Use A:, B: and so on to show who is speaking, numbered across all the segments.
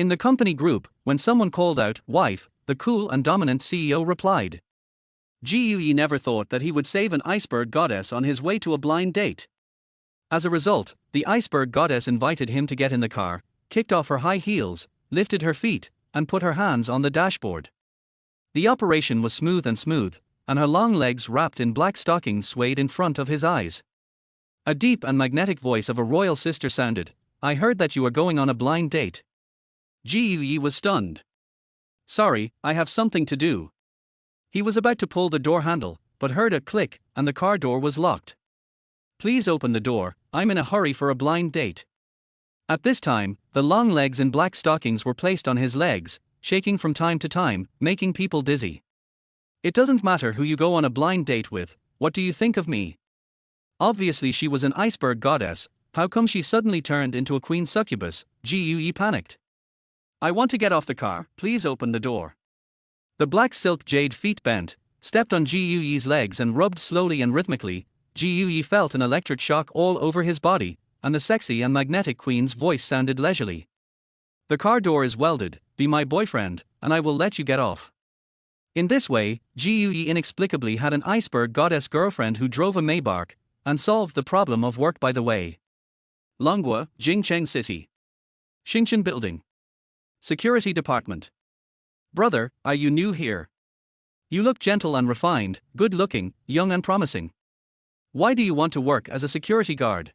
A: In the company group, when someone called out, "Wife," the cool and dominant CEO replied. Gui never thought that he would save an iceberg goddess on his way to a blind date. As a result, the iceberg goddess invited him to get in the car, kicked off her high heels, lifted her feet, and put her hands on the dashboard. The operation was smooth, and her long legs wrapped in black stockings swayed in front of his eyes. A deep and magnetic voice of a royal sister sounded, "I heard that you are going on a blind date." Gui was stunned. "Sorry, I have something to do." He was about to pull the door handle, but heard a click, and the car door was locked. "Please open the door, I'm in a hurry for a blind date." At this time, the long legs in black stockings were placed on his legs, shaking from time to time, making people dizzy. "It doesn't matter who you go on a blind date with, what do you think of me?" Obviously she was an iceberg goddess, how come she suddenly turned into a queen succubus? Gui panicked. "I want to get off the car, please open the door." The black silk jade feet bent, stepped on Gui's legs and rubbed slowly and rhythmically. Gui felt an electric shock all over his body, and the sexy and magnetic queen's voice sounded leisurely. "The car door is welded, be my boyfriend, and I will let you get off." In this way, Gui inexplicably had an iceberg goddess girlfriend who drove a Maybach, and solved the problem of work by the way. Longhua, Jingcheng City. Xingchen Building. Security Department. "Brother, are you new here? You look gentle and refined, good looking, young and promising. Why do you want to work as a security guard?"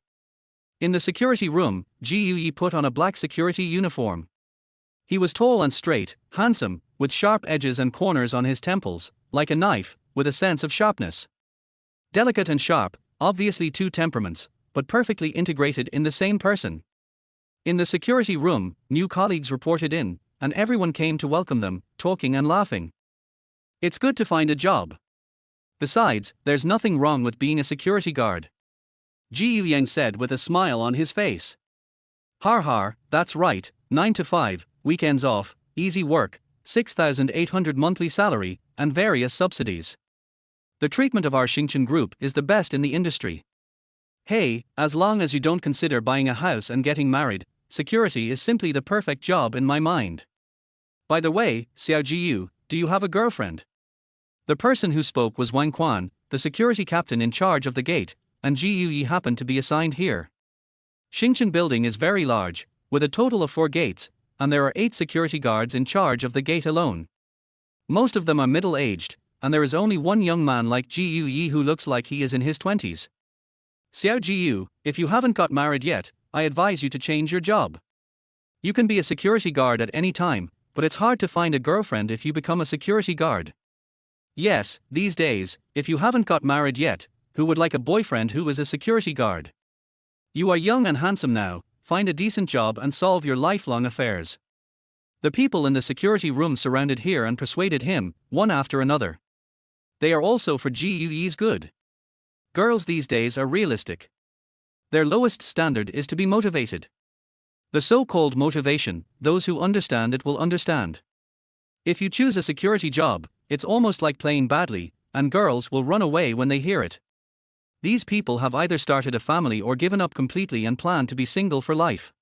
A: In the security room, Gui put on a black security uniform. He was tall and straight, handsome, with sharp edges and corners on his temples, like a knife, with a sense of sharpness. Delicate and sharp, obviously two temperaments, but perfectly integrated in the same person. In the security room, new colleagues reported in, and everyone came to welcome them, talking and laughing. "It's good to find a job. Besides, there's nothing wrong with being a security guard," Ji Yang said with a smile on his face. "Har har, that's right, 9 to 5, weekends off, easy work, 6,800 monthly salary, and various subsidies. The treatment of our Xingchen group is the best in the industry. Hey, as long as you don't consider buying a house and getting married, security is simply the perfect job in my mind. By the way, Xiao Jiyu, do you have a girlfriend?" The person who spoke was Wang Quan, the security captain in charge of the gate, and Jiyu happened to be assigned here. Xingchen Building is very large, with a total of 4 gates, and there are 8 security guards in charge of the gate alone. Most of them are middle-aged, and there is only one young man like Jiyu who looks like he is in his 20s. "Xiao Jiyu, if you haven't got married yet, I advise you to change your job. You can be a security guard at any time, but it's hard to find a girlfriend if you become a security guard. Yes, these days, if you haven't got married yet, who would like a boyfriend who is a security guard? You are young and handsome now, find a decent job and solve your lifelong affairs." The people in the security room surrounded here and persuaded him, one after another. They are also for Guy's good. Girls these days are realistic. Their lowest standard is to be motivated. The so-called motivation, those who understand it will understand. If you choose a security job, it's almost like playing badly, and girls will run away when they hear it. These people have either started a family or given up completely and plan to be single for life.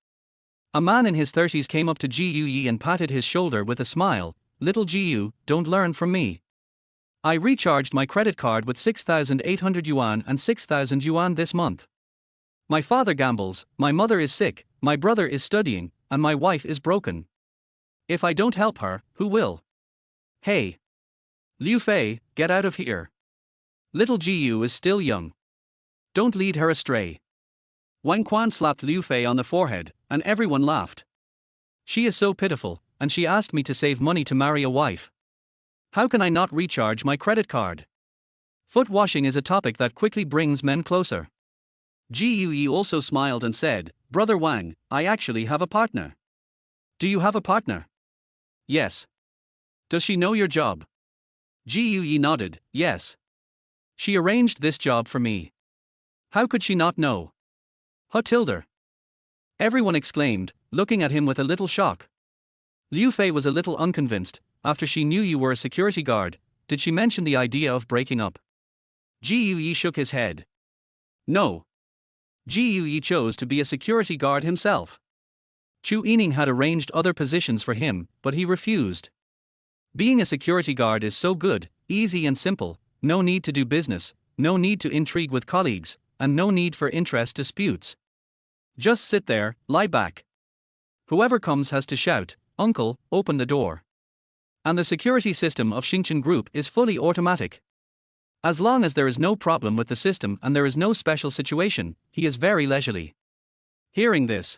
A: A man in his 30s came up to Ji and patted his shoulder with a smile. "Little Ji, don't learn from me. I recharged my credit card with 6,800 yuan and 6,000 yuan this month. My father gambles, my mother is sick, my brother is studying, and my wife is broken. If I don't help her, who will? Hey! Liu Fei, get out of here. Little Ji is still young. Don't lead her astray." Wang Quan slapped Liu Fei on the forehead, and everyone laughed. "She is so pitiful, and she asked me to save money to marry a wife. How can I not recharge my credit card?" Foot washing is a topic that quickly brings men closer. Ji also smiled and said, "Brother Wang, I actually have a partner." "Do you have a partner?" "Yes." "Does she know your job?" Ji nodded, "Yes. She arranged this job for me. How could she not know?" "Tilde." Everyone exclaimed, looking at him with a little shock. Liu Fei was a little unconvinced. "After she knew you were a security guard, did she mention the idea of breaking up?" Ji shook his head. "No. Ji chose to be a security guard himself. Chu Yining had arranged other positions for him, but he refused. Being a security guard is so good, easy and simple, no need to do business, no need to intrigue with colleagues, and no need for interest disputes. Just sit there, lie back. Whoever comes has to shout, "Uncle, open the door." And the security system of Xingchen Group is fully automatic. As long as there is no problem with the system and there is no special situation, he is very leisurely. Hearing this,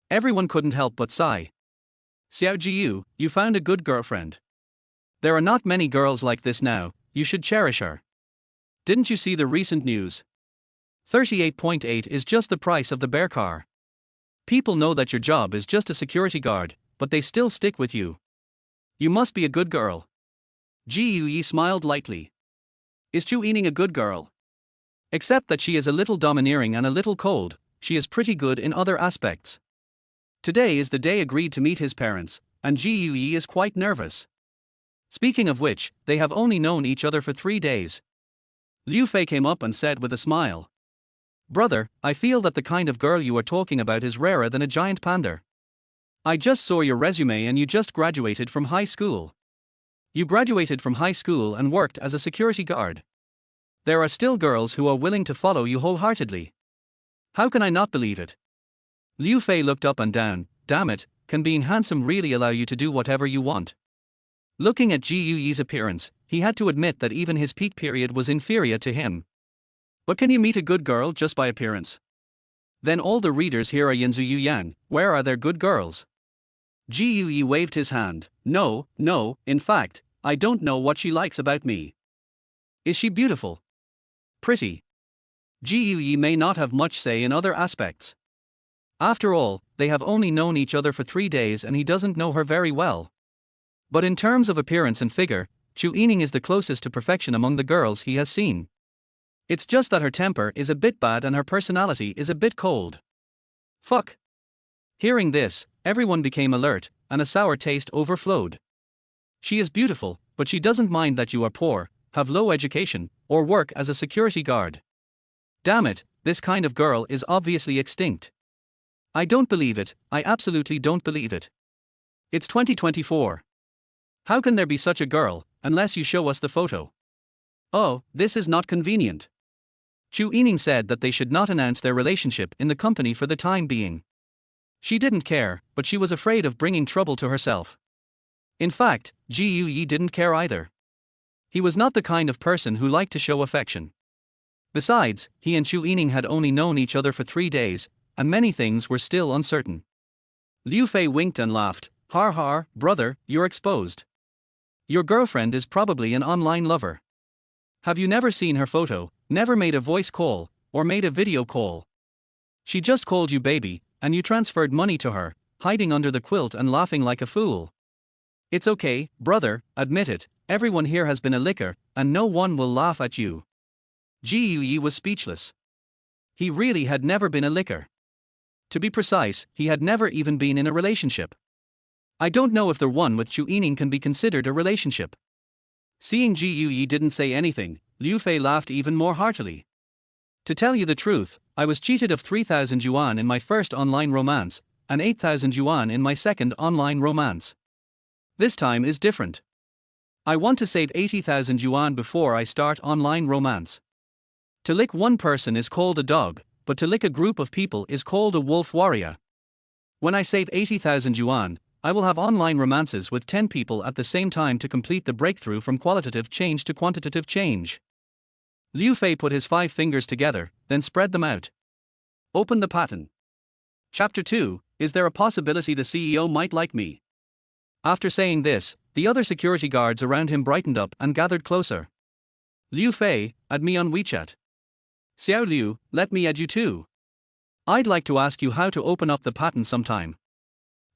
A: everyone couldn't help but sigh. Xiao Jiyu, you found a good girlfriend. There are not many girls like this now, you should cherish her. Didn't you see the recent news? 38.8 is just the price of the bear car. People know that your job is just a security guard, but they still stick with you. You must be a good girl. Ji Yuyi smiled lightly. Is Chu Yining a good girl? Except that she is a little domineering and a little cold, she is pretty good in other aspects. Today is the day agreed to meet his parents, and Ji Yuyi is quite nervous. Speaking of which, they have only known each other for 3 days. Liu Fei came up and said with a smile. Brother, I feel that the kind of girl you are talking about is rarer than a giant panda. I just saw your resume and you just graduated from high school. You graduated from high school and worked as a security guard. There are still girls who are willing to follow you wholeheartedly. How can I not believe it? Liu Fei looked up and down. Damn it, can being handsome really allow you to do whatever you want? Looking at Ji Yuyi's appearance, he had to admit that even his peak period was inferior to him. But can you meet a good girl just by appearance? Then all the readers here are Yinzu Yuyan, where are their good girls? Ji Yuyi waved his hand. No, in fact, I don't know what she likes about me. Is she beautiful? Pretty? Ji Yuyi may not have much say in other aspects. After all, they have only known each other for 3 days and he doesn't know her very well. But in terms of appearance and figure, Chu Yining is the closest to perfection among the girls he has seen. It's just that her temper is a bit bad and her personality is a bit cold. Fuck. Hearing this, everyone became alert, and a sour taste overflowed. She is beautiful, but she doesn't mind that you are poor, have low education, or work as a security guard. Damn it, this kind of girl is obviously extinct. I don't believe it, I absolutely don't believe it. It's 2024. How can there be such a girl, unless you show us the photo? Oh, this is not convenient. Chu Yining said that they should not announce their relationship in the company for the time being. She didn't care, but she was afraid of bringing trouble to herself. In fact, Ji Yuyi didn't care either. He was not the kind of person who liked to show affection. Besides, he and Chu Yining had only known each other for 3 days, and many things were still uncertain. Liu Fei winked and laughed. Har har, brother, you're exposed. Your girlfriend is probably an online lover. Have you never seen her photo, never made a voice call, or made a video call? She just called you baby, and you transferred money to her, hiding under the quilt and laughing like a fool. It's okay, brother, admit it, everyone here has been a licker, and no one will laugh at you. Ji Yuyi was speechless. He really had never been a licker. To be precise, he had never even been in a relationship. I don't know if the one with Chu Yining can be considered a relationship. Seeing Ji Yuyi didn't say anything, Liu Fei laughed even more heartily. To tell you the truth, I was cheated of 3,000 yuan in my first online romance, and 8,000 yuan in my second online romance. This time is different. I want to save 80,000 yuan before I start online romance. To lick one person is called a dog, but to lick a group of people is called a wolf warrior. When I save 80,000 yuan, I will have online romances with 10 people at the same time to complete the breakthrough from qualitative change to quantitative change. Liu Fei put his 5 fingers together, then spread them out. Open the pattern. Chapter 2, Is there a possibility the CEO might like me? After saying this, the other security guards around him brightened up and gathered closer. Liu Fei, add me on WeChat. Xiao Liu, let me add you too. I'd like to ask you how to open up the pattern sometime.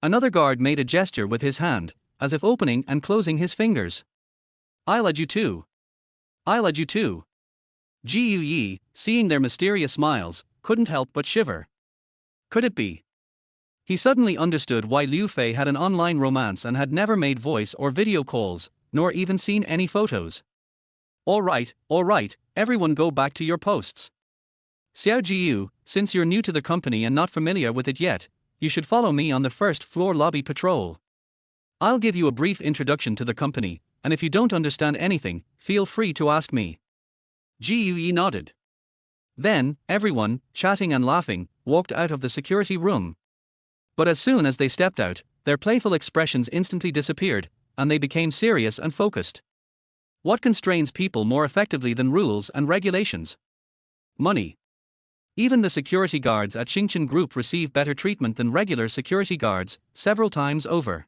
A: Another guard made a gesture with his hand, as if opening and closing his fingers. I'll add you too. I'll add you too. Ji Yuyi, seeing their mysterious smiles, couldn't help but shiver. Could it be? He suddenly understood why Liu Fei had an online romance and had never made voice or video calls, nor even seen any photos. All right, everyone go back to your posts. Xiao Jiyu, since you're new to the company and not familiar with it yet, you should follow me on the first floor lobby patrol. I'll give you a brief introduction to the company, and if you don't understand anything, feel free to ask me. Gui nodded. Then, everyone, chatting and laughing, walked out of the security room. But as soon as they stepped out, their playful expressions instantly disappeared, and they became serious and focused. What constrains people more effectively than rules and regulations? Money. Even the security guards at Xingchen Group receive better treatment than regular security guards, several times over.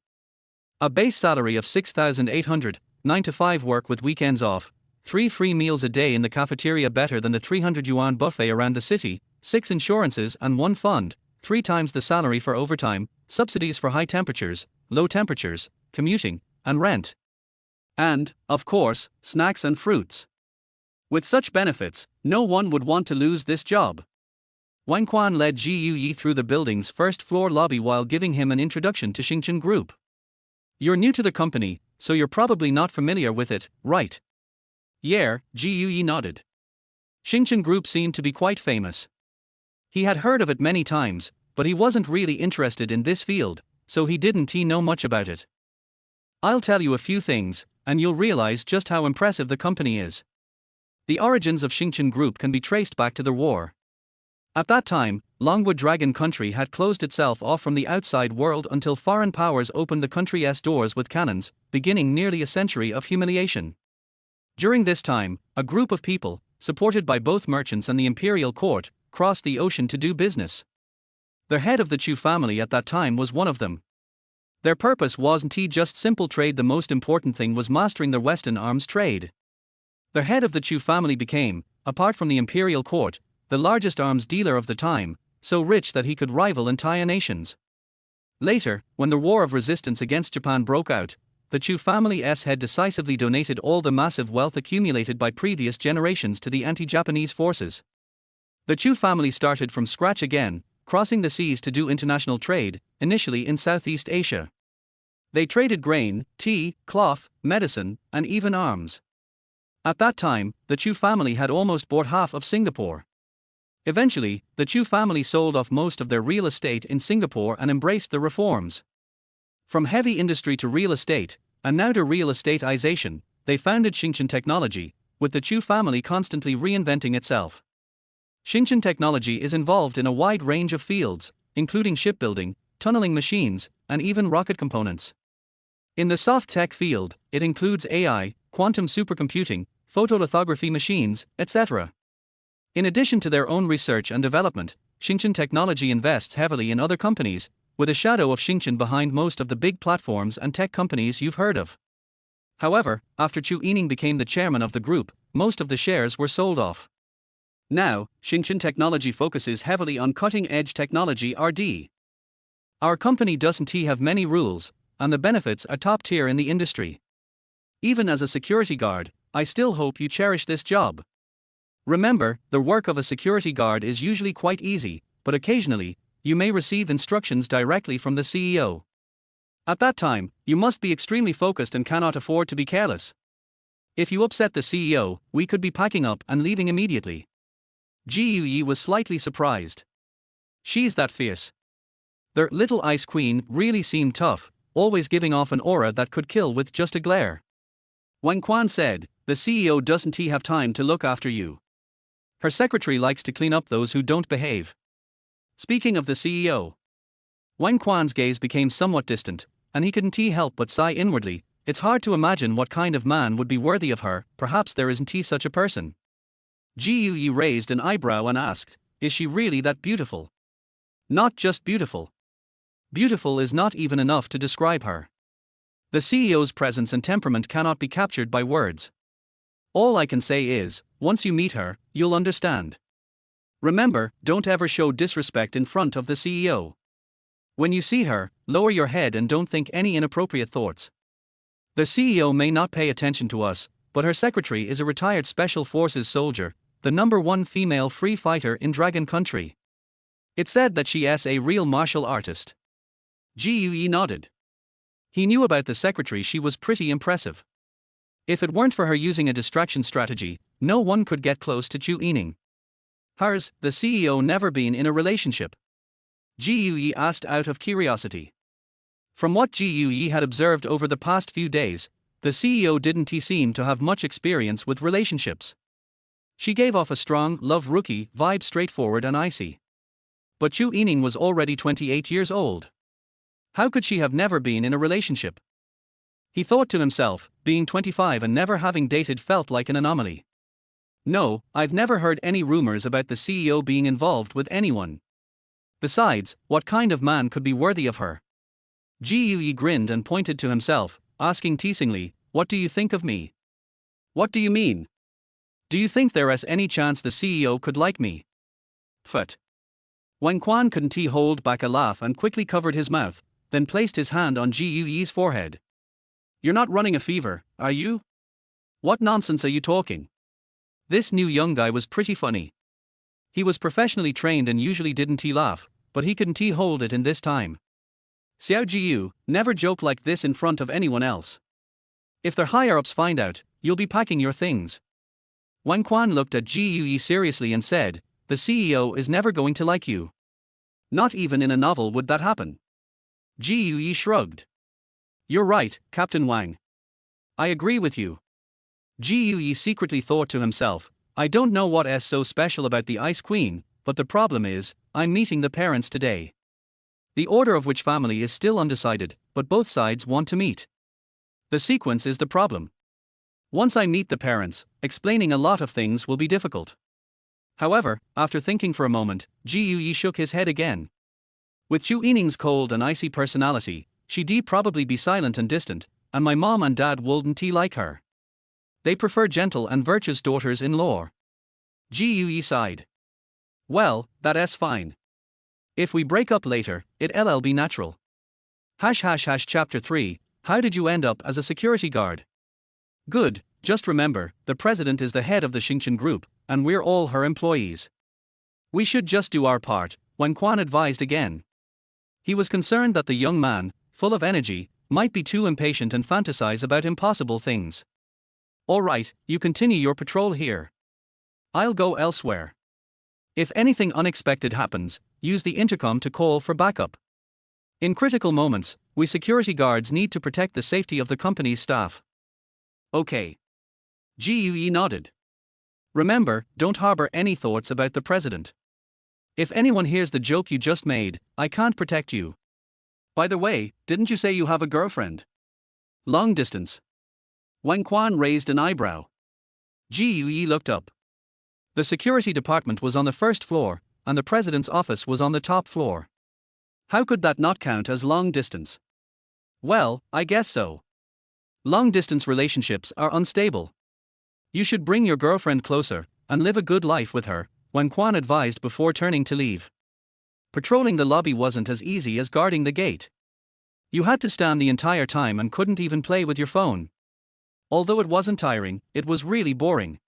A: A base salary of 6,800, 9 to 5 work with weekends off, 3 free meals a day in the cafeteria better than the 300 yuan buffet around the city, 6 insurances and 1 fund, 3 times the salary for overtime, subsidies for high temperatures, low temperatures, commuting, and rent. And, of course, snacks and fruits. With such benefits, no one would want to lose this job. Wang Quan led Ji Yuyi through the building's first floor lobby while giving him an introduction to Xingchen Group. You're new to the company, so you're probably not familiar with it, right? Yeah, Ji Yuyi nodded. Xingchen Group seemed to be quite famous. He had heard of it many times, but he wasn't really interested in this field, so he didn't know much about it. I'll tell you a few things, and you'll realize just how impressive the company is. The origins of Xingchen Group can be traced back to the war. At that time, Longwood Dragon Country had closed itself off from the outside world until foreign powers opened the country's doors with cannons, beginning nearly a century of humiliation. During this time, a group of people, supported by both merchants and the imperial court, crossed the ocean to do business. The head of the Chu family at that time was one of them. Their purpose wasn't just simple trade, the most important thing was mastering the Western arms trade. The head of the Chu family became, apart from the imperial court, the largest arms dealer of the time, so rich that he could rival entire nations. Later, when the War of Resistance against Japan broke out, the Chu family's head decisively donated all the massive wealth accumulated by previous generations to the anti-Japanese forces. The Chu family started from scratch again, crossing the seas to do international trade, initially in Southeast Asia. They traded grain, tea, cloth, medicine, and even arms. At that time, the Chu family had almost bought half of Singapore. Eventually, the Chu family sold off most of their real estate in Singapore and embraced the reforms. From heavy industry to real estate, and now to real estateization, they founded Xingchen Technology, with the Chu family constantly reinventing itself. Xingchen Technology is involved in a wide range of fields, including shipbuilding, tunneling machines, and even rocket components. In the soft tech field, it includes AI, quantum supercomputing, photolithography machines, etc. In addition to their own research and development, Xingchen Technology invests heavily in other companies, with a shadow of Xingchen behind most of the big platforms and tech companies you've heard of. However, after Chu Yining became the chairman of the group, most of the shares were sold off. Now, Xingchen Technology focuses heavily on cutting-edge technology R&D. Our company doesn't have many rules, and the benefits are top tier in the industry. Even as a security guard, I still hope you cherish this job. Remember, the work of a security guard is usually quite easy, but occasionally, you may receive instructions directly from the CEO. At that time, you must be extremely focused and cannot afford to be careless. If you upset the CEO, we could be packing up and leaving immediately. Ji Yuyi was slightly surprised. She's that fierce. Their little ice queen really seemed tough, always giving off an aura that could kill with just a glare. Wang Quan said, the CEO doesn't have time to look after you. Her secretary likes to clean up those who don't behave. Speaking of the CEO, Wang Quan's gaze became somewhat distant, and he couldn't help but sigh inwardly. It's hard to imagine what kind of man would be worthy of her. Perhaps there isn't such a person. Ji Yuyi raised an eyebrow and asked, is she really that beautiful? Not just beautiful. Beautiful is not even enough to describe her. The CEO's presence and temperament cannot be captured by words. All I can say is, once you meet her, you'll understand. Remember, don't ever show disrespect in front of the CEO. When you see her, lower your head and don't think any inappropriate thoughts. The CEO may not pay attention to us, but her secretary is a retired Special Forces soldier, the #1 female free fighter in Dragon Country. It's said that she is a real martial artist. Ji Yuyi nodded. He knew about the secretary. She was pretty impressive. If it weren't for her using a distraction strategy, no one could get close to Chu Yining. Hers, the CEO, never been in a relationship. Gui asked out of curiosity. From what Gui had observed over the past few days, the CEO didn't seem to have much experience with relationships. She gave off a strong, love rookie vibe, straightforward and icy. But Chu Yining was already 28 years old. How could she have never been in a relationship? He thought to himself, being 25 and never having dated felt like an anomaly. No, I've never heard any rumors about the CEO being involved with anyone. Besides, what kind of man could be worthy of her? Gui grinned and pointed to himself, asking teasingly, "What do you think of me?" "What do you mean? Do you think there is any chance the CEO could like me?" Phut. Wang Quan couldn't hold back a laugh and quickly covered his mouth, then placed his hand on Gui's forehead. "You're not running a fever, are you? What nonsense are you talking?" This new young guy was pretty funny. He was professionally trained and usually didn't laugh, but he couldn't hold it in this time. "Xiao Jiu, never joke like this in front of anyone else. If their higher-ups find out, you'll be packing your things." Wang Quan looked at Gui seriously and said, "The CEO is never going to like you. Not even in a novel would that happen." Gui shrugged. "You're right, Captain Wang. I agree with you." Gui secretly thought to himself, "I don't know what's so special about the Ice Queen, but the problem is, I'm meeting the parents today. The order of which family is still undecided, but both sides want to meet. The sequence is the problem. Once I meet the parents, explaining a lot of things will be difficult." However, after thinking for a moment, Gui shook his head again. With Chu Yining's cold and icy personality, she'd probably be silent and distant, and my mom and dad wouldn't like her. They prefer gentle and virtuous daughters-in-law. Gui sighed. "Well, that's fine. If we break up later, it'll be natural." Chapter 3, How did you end up as a security guard? Good, just remember, the president is the head of the Xingchen group, and we're all her employees. We should just do our part, Wang Quan advised again. He was concerned that the young man, full of energy, might be too impatient and fantasize about impossible things. "All right, you continue your patrol here. I'll go elsewhere. If anything unexpected happens, use the intercom to call for backup. In critical moments, we security guards need to protect the safety of the company's staff." "Okay." Gui nodded. "Remember, don't harbor any thoughts about the president. If anyone hears the joke you just made, I can't protect you. By the way, didn't you say you have a girlfriend?" "Long distance." Wang Quan raised an eyebrow. Gui looked up. The security department was on the first floor, and the president's office was on the top floor. How could that not count as long distance? "Well, I guess so. Long-distance relationships are unstable. You should bring your girlfriend closer, and live a good life with her," Wang Quan advised before turning to leave. Patrolling the lobby wasn't as easy as guarding the gate. You had to stand the entire time and couldn't even play with your phone. Although it wasn't tiring, it was really boring.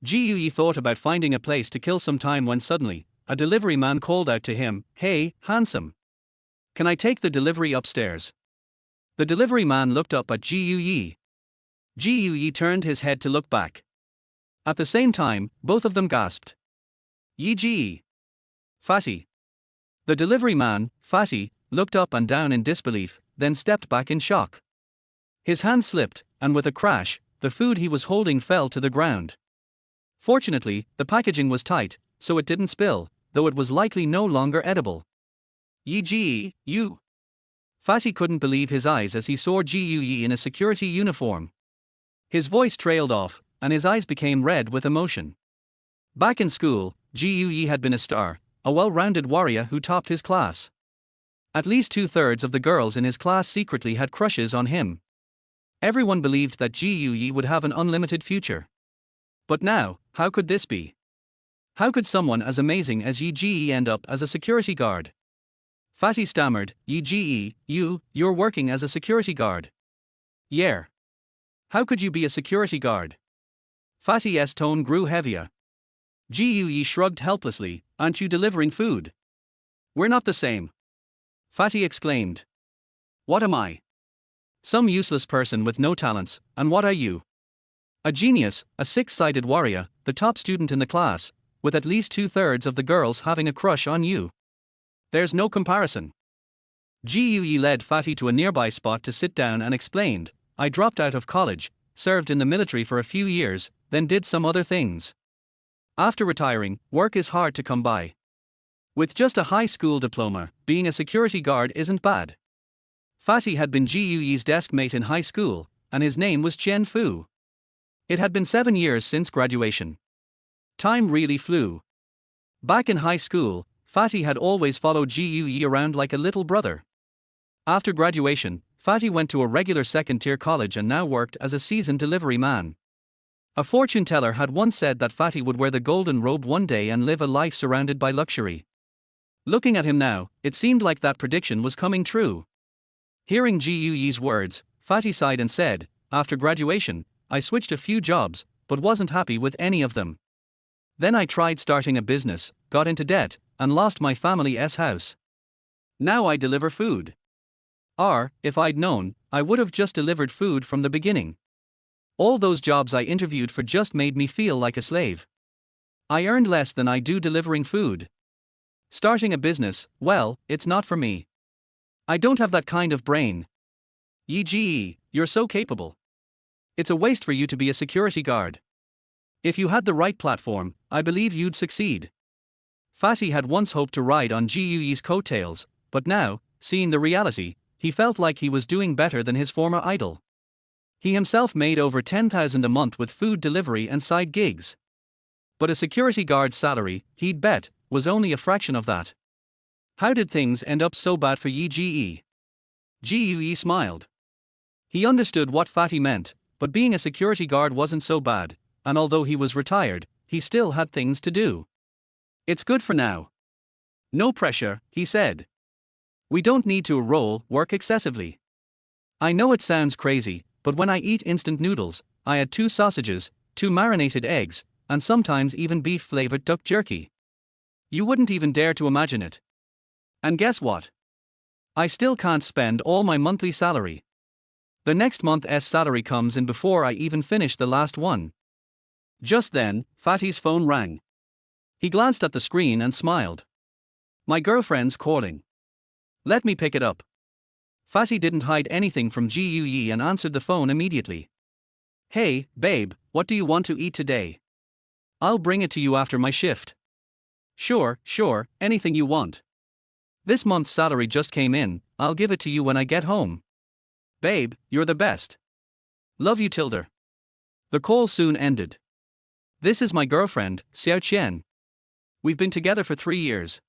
A: Gui thought about finding a place to kill some time when suddenly, a delivery man called out to him, "Hey, handsome. Can I take the delivery upstairs?" The delivery man looked up at Gui. Gui turned his head to look back. At the same time, both of them gasped. "Yi Fatty." The delivery man, Fatty, looked up and down in disbelief, then stepped back in shock. His hand slipped, and with a crash, the food he was holding fell to the ground. Fortunately, the packaging was tight, so it didn't spill, though it was likely no longer edible. "Yi you." Fatty couldn't believe his eyes as he saw Gui in a security uniform. His voice trailed off, and his eyes became red with emotion. Back in school, Gui had been a star, a well-rounded warrior who topped his class. At least 2/3 of the girls in his class secretly had crushes on him. Everyone believed that Gui would have an unlimited future. But now, how could this be? How could someone as amazing as Yi end up as a security guard? Fatty stammered, "Yi, you're working as a security guard?" "Yeah. How could you be a security guard?" Fatty's tone grew heavier. Gui shrugged helplessly, "Aren't you delivering food?" "We're not the same." Fatty exclaimed. "What am I?" "Some useless person with no talents, and what are you?" "A genius, a six-sided warrior, the top student in the class, with at least 2/3 of the girls having a crush on you." There's no comparison. GUE led Fatty to a nearby spot to sit down and explained, I dropped out of college, served in the military for a few years, then did some other things. After retiring, work is hard to come by. With just a high school diploma, being a security guard isn't bad. Fatty had been GUE's desk mate in high school, and his name was Chen Fu. It had been 7 years since graduation. Time really flew. Back in high school, Fatty had always followed GUE around like a little brother. After graduation, Fatty went to a regular second-tier college and now worked as a seasoned delivery man. A fortune teller had once said that Fatty would wear the golden robe one day and live a life surrounded by luxury. Looking at him now, it seemed like that prediction was coming true. Hearing GUE's words, Fatty sighed and said, after graduation, I switched a few jobs, but wasn't happy with any of them. Then I tried starting a business, got into debt, and lost my family's house. Now I deliver food. If I'd known, I would have just delivered food from the beginning. All those jobs I interviewed for just made me feel like a slave. I earned less than I do delivering food. Starting a business, well, it's not for me. I don't have that kind of brain. Ye, you're so capable. It's a waste for you to be a security guard. If you had the right platform, I believe you'd succeed. Fatty had once hoped to ride on GUE's coattails, but now, seeing the reality, he felt like he was doing better than his former idol. He himself made over $10,000 a month with food delivery and side gigs. But a security guard's salary, he'd bet, was only a fraction of that. How did things end up so bad for GE? GUE smiled. He understood what Fatty meant, but being a security guard wasn't so bad, and although he was retired, he still had things to do. It's good for now. No pressure, he said. We don't need to work excessively. I know it sounds crazy, but when I eat instant noodles, I add 2 sausages, 2 marinated eggs, and sometimes even beef-flavored duck jerky. You wouldn't even dare to imagine it. And guess what? I still can't spend all my monthly salary. The next month's salary comes in before I even finish the last one. Just then, Fatty's phone rang. He glanced at the screen and smiled. My girlfriend's calling. Let me pick it up. Fatty didn't hide anything from GUE and answered the phone immediately. Hey, babe, what do you want to eat today? I'll bring it to you after my shift. Sure, anything you want. This month's salary just came in, I'll give it to you when I get home. Babe, you're the best. Love you, Tilda. The call soon ended. This is my girlfriend, Xiao Qian. We've been together for 3 years.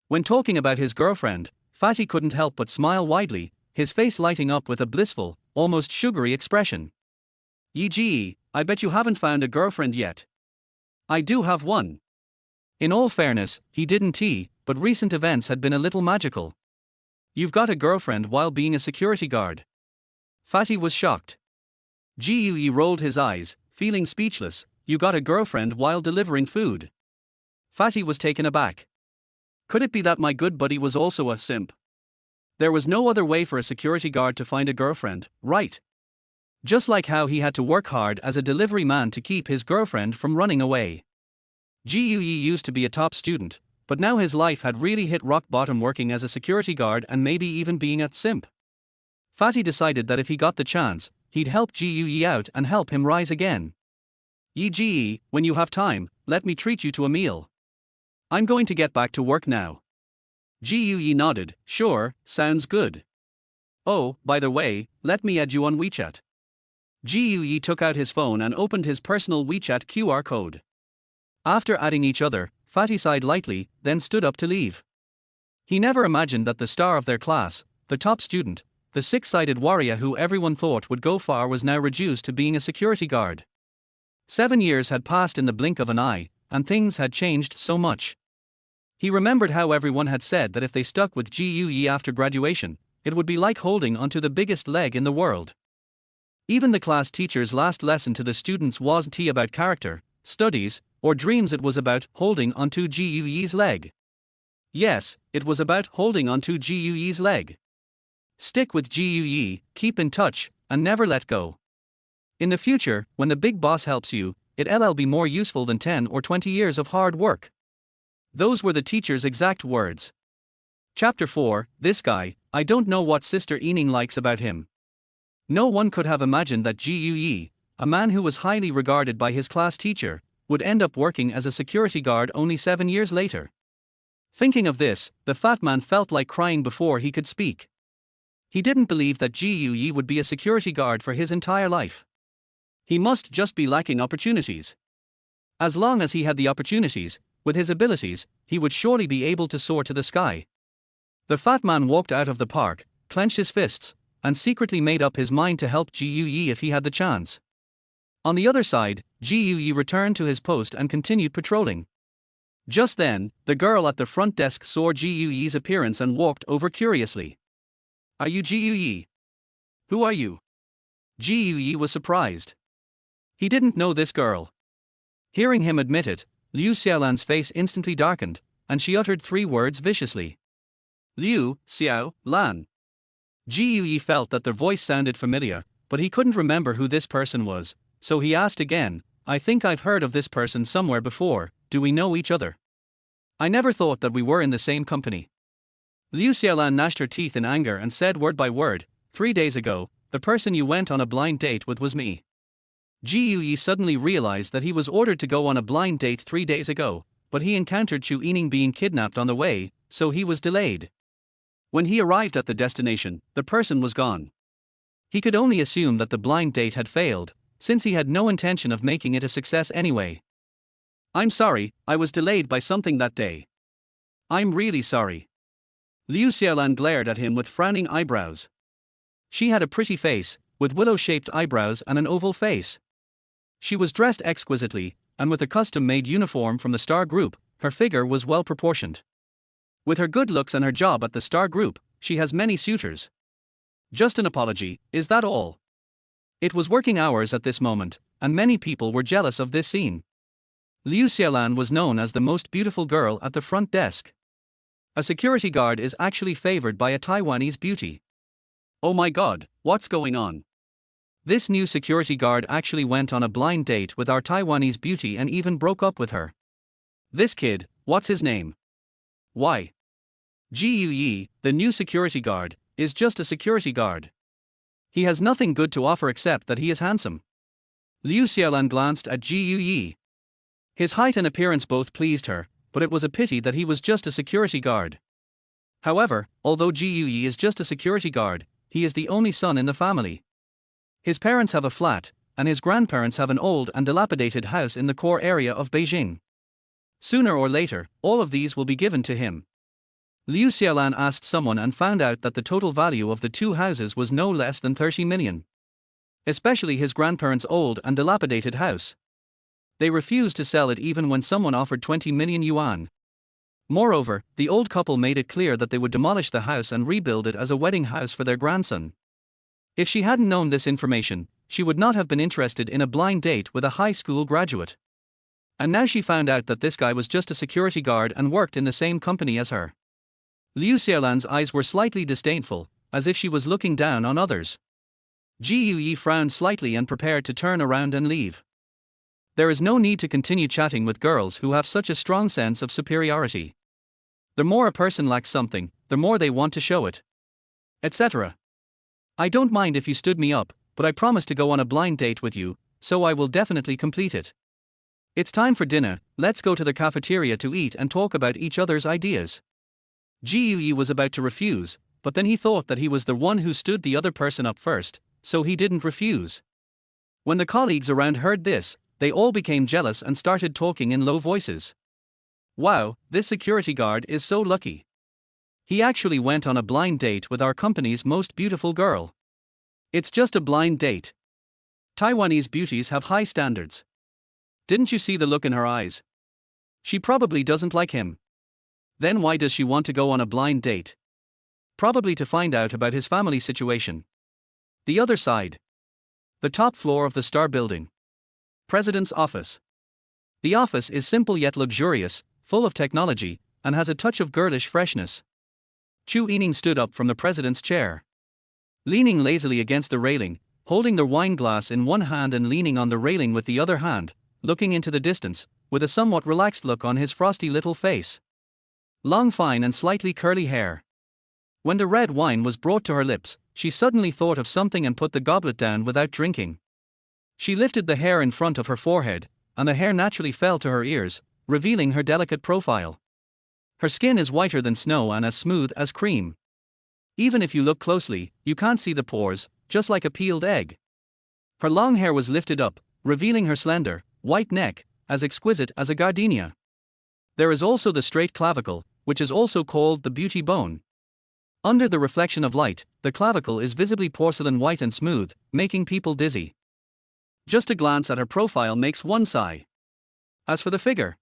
A: When talking about his girlfriend, Fatty couldn't help but smile widely, his face lighting up with a blissful, almost sugary expression. Ye, I bet you haven't found a girlfriend yet. I do have one. In all fairness, he didn't but recent events had been a little magical. You've got a girlfriend while being a security guard. Fatty was shocked. GUE rolled his eyes, feeling speechless. You got a girlfriend while delivering food. Fatty was taken aback. Could it be that my good buddy was also a simp? There was no other way for a security guard to find a girlfriend, right? Just like how he had to work hard as a delivery man to keep his girlfriend from running away. GUE used to be a top student, but now his life had really hit rock bottom working as a security guard and maybe even being a simp. Fatty decided that if he got the chance, he'd help GUE out and help him rise again. GE, when you have time, let me treat you to a meal. I'm going to get back to work now. GUE nodded, sure, sounds good. Oh, by the way, let me add you on WeChat. GUE took out his phone and opened his personal WeChat QR code. After adding each other, Fatty sighed lightly, then stood up to leave. He never imagined that the star of their class, the top student, the six-sided warrior who everyone thought would go far was now reduced to being a security guard. 7 years had passed in the blink of an eye, and things had changed so much. He remembered how everyone had said that if they stuck with GUE after graduation, it would be like holding onto the biggest leg in the world. Even the class teacher's last lesson to the students wasn't about character, studies, or dreams. It was about holding onto GUE's leg. Yes, it was about holding onto GUE's leg. Stick with GUE, keep in touch, and never let go. In the future, when the big boss helps you, it'll be more useful than 10 or 20 years of hard work. Those were the teacher's exact words. Chapter 4, This Guy, I don't know what Sister Ening likes about him. No one could have imagined that Gui, a man who was highly regarded by his class teacher, would end up working as a security guard only 7 years later. Thinking of this, the fat man felt like crying before he could speak. He didn't believe that Gui would be a security guard for his entire life. He must just be lacking opportunities. As long as he had the opportunities, with his abilities, he would surely be able to soar to the sky. The fat man walked out of the park, clenched his fists, and secretly made up his mind to help Gui if he had the chance. On the other side, Gui returned to his post and continued patrolling. Just then, the girl at the front desk saw Gui's appearance and walked over curiously. Are you Gui? Who are you? Gui was surprised. He didn't know this girl. Hearing him admit it, Liu Xiaolan's face instantly darkened, and she uttered 3 words viciously. Liu Xiao Lan. Gui felt that their voice sounded familiar, but he couldn't remember who this person was, so he asked again, I think I've heard of this person somewhere before, do we know each other? I never thought that we were in the same company. Liu Xiaolan gnashed her teeth in anger and said word by word, 3 days ago, the person you went on a blind date with was me. Gui suddenly realized that he was ordered to go on a blind date 3 days ago, but he encountered Chu Yining being kidnapped on the way, so he was delayed. When he arrived at the destination, the person was gone. He could only assume that the blind date had failed, since he had no intention of making it a success anyway. I'm sorry, I was delayed by something that day. I'm really sorry. Liu Xiaolan glared at him with frowning eyebrows. She had a pretty face, with willow-shaped eyebrows and an oval face. She was dressed exquisitely, and with a custom-made uniform from the Star Group, her figure was well proportioned. With her good looks and her job at the Star Group, she has many suitors. Just an apology, is that all? It was working hours at this moment, and many people were jealous of this scene. Liu Xiaolan was known as the most beautiful girl at the front desk. A security guard is actually favored by a Taiwanese beauty. Oh my god, what's going on? This new security guard actually went on a blind date with our Taiwanese beauty and even broke up with her. This kid, what's his name? Why? Gui, the new security guard, is just a security guard. He has nothing good to offer except that he is handsome. Liu Xiaolan glanced at Gui. His height and appearance both pleased her, but it was a pity that he was just a security guard. However, although Gui is just a security guard, he is the only son in the family. His parents have a flat, and his grandparents have an old and dilapidated house in the core area of Beijing. Sooner or later, all of these will be given to him. Liu Xiaolan asked someone and found out that the total value of the 2 houses was no less than 30 million. Especially his grandparents' old and dilapidated house. They refused to sell it even when someone offered 20 million yuan. Moreover, the old couple made it clear that they would demolish the house and rebuild it as a wedding house for their grandson. If she hadn't known this information, she would not have been interested in a blind date with a high school graduate. And now she found out that this guy was just a security guard and worked in the same company as her. Liu Xiaolan's eyes were slightly disdainful, as if she was looking down on others. Gui frowned slightly and prepared to turn around and leave. There is no need to continue chatting with girls who have such a strong sense of superiority. The more a person lacks something, the more they want to show it. Etc. I don't mind if you stood me up, but I promise to go on a blind date with you, so I will definitely complete it. It's time for dinner, let's go to the cafeteria to eat and talk about each other's ideas. Gui was about to refuse, but then he thought that he was the one who stood the other person up first, so he didn't refuse. When the colleagues around heard this, they all became jealous and started talking in low voices. Wow, this security guard is so lucky. He actually went on a blind date with our company's most beautiful girl. It's just a blind date. Taiwanese beauties have high standards. Didn't you see the look in her eyes? She probably doesn't like him. Then why does she want to go on a blind date? Probably to find out about his family situation. The other side. The top floor of the Star Building. President's office. The office is simple yet luxurious, full of technology, and has a touch of girlish freshness. Chu Yining stood up from the president's chair. Leaning lazily against the railing, holding the wine glass in one hand and leaning on the railing with the other hand, looking into the distance, with a somewhat relaxed look on his frosty little face. Long fine and slightly curly hair. When the red wine was brought to her lips, she suddenly thought of something and put the goblet down without drinking. She lifted the hair in front of her forehead, and the hair naturally fell to her ears, revealing her delicate profile. Her skin is whiter than snow and as smooth as cream. Even if you look closely, you can't see the pores, just like a peeled egg. Her long hair was lifted up, revealing her slender, white neck, as exquisite as a gardenia. There is also the straight clavicle, which is also called the beauty bone. Under the reflection of light, the clavicle is visibly porcelain white and smooth, making people dizzy. Just a glance at her profile makes one sigh. As for the figure,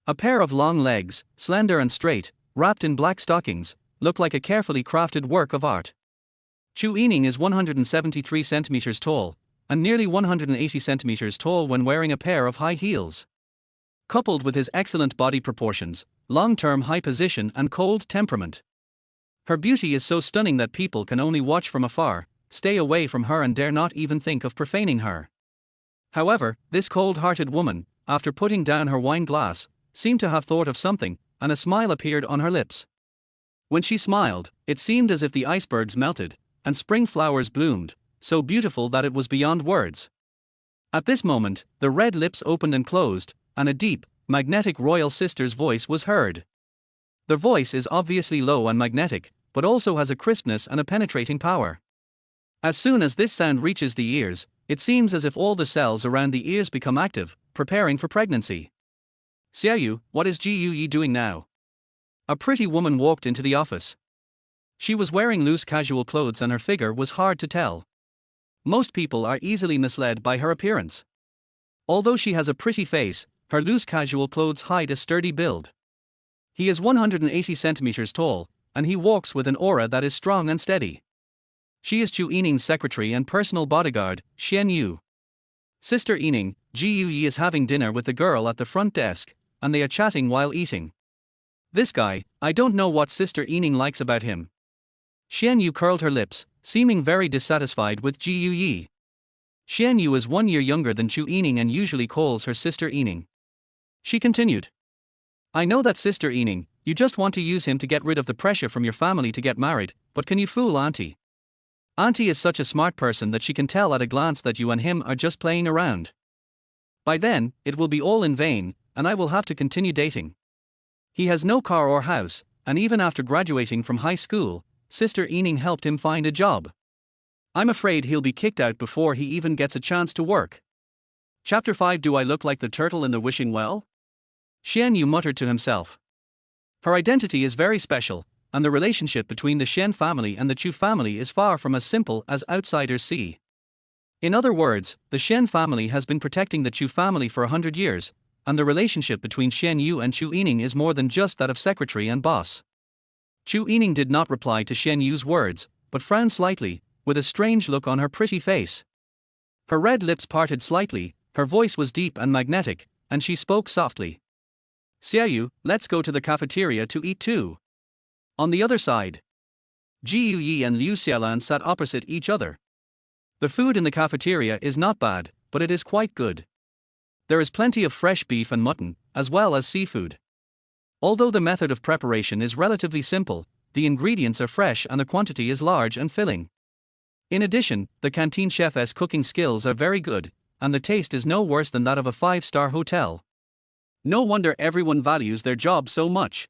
A: a pair of long legs, slender and straight, wrapped in black stockings, look like a carefully crafted work of art. Chu Yining is 173 centimeters tall, and nearly 180 centimeters tall when wearing a pair of high heels. Coupled with his excellent body proportions, long-term high position and cold temperament, her beauty is so stunning that people can only watch from afar, stay away from her and dare not even think of profaning her. However, this cold-hearted woman, after putting down her wine glass, seemed to have thought of something, and a smile appeared on her lips. When she smiled, it seemed as if the icebergs melted, and spring flowers bloomed, so beautiful that it was beyond words. At this moment, the red lips opened and closed, and a deep, magnetic royal sister's voice was heard. The voice is obviously low and magnetic, but also has a crispness and a penetrating power. As soon as this sound reaches the ears, it seems as if all the cells around the ears become active, preparing for pregnancy. Xiaoyu, what is Ji Yi doing now? A pretty woman walked into the office. She was wearing loose casual clothes and her figure was hard to tell. Most people are easily misled by her appearance. Although she has a pretty face, her loose casual clothes hide a sturdy build. He is 180 centimeters tall, and he walks with an aura that is strong and steady. She is Chu Yining's secretary and personal bodyguard, Xian Yu. Sister Yining, Ji Yi is having dinner with the girl at the front desk, and they are chatting while eating. This guy, I don't know what Sister Yining likes about him. Xian Yu curled her lips, seeming very dissatisfied with Ji Yi. Xian Yu is 1 year younger than Chu Yining and usually calls her Sister Yining. She continued. I know that Sister Yining, you just want to use him to get rid of the pressure from your family to get married, but can you fool Auntie? Auntie is such a smart person that she can tell at a glance that you and him are just playing around. By then, it will be all in vain, and I will have to continue dating. He has no car or house, and even after graduating from high school, Sister Yining helped him find a job. I'm afraid he'll be kicked out before he even gets a chance to work. Chapter 5. Do I look like the turtle in the wishing well? Xian Yu muttered to himself. Her identity is very special, and the relationship between the Shen family and the Chu family is far from as simple as outsiders see. In other words, the Shen family has been protecting the Chu family for 100 years, and the relationship between Xian Yu and Chu Yining is more than just that of secretary and boss. Chu Yining did not reply to Xian Yu's words, but frowned slightly, with a strange look on her pretty face. Her red lips parted slightly, her voice was deep and magnetic, and she spoke softly. Xiaoyu, let's go to the cafeteria to eat too. On the other side, Ji Yi and Liu Xiaolan sat opposite each other. The food in the cafeteria is not bad, but it is quite good. There is plenty of fresh beef and mutton, as well as seafood. Although the method of preparation is relatively simple, the ingredients are fresh and the quantity is large and filling. In addition, the canteen chef's cooking skills are very good, and the taste is no worse than that of a 5-star hotel. No wonder everyone values their job so much.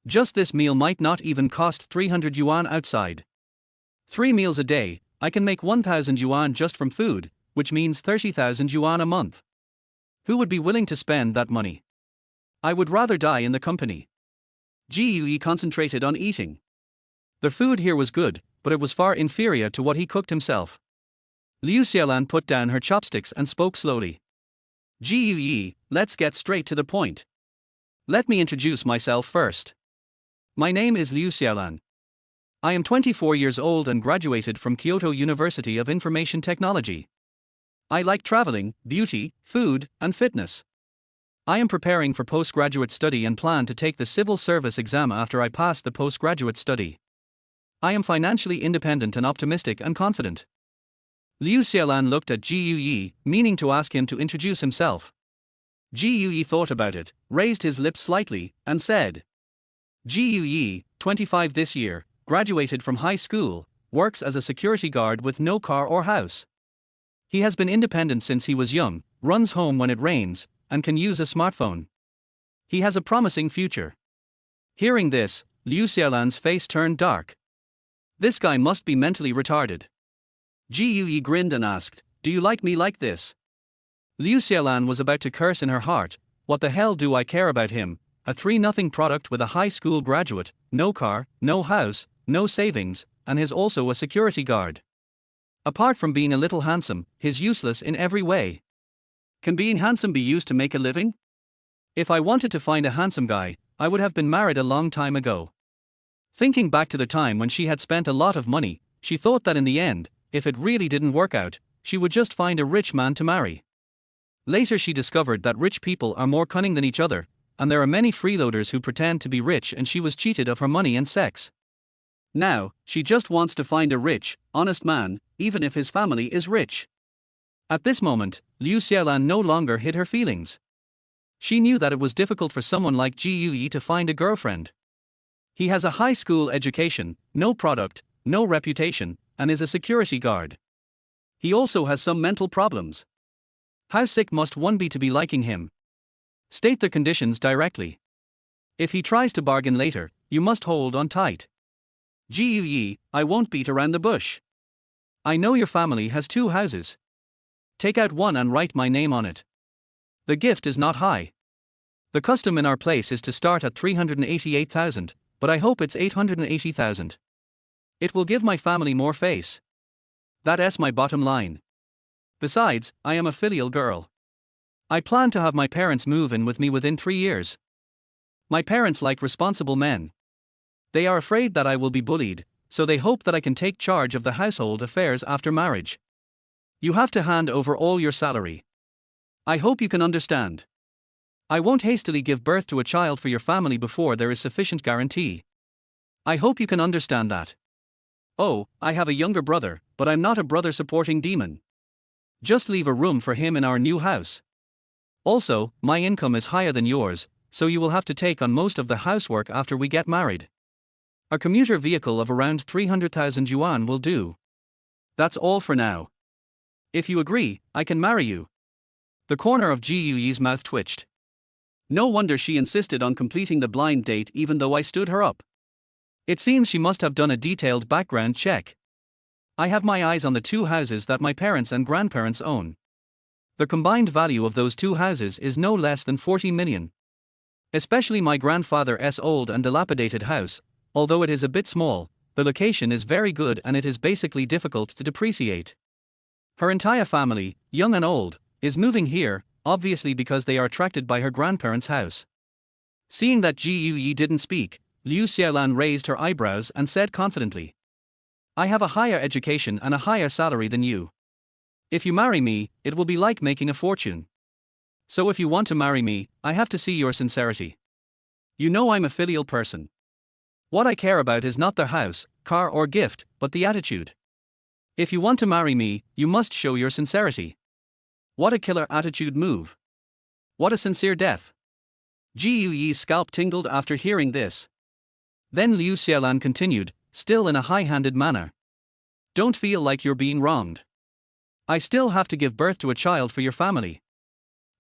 A: Just this meal might not even cost 300 yuan outside. 3 meals a day, I can make 1,000 yuan just from food, which means 30,000 yuan a month. Who would be willing to spend that money? I would rather die in the company. Ji Yi concentrated on eating. The food here was good, but it was far inferior to what he cooked himself. Liu Xiaolan put down her chopsticks and spoke slowly. Ji Yi, let's get straight to the point. Let me introduce myself first. My name is Liu Xiaolan. I am 24 years old and graduated from Kyoto University of Information Technology. I like traveling, beauty, food, and fitness. I am preparing for postgraduate study and plan to take the civil service exam after I pass the postgraduate study. I am financially independent and optimistic and confident. Liu Xiaolan looked at Ji Yi, meaning to ask him to introduce himself. Ji Yi thought about it, raised his lips slightly, and said, Ji Yi, 25 this year, graduated from high school, works as a security guard with no car or house. He has been independent since he was young, runs home when it rains, and can use a smartphone. He has a promising future. Hearing this, Liu Xiaolan's face turned dark. This guy must be mentally retarded. Ji Yuyi grinned and asked, "Do you like me like this?" Liu Xiaolan was about to curse in her heart. What the hell do I care about him? A 3-0 product with a high school graduate, no car, no house, no savings, and is also a security guard. Apart from being a little handsome, he's useless in every way. Can being handsome be used to make a living? If I wanted to find a handsome guy, I would have been married a long time ago. Thinking back to the time when she had spent a lot of money, she thought that in the end, if it really didn't work out, she would just find a rich man to marry. Later she discovered that rich people are more cunning than each other, and there are many freeloaders who pretend to be rich, and she was cheated of her money and sex. Now, she just wants to find a rich, honest man, even if his family is rich. At this moment, Liu Xiaolan no longer hid her feelings. She knew that it was difficult for someone like Ji Yuyi to find a girlfriend. He has a high school education, no product, no reputation, and is a security guard. He also has some mental problems. How sick must one be to be liking him? State the conditions directly. If he tries to bargain later, you must hold on tight. Ji Yuyi, I won't beat around the bush. I know your family has 2 houses. Take out one and write my name on it. The gift is not high. The custom in our place is to start at 388,000, but I hope it's 880,000. It will give my family more face. That's my bottom line. Besides, I am a filial girl. I plan to have my parents move in with me within 3 years. My parents like responsible men. They are afraid that I will be bullied, so they hope that I can take charge of the household affairs after marriage. You have to hand over all your salary. I hope you can understand. I won't hastily give birth to a child for your family before there is sufficient guarantee. I hope you can understand that. Oh, I have a younger brother, but I'm not a brother-supporting demon. Just leave a room for him in our new house. Also, my income is higher than yours, so you will have to take on most of the housework after we get married. A commuter vehicle of around 300,000 yuan will do. That's all for now. If you agree, I can marry you. The corner of Ji Yuyi's mouth twitched. No wonder she insisted on completing the blind date even though I stood her up. It seems she must have done a detailed background check. I have my eyes on the 2 houses that my parents and grandparents own. The combined value of those 2 houses is no less than 40 million. Especially my grandfather's old and dilapidated house, although it is a bit small, the location is very good and it is basically difficult to depreciate. Her entire family, young and old, is moving here, obviously because they are attracted by her grandparents' house. Seeing that Ji Yuyi didn't speak, Liu Xiaolan raised her eyebrows and said confidently, I have a higher education and a higher salary than you. If you marry me, it will be like making a fortune. So if you want to marry me, I have to see your sincerity. You know I'm a filial person. What I care about is not the house, car or gift, but the attitude. If you want to marry me, you must show your sincerity. What a killer attitude move. What a sincere death. Ji Yuyi's scalp tingled after hearing this. Then Liu Xiaolan continued, still in a high-handed manner. Don't feel like you're being wronged. I still have to give birth to a child for your family.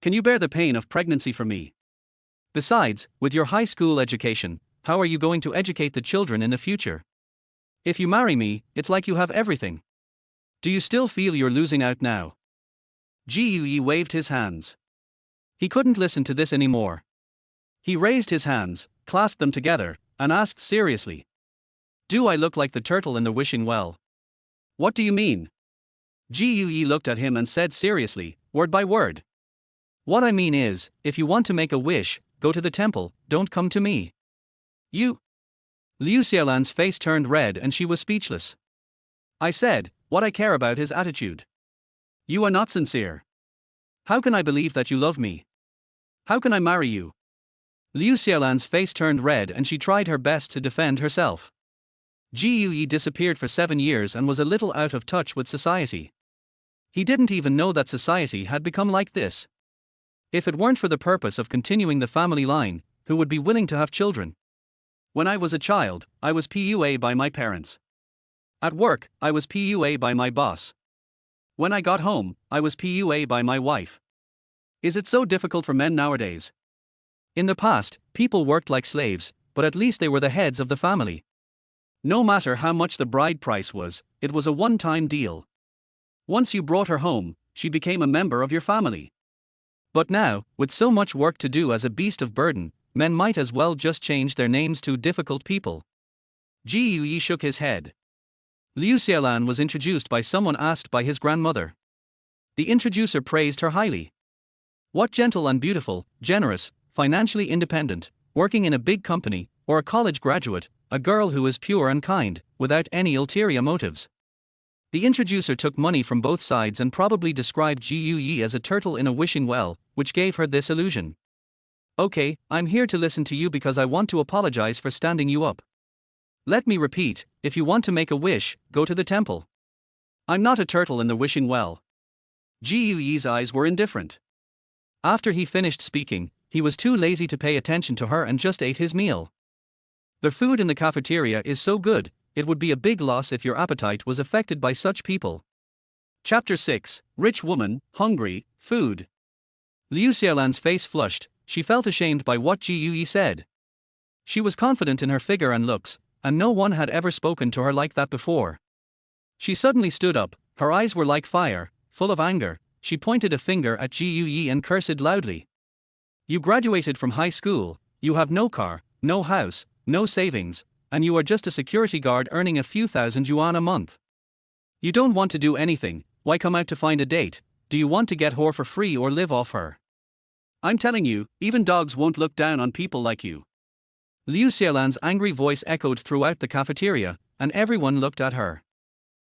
A: Can you bear the pain of pregnancy for me? Besides, with your high school education, how are you going to educate the children in the future? If you marry me, it's like you have everything. Do you still feel you're losing out now? Ji Yuyi waved his hands. He couldn't listen to this anymore. He raised his hands, clasped them together, and asked seriously. Do I look like the turtle in the wishing well? What do you mean? Ji Yuyi looked at him and said seriously, word by word. What I mean is, if you want to make a wish, go to the temple, don't come to me. You? Liu Xiaolan's face turned red and she was speechless. I said, what I care about is attitude. You are not sincere. How can I believe that you love me? How can I marry you? Liu Xiaolan's face turned red and she tried her best to defend herself. Ji Yuyi disappeared for 7 years and was a little out of touch with society. He didn't even know that society had become like this. If it weren't for the purpose of continuing the family line, who would be willing to have children? When I was a child, I was PUA by my parents. At work, I was PUA by my boss. When I got home, I was PUA by my wife. Is it so difficult for men nowadays? In the past, people worked like slaves, but at least they were the heads of the family. No matter how much the bride price was, it was a one-time deal. Once you brought her home, she became a member of your family. But now, with so much work to do as a beast of burden, men might as well just change their names to difficult people. Ji shook his head. Liu Xiaolan was introduced by someone asked by his grandmother. The introducer praised her highly. What gentle and beautiful, generous, financially independent, working in a big company, or a college graduate, a girl who is pure and kind, without any ulterior motives. The introducer took money from both sides and probably described Ji Yi as a turtle in a wishing well, which gave her this illusion. Okay, I'm here to listen to you because I want to apologize for standing you up. Let me repeat, if you want to make a wish, go to the temple. I'm not a turtle in the wishing well. Ji Yi's eyes were indifferent. After he finished speaking, he was too lazy to pay attention to her and just ate his meal. The food in the cafeteria is so good, it would be a big loss if your appetite was affected by such people. Chapter 6, Rich Woman, Hungry, Food. Liu Xiaolan's face flushed, she felt ashamed by what Ji Yi said. She was confident in her figure and looks, and no one had ever spoken to her like that before. She suddenly stood up, her eyes were like fire, full of anger, she pointed a finger at Ji Yi and cursed loudly. You graduated from high school, you have no car, no house, no savings, and you are just a security guard earning a few thousand yuan a month. You don't want to do anything, why come out to find a date? Do you want to get whore for free or live off her? I'm telling you, even dogs won't look down on people like you. Liu Xiaolan's angry voice echoed throughout the cafeteria, and everyone looked at her.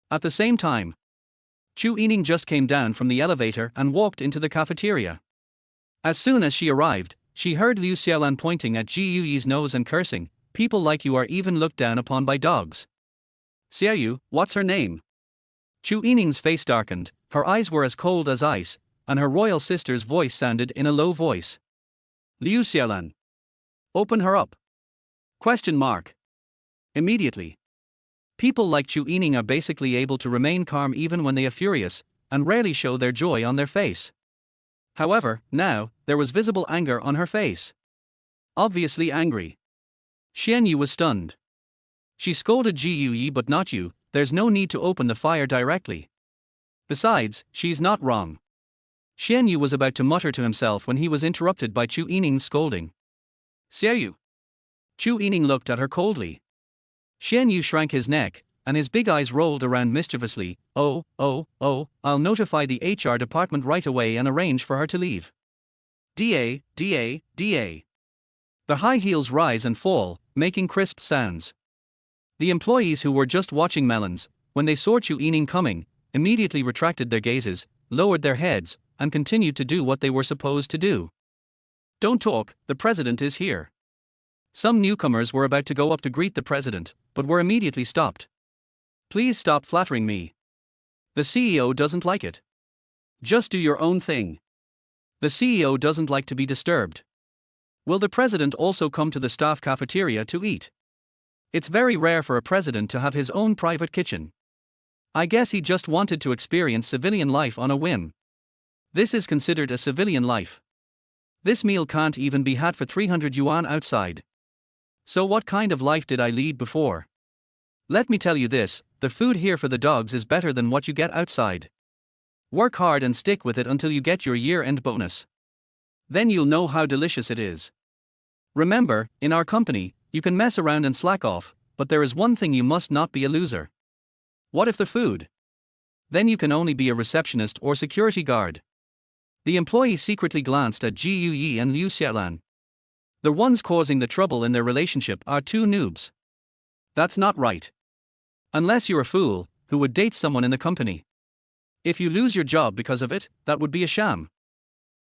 A: At the same time, Chu Yining just came down from the elevator and walked into the cafeteria. As soon as she arrived, she heard Liu Xiaolan pointing at Ji Yi's nose and cursing, people like you are even looked down upon by dogs. Xiaoyu, what's her name? Chu Yining's face darkened, her eyes were as cold as ice, and her royal sister's voice sounded in a low voice. Liu Xiaolan. Open her up. Question mark. Immediately. People like Chu Yining are basically able to remain calm even when they are furious, and rarely show their joy on their face. However, now, there was visible anger on her face. Obviously angry. Xian Yu was stunned. She scolded Ji Yi but not you, there's no need to open the fire directly. Besides, she's not wrong. Xian Yu was about to mutter to himself when he was interrupted by Chu Yining's scolding. Xiaoyu. Chu Yining looked at her coldly. Xian Yu shrank his neck, and his big eyes rolled around mischievously. Oh, I'll notify the HR department right away and arrange for her to leave. Da. The high heels rise and fall, making crisp sounds. The employees who were just watching melons, when they saw Chu Yining coming, immediately retracted their gazes, lowered their heads, and continued to do what they were supposed to do. Don't talk, the president is here. Some newcomers were about to go up to greet the president, but were immediately stopped. Please stop flattering me. The CEO doesn't like it. Just do your own thing. The CEO doesn't like to be disturbed. Will the president also come to the staff cafeteria to eat? It's very rare for a president to have his own private kitchen. I guess he just wanted to experience civilian life on a whim. This is considered a civilian life. This meal can't even be had for 300 yuan outside. So what kind of life did I lead before? Let me tell you this, the food here for the dogs is better than what you get outside. Work hard and stick with it until you get your year-end bonus. Then you'll know how delicious it is. Remember, in our company, you can mess around and slack off, but there is one thing you must not be a loser. What if the food? Then you can only be a receptionist or security guard. The employee secretly glanced at Ji Yi and Liu Xiaolan. The ones causing the trouble in their relationship are two noobs. That's not right. Unless you're a fool, who would date someone in the company. If you lose your job because of it, that would be a sham.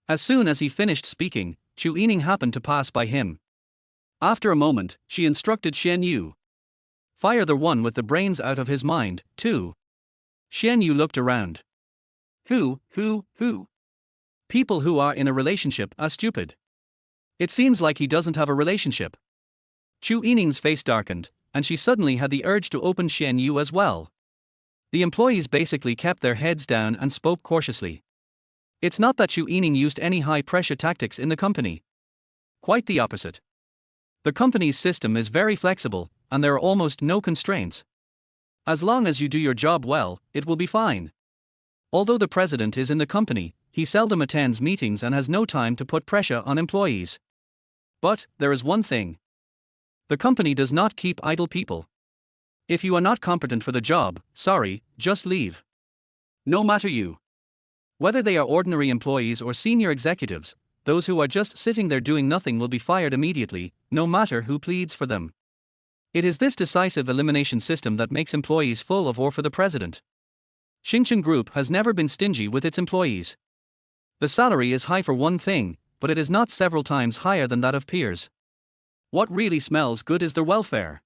A: As soon as he finished speaking, Chu Yining happened to pass by him. After a moment, she instructed Xian Yu. Fire the one with the brains out of his mind, too. Xian Yu looked around. Who? People who are in a relationship are stupid. It seems like he doesn't have a relationship. Chu Yining's face darkened, and she suddenly had the urge to open Xian Yu as well. The employees basically kept their heads down and spoke cautiously. It's not that Chu Yining used any high-pressure tactics in the company. Quite the opposite. The company's system is very flexible, and there are almost no constraints. As long as you do your job well, it will be fine. Although the president is in the company, he seldom attends meetings and has no time to put pressure on employees. But, there is one thing. The company does not keep idle people. If you are not competent for the job, sorry, just leave. No matter you. Whether they are ordinary employees or senior executives, those who are just sitting there doing nothing will be fired immediately, no matter who pleads for them. It is this decisive elimination system that makes employees full of or for the president. Xingchen Group has never been stingy with its employees. The salary is high for one thing, but it is not several times higher than that of peers. What really smells good is the welfare.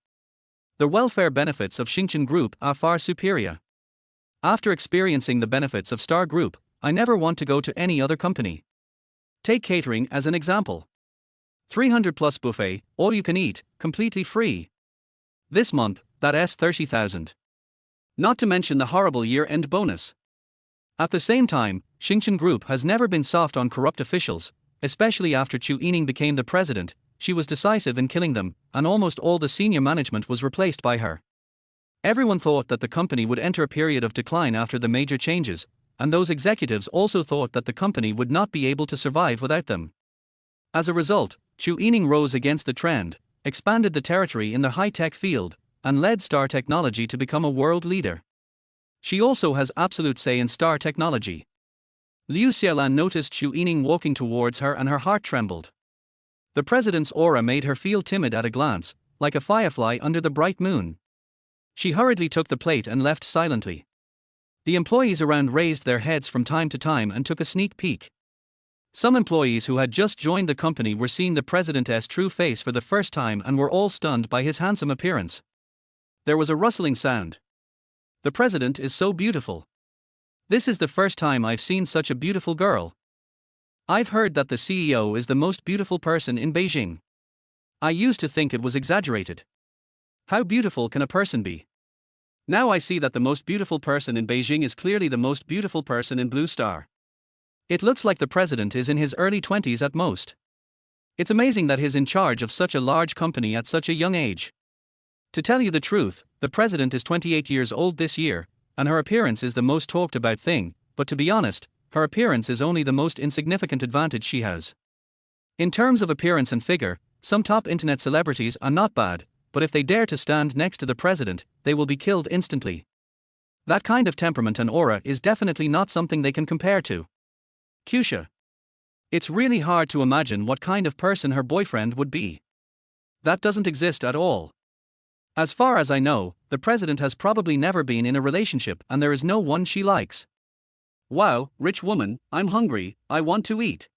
A: The welfare benefits of Xingchen Group are far superior. After experiencing the benefits of Star Group, I never want to go to any other company. Take catering as an example. 300 plus buffet, all you can eat, completely free. This month, that's 30,000. Not to mention the horrible year-end bonus. At the same time, Xingchen Group has never been soft on corrupt officials, especially after Chu Yining became the president. She was decisive in killing them, and almost all the senior management was replaced by her. Everyone thought that the company would enter a period of decline after the major changes, and those executives also thought that the company would not be able to survive without them. As a result, Chu Yining rose against the trend, expanded the territory in the high-tech field, and led Star Technology to become a world leader. She also has absolute say in Star Technology. Liu Xiaolan noticed Chu Yining walking towards her and her heart trembled. The president's aura made her feel timid at a glance, like a firefly under the bright moon. She hurriedly took the plate and left silently. The employees around raised their heads from time to time and took a sneak peek. Some employees who had just joined the company were seeing the president's true face for the first time and were all stunned by his handsome appearance. There was a rustling sound. The president is so beautiful. This is the first time I've seen such a beautiful girl. I've heard that the CEO is the most beautiful person in Beijing. I used to think it was exaggerated. How beautiful can a person be? Now I see that the most beautiful person in Beijing is clearly the most beautiful person in Blue Star. It looks like the president is in his early 20s at most. It's amazing that he's in charge of such a large company at such a young age. To tell you the truth, the president is 28 years old this year, and her appearance is the most talked about thing, but to be honest, her appearance is only the most insignificant advantage she has. In terms of appearance and figure, some top internet celebrities are not bad, but if they dare to stand next to the president, they will be killed instantly. That kind of temperament and aura is definitely not something they can compare to Kusha. It's really hard to imagine what kind of person her boyfriend would be. That doesn't exist at all. As far as I know, the president has probably never been in a relationship and there is no one she likes. Wow, rich woman, I'm hungry, I want to eat.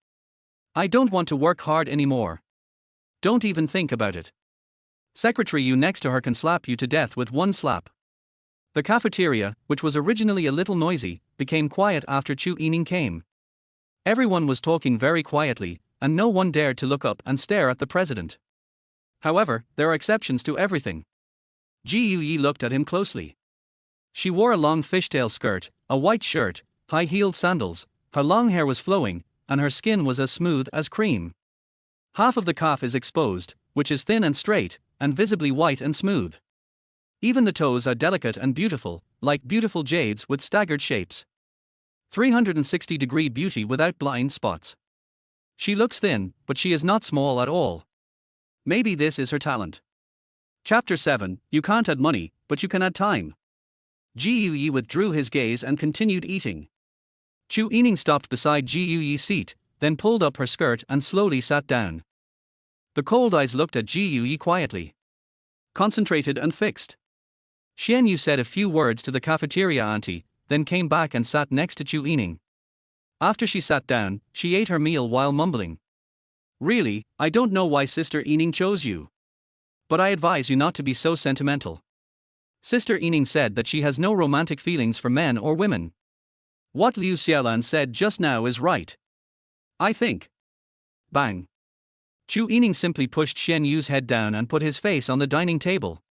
A: I don't want to work hard anymore. Don't even think about it. Secretary Yu next to her can slap you to death with one slap. The cafeteria, which was originally a little noisy, became quiet after Chu Yining came. Everyone was talking very quietly, and no one dared to look up and stare at the president. However, there are exceptions to everything. Ji Yuyi looked at him closely. She wore a long fishtail skirt, a white shirt, high-heeled sandals, her long hair was flowing, and her skin was as smooth as cream. Half of the calf is exposed, which is thin and straight, and visibly white and smooth. Even the toes are delicate and beautiful, like beautiful jades with staggered shapes. 360-degree beauty without blind spots. She looks thin, but she is not small at all. Maybe this is her talent. Chapter 7, You can't add money, but you can add time. Ji Yuyi withdrew his gaze and continued eating. Chu Yining stopped beside Ji Yuyi's seat, then pulled up her skirt and slowly sat down. The cold eyes looked at Ji Yuyi quietly. Concentrated and fixed. Xian Yu said a few words to the cafeteria auntie, then came back and sat next to Chu Yining. After she sat down, she ate her meal while mumbling. Really, I don't know why Sister Yining chose you. But I advise you not to be so sentimental. Sister Yining said that she has no romantic feelings for men or women. What Liu Xiaolan said just now is right. I think. Bang. Chu Yining simply pushed Xian Yu's head down and put his face on the dining table.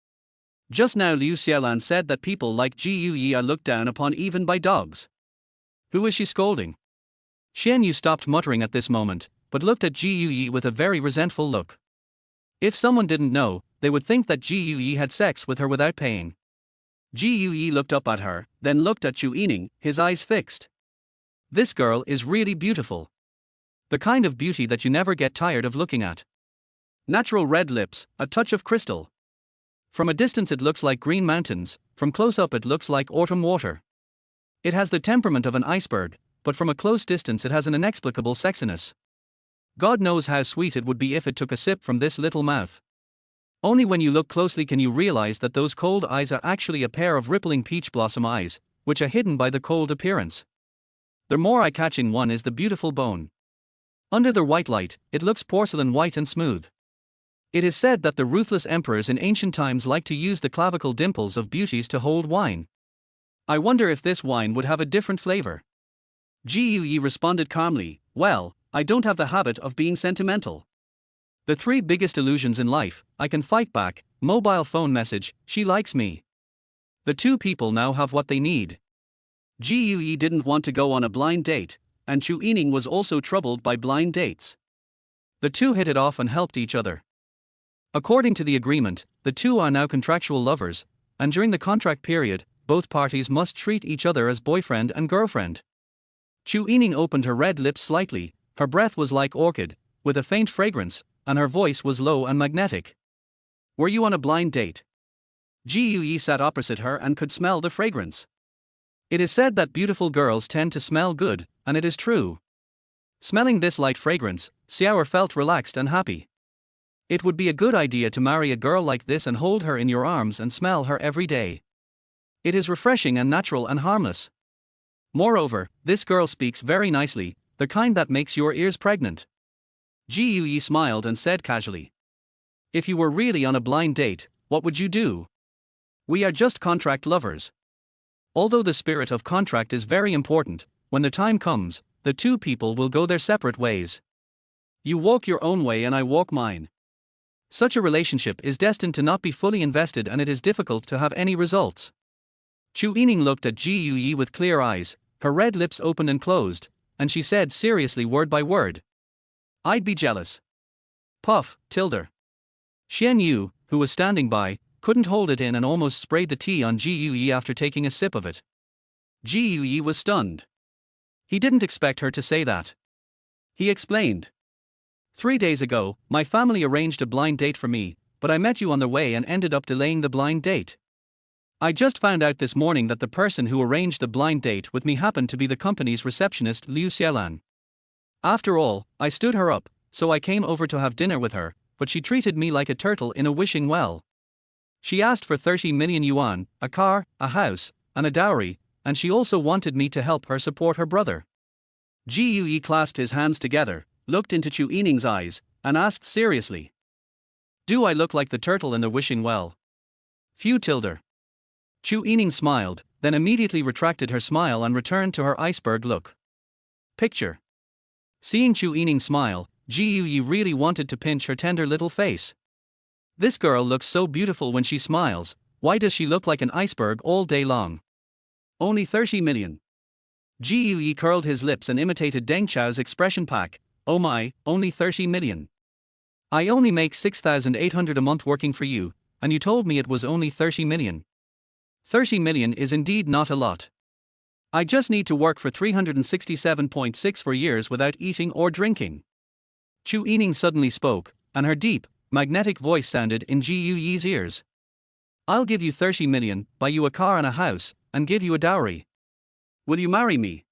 A: Just now Liu Xiaolan said that people like Ji Yi are looked down upon even by dogs. Who is she scolding? Xian Yu stopped muttering at this moment, but looked at Ji Yi with a very resentful look. If someone didn't know, they would think that Ji Yi had sex with her without paying. Ji Yi looked up at her, then looked at Chu Yining, his eyes fixed. This girl is really beautiful. The kind of beauty that you never get tired of looking at. Natural red lips, a touch of crystal. From a distance it looks like green mountains, from close up it looks like autumn water. It has the temperament of an iceberg, but from a close distance it has an inexplicable sexiness. God knows how sweet it would be if it took a sip from this little mouth. Only when you look closely can you realize that those cold eyes are actually a pair of rippling peach blossom eyes, which are hidden by the cold appearance. The more eye-catching one is the beautiful bone. Under the white light, it looks porcelain white and smooth. It is said that the ruthless emperors in ancient times liked to use the clavicle dimples of beauties to hold wine. I wonder if this wine would have a different flavor. Ji Yi responded calmly, well, I don't have the habit of being sentimental. The three biggest illusions in life, I can fight back, mobile phone message, she likes me. The two people now have what they need. Ji Yi didn't want to go on a blind date, and Chu Yining was also troubled by blind dates. The two hit it off and helped each other. According to the agreement, the two are now contractual lovers, and during the contract period, both parties must treat each other as boyfriend and girlfriend. Chu Yining opened her red lips slightly, her breath was like orchid, with a faint fragrance, and her voice was low and magnetic. Were you on a blind date? Ji Yi sat opposite her and could smell the fragrance. It is said that beautiful girls tend to smell good, and it is true. Smelling this light fragrance, Xiaoer felt relaxed and happy. It would be a good idea to marry a girl like this and hold her in your arms and smell her every day. It is refreshing and natural and harmless. Moreover, this girl speaks very nicely, the kind that makes your ears pregnant. Ji Yi smiled and said casually. If you were really on a blind date, what would you do? We are just contract lovers. Although the spirit of contract is very important, when the time comes, the two people will go their separate ways. You walk your own way and I walk mine. Such a relationship is destined to not be fully invested and it is difficult to have any results. Chu Yining looked at Ji Yi with clear eyes, her red lips opened and closed, and she said seriously word by word. I'd be jealous. Puff, tilde. Xian Yu, who was standing by, couldn't hold it in and almost sprayed the tea on Ji Yi after taking a sip of it. Ji Yi was stunned. He didn't expect her to say that. He explained. 3 days ago, my family arranged a blind date for me, but I met you on the way and ended up delaying the blind date. I just found out this morning that the person who arranged the blind date with me happened to be the company's receptionist Liu Xiaolan. After all, I stood her up, so I came over to have dinner with her, but she treated me like a turtle in a wishing well. She asked for 30 million yuan, a car, a house, and a dowry, and she also wanted me to help her support her brother. Ji Yi clasped his hands together, looked into Chu Yining's eyes, and asked seriously. Do I look like the turtle in the wishing well? Few tilde. Chu Yining smiled, then immediately retracted her smile and returned to her iceberg look. Picture. Seeing Chu Yining smile, Ji Yi really wanted to pinch her tender little face. This girl looks so beautiful when she smiles, why does she look like an iceberg all day long? Only 30 million. Ji Yi curled his lips and imitated Deng Chao's expression pack, oh my, only 30 million. I only make 6,800 a month working for you, and you told me it was only 30 million. 30 million is indeed not a lot. I just need to work for 367.6 years without eating or drinking. Chu Yining suddenly spoke, and her deep, magnetic voice sounded in Ji Yi's ears. I'll give you 30 million, buy you a car and a house, and give you a dowry. Will you marry me?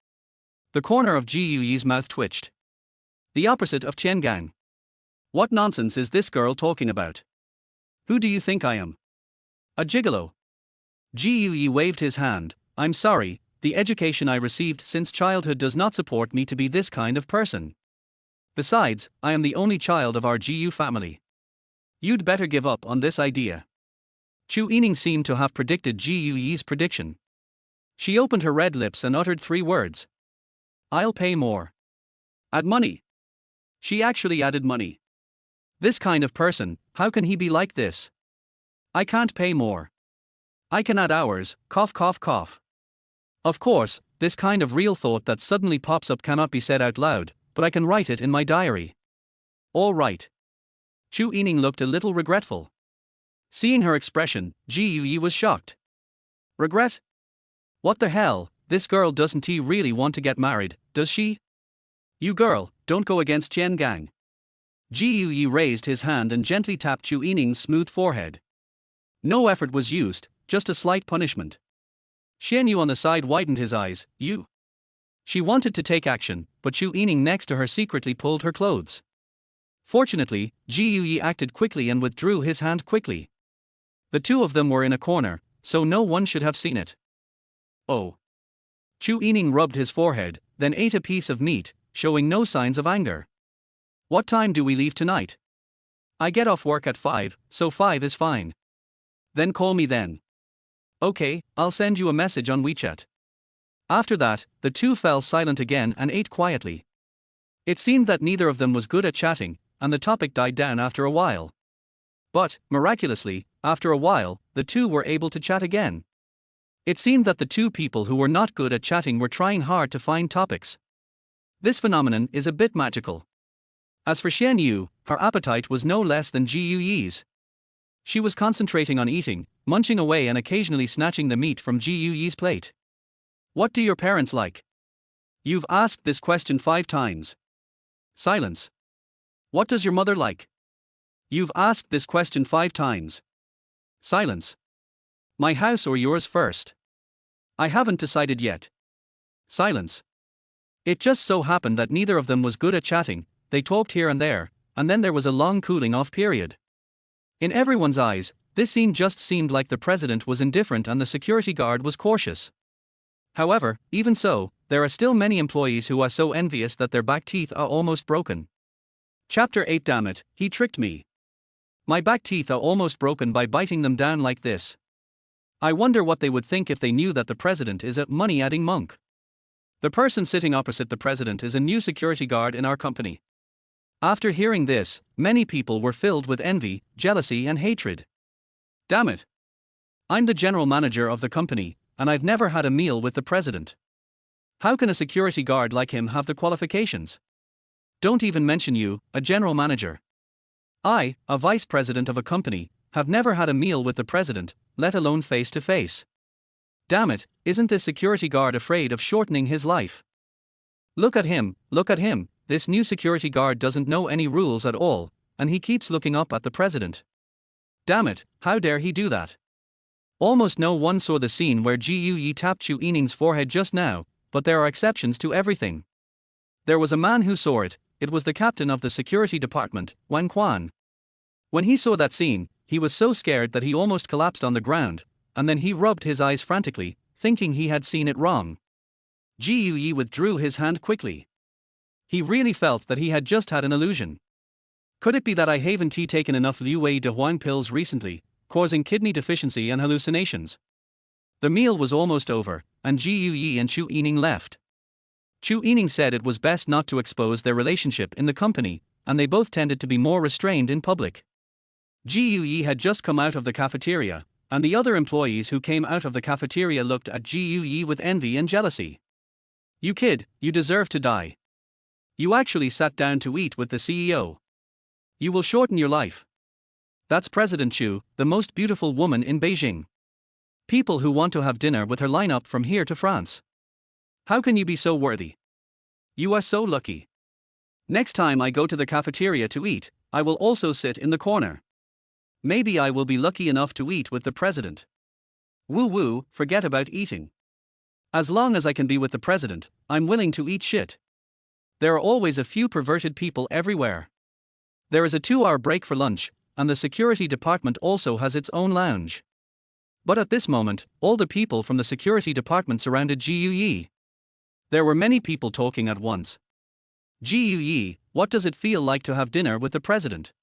A: The corner of Ji Yi's mouth twitched. The opposite of Tiangang. What nonsense is this girl talking about? Who do you think I am? A gigolo. Ji Yi waved his hand. I'm sorry, the education I received since childhood does not support me to be this kind of person. Besides, I am the only child of our Ji family. You'd better give up on this idea. Chu Yining seemed to have predicted Ji Yi's prediction. She opened her red lips and uttered 3 words. I'll pay more. Add money. She actually added money. This kind of person, how can he be like this? I can't pay more. I can add hours, cough cough cough. Of course, this kind of real thought that suddenly pops up cannot be said out loud, but I can write it in my diary. All right. Chu Yining looked a little regretful. Seeing her expression, Ji Yuyi was shocked. Regret? What the hell, this girl doesn't really want to get married, does she? You girl, don't go against Qian Gang. Ji Yuyi raised his hand and gently tapped Chu Yining's smooth forehead. No effort was used, just a slight punishment. Xian Yu on the side widened his eyes. You. She wanted to take action, but Chu Yining next to her secretly pulled her clothes. Fortunately, Ji Yuyi acted quickly and withdrew his hand quickly. The two of them were in a corner, so no one should have seen it. Oh. Chu Yining rubbed his forehead, then ate a piece of meat, showing no signs of anger. What time do we leave tonight? I get off work at 5, so 5 is fine. Then call me then. Okay, I'll send you a message on WeChat. After that, the two fell silent again and ate quietly. It seemed that neither of them was good at chatting, and the topic died down after a while. But, miraculously, after a while, the two were able to chat again. It seemed that the two people who were not good at chatting were trying hard to find topics. This phenomenon is a bit magical. As for Xian Yu, her appetite was no less than Ji Yuyi's. She was concentrating on eating, munching away and occasionally snatching the meat from Ji Yuyi's plate. What do your parents like? You've asked this question 5 times. Silence. What does your mother like? You've asked this question 5 times. Silence. My house or yours first? I haven't decided yet. Silence. It just so happened that neither of them was good at chatting, they talked here and there, and then there was a long cooling off period. In everyone's eyes, this scene just seemed like the president was indifferent and the security guard was cautious. However, even so, there are still many employees who are so envious that their back teeth are almost broken. Chapter 8. Damn it, he tricked me. My back teeth are almost broken by biting them down like this. I wonder what they would think if they knew that the president is a money-adding monk. The person sitting opposite the president is a new security guard in our company. After hearing this, many people were filled with envy, jealousy and hatred. Damn it. I'm the general manager of the company, and I've never had a meal with the president. How can a security guard like him have the qualifications? Don't even mention you, a general manager. I, a vice president of a company, have never had a meal with the president, let alone face to face. Damn it, isn't this security guard afraid of shortening his life? Look at him, this new security guard doesn't know any rules at all, and he keeps looking up at the president. Damn it, how dare he do that? Almost no one saw the scene where Ji Yuyi tapped Chu Yining's forehead just now, but there are exceptions to everything. There was a man who saw it. It was the captain of the security department, Wang Quan. When he saw that scene, he was so scared that he almost collapsed on the ground, and then he rubbed his eyes frantically, thinking he had seen it wrong. Ji Yuyi withdrew his hand quickly. He really felt that he had just had an illusion. Could it be that I haven't taken enough Liu Wei de Huang pills recently, causing kidney deficiency and hallucinations? The meal was almost over, and Ji Yuyi and Chu Yining left. Chu Yining said it was best not to expose their relationship in the company, and they both tended to be more restrained in public. Ji Yuyi had just come out of the cafeteria, and the other employees who came out of the cafeteria looked at Ji Yuyi with envy and jealousy. You kid, you deserve to die. You actually sat down to eat with the CEO. You will shorten your life. That's President Chu, the most beautiful woman in Beijing. People who want to have dinner with her line up from here to France. How can you be so worthy? You are so lucky. Next time I go to the cafeteria to eat, I will also sit in the corner. Maybe I will be lucky enough to eat with the president. Woo woo, forget about eating. As long as I can be with the president, I'm willing to eat shit. There are always a few perverted people everywhere. There is a 2-hour break for lunch, and the security department also has its own lounge. But at this moment, all the people from the security department surrounded Ji Yuyi. There were many people talking at once. Ji Yuyi, what does it feel like to have dinner with the president?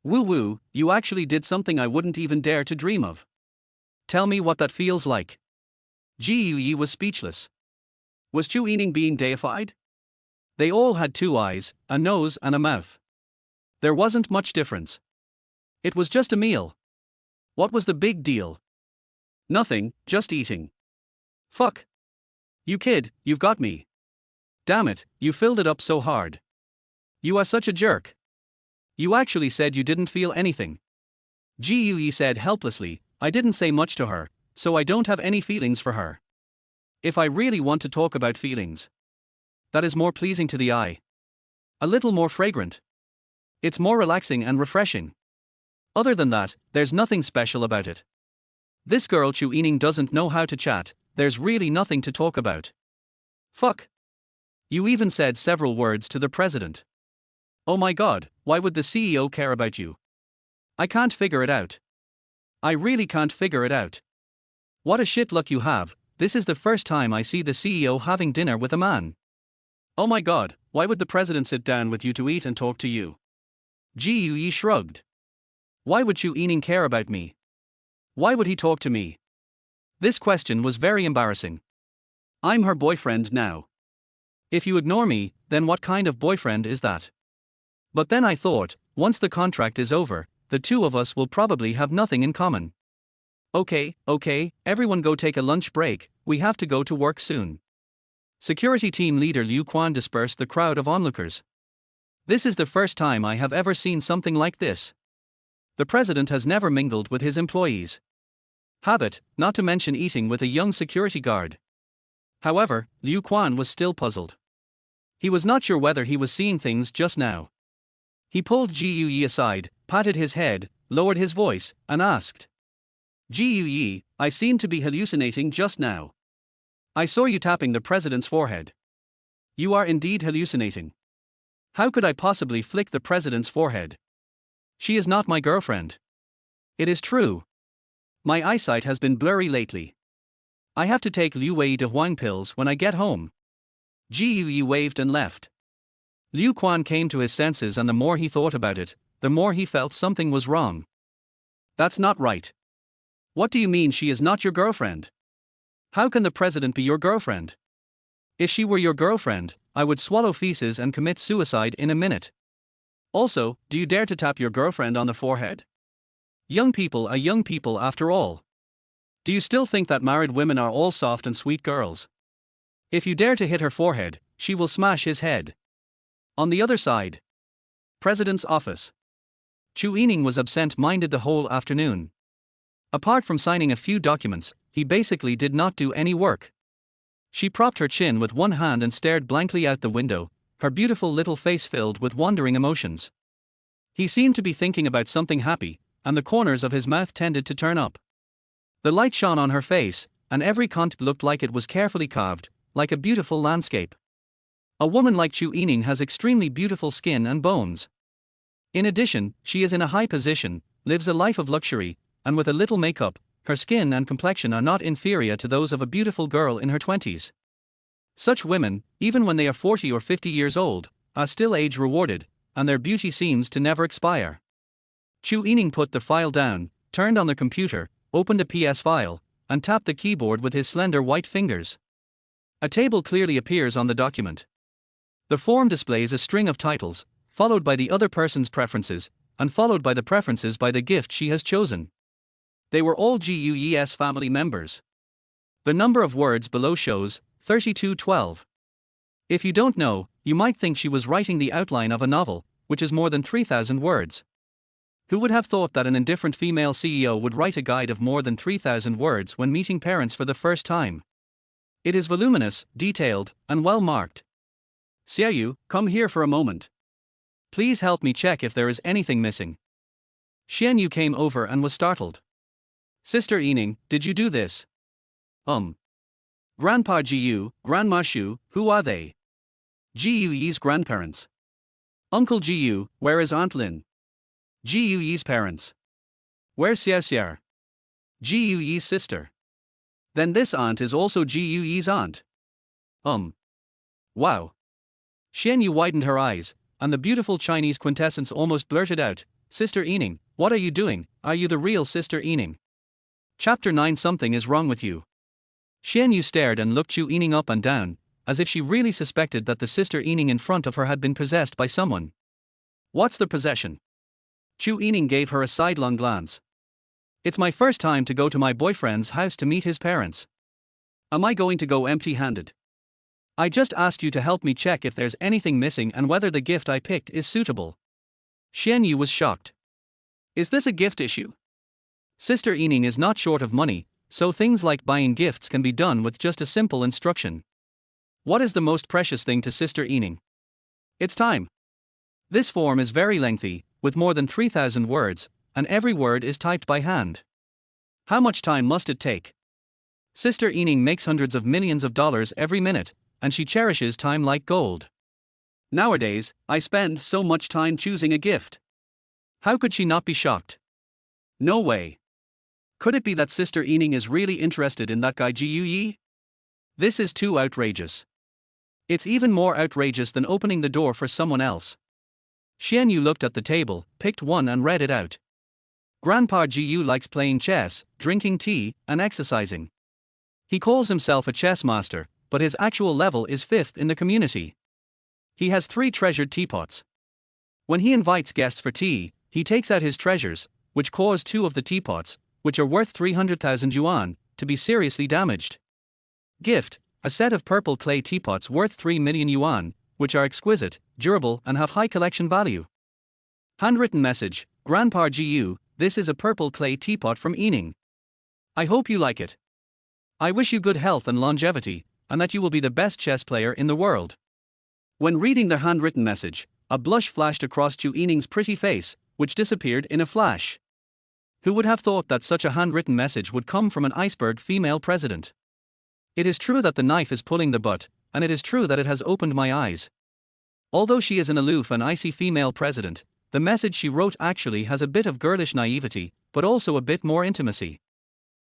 A: Woo woo, you actually did something I wouldn't even dare to dream of. Tell me what that feels like. Ji Yuyi was speechless. Was Chu Yining being deified? They all had 2 eyes, a nose and a mouth. There wasn't much difference. It was just a meal. What was the big deal? Nothing, just eating. Fuck. You kid, you've got me. Damn it, you filled it up so hard. You are such a jerk. You actually said you didn't feel anything. Gue said helplessly, I didn't say much to her, so I don't have any feelings for her. If I really want to talk about feelings, that is more pleasing to the eye. A little more fragrant. It's more relaxing and refreshing. Other than that, there's nothing special about it. This girl Chu Yining doesn't know how to chat, there's really nothing to talk about. Fuck. You even said several words to the president. Oh my god, why would the CEO care about you? I can't figure it out. I really can't figure it out. What a shit luck you have, this is the first time I see the CEO having dinner with a man. Oh my god, why would the president sit down with you to eat and talk to you? Gue shrugged. Why would Chu Yining care about me? Why would he talk to me? This question was very embarrassing. I'm her boyfriend now. If you ignore me, then what kind of boyfriend is that? But then I thought, once the contract is over, the two of us will probably have nothing in common. Okay, everyone go take a lunch break, we have to go to work soon. Security team leader Liu Quan dispersed the crowd of onlookers. This is the first time I have ever seen something like this. The president has never mingled with his employees. Habit, not to mention eating with a young security guard. However, Liu Quan was still puzzled. He was not sure whether he was seeing things just now. He pulled Gue aside, patted his head, lowered his voice, and asked. Gue, I seem to be hallucinating just now. I saw you tapping the president's forehead. You are indeed hallucinating. How could I possibly flick the president's forehead? She is not my girlfriend. It is true. My eyesight has been blurry lately. I have to take Liu Wei de Huang pills when I get home. Gue waved and left. Liu Quan came to his senses, and the more he thought about it, the more he felt something was wrong. That's not right. What do you mean she is not your girlfriend? How can the president be your girlfriend? If she were your girlfriend, I would swallow feces and commit suicide in a minute. Also, do you dare to tap your girlfriend on the forehead? Young people are young people after all. Do you still think that married women are all soft and sweet girls? If you dare to hit her forehead, she will smash his head. On the other side. President's office. Chu Yining was absent-minded the whole afternoon. Apart from signing a few documents, he basically did not do any work. She propped her chin with one hand and stared blankly out the window, her beautiful little face filled with wandering emotions. He seemed to be thinking about something happy, and the corners of his mouth tended to turn up. The light shone on her face, and every contour looked like it was carefully carved, like a beautiful landscape. A woman like Chu Yining has extremely beautiful skin and bones. In addition, she is in a high position, lives a life of luxury, and with a little makeup, her skin and complexion are not inferior to those of a beautiful girl in her 20s. Such women, even when they are 40 or 50 years old, are still age-rewarded, and their beauty seems to never expire. Chu Yining put the file down, turned on the computer, opened a PS file, and tapped the keyboard with his slender white fingers. A table clearly appears on the document. The form displays a string of titles, followed by the other person's preferences, and followed by the preferences by the gift she has chosen. They were all GUES family members. The number of words below shows 3212. If you don't know, you might think she was writing the outline of a novel, which is more than 3,000 words. Who would have thought that an indifferent female CEO would write a guide of more than 3,000 words when meeting parents for the first time? It is voluminous, detailed, and well marked. Xiaoyu, come here for a moment. Please help me check if there is anything missing. Xianyu came over and was startled. Sister Yining, did you do this? Grandpa Jiu, Grandma Shu, who are they? Jiu's grandparents. Uncle Jiu, where is Aunt Lin? Jiu's parents. Where's Xiao Xiao? Jiu's sister. Then this aunt is also Jiu's aunt. Wow. Xianyu widened her eyes, and the beautiful Chinese quintessence almost blurted out, Sister Yining, what are you doing? Are you the real Sister Yining? Chapter 9. Something is wrong with you. Xianyu stared and looked Chu Yining up and down, as if she really suspected that the Sister Yining in front of her had been possessed by someone. What's the possession? Chu Yining gave her a sidelong glance. It's my first time to go to my boyfriend's house to meet his parents. Am I going to go empty-handed? I just asked you to help me check if there's anything missing and whether the gift I picked is suitable. Xian Yu was shocked. Is this a gift issue? Sister Yining is not short of money, so things like buying gifts can be done with just a simple instruction. What is the most precious thing to Sister Yining? It's time. This form is very lengthy, with more than 3,000 words, and every word is typed by hand. How much time must it take? Sister Yining makes hundreds of millions of dollars every minute, and she cherishes time like gold. Nowadays, I spend so much time choosing a gift. How could she not be shocked? No way. Could it be that Sister Yining is really interested in that guy Ji Yi? This is too outrageous. It's even more outrageous than opening the door for someone else. Xian Yu looked at the table, picked one and read it out. Grandpa Ji Yu likes playing chess, drinking tea, and exercising. He calls himself a chess master, but his actual level is 5th in the community. He has 3 treasured teapots. When he invites guests for tea, he takes out his treasures, which cause 2 of the teapots, which are worth 300,000 yuan, to be seriously damaged. Gift: a set of purple clay teapots worth 3 million yuan, which are exquisite, durable, and have high collection value. Handwritten message: Grandpa Ji Yu, this is a purple clay teapot from Yining. I hope you like it. I wish you good health and longevity, and that you will be the best chess player in the world. When reading the handwritten message, a blush flashed across Chu Yining's pretty face, which disappeared in a flash. Who would have thought that such a handwritten message would come from an iceberg female president? It is true that the knife is pulling the butt, and it is true that it has opened my eyes. Although she is an aloof and icy female president, the message she wrote actually has a bit of girlish naivety, but also a bit more intimacy.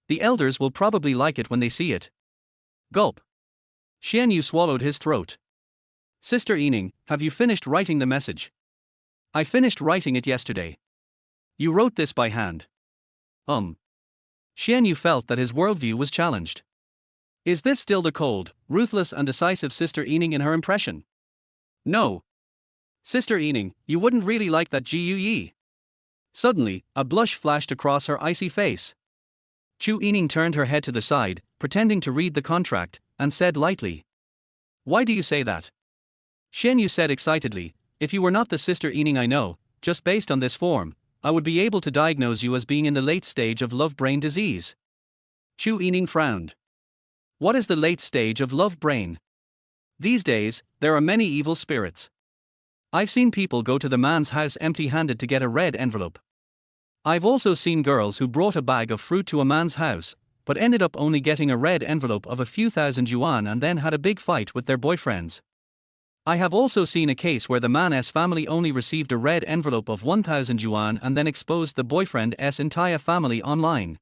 A: The elders will probably like it when they see it. Gulp. Xian Yu swallowed his throat. Sister Yining, have you finished writing the message? I finished writing it yesterday. You wrote this by hand. Xian Yu felt that his worldview was challenged. Is this still the cold, ruthless and decisive Sister Yining in her impression? No. Sister Yining, you wouldn't really like that Ji Yi. Suddenly, a blush flashed across her icy face. Chu Yining turned her head to the side, pretending to read the contract, and said lightly. Why do you say that? Xian Yu said excitedly, if you were not the Sister Yining I know, just based on this form, I would be able to diagnose you as being in the late stage of love-brain disease. Chu Yining frowned. What is the late stage of love-brain? These days, there are many evil spirits. I've seen people go to the man's house empty-handed to get a red envelope. I've also seen girls who brought a bag of fruit to a man's house, but ended up only getting a red envelope of a few thousand yuan and then had a big fight with their boyfriends. I have also seen a case where the man's family only received a red envelope of 1,000 yuan and then exposed the boyfriend's entire family online.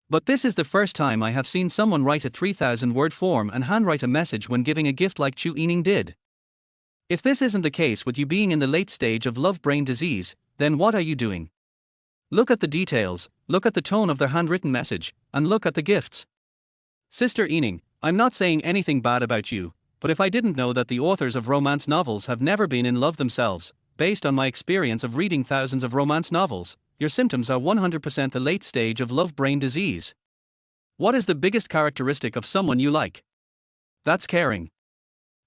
A: But this is the first time I have seen someone write a 3,000-word form and handwrite a message when giving a gift like Chu Yining did. If this isn't the case with you being in the late stage of love-brain disease, then what are you doing? Look at the details, look at the tone of their handwritten message, and look at the gifts. Sister Yining, I'm not saying anything bad about you, but if I didn't know that the authors of romance novels have never been in love themselves, based on my experience of reading thousands of romance novels, your symptoms are 100% the late stage of love-brain disease. What is the biggest characteristic of someone you like? That's caring.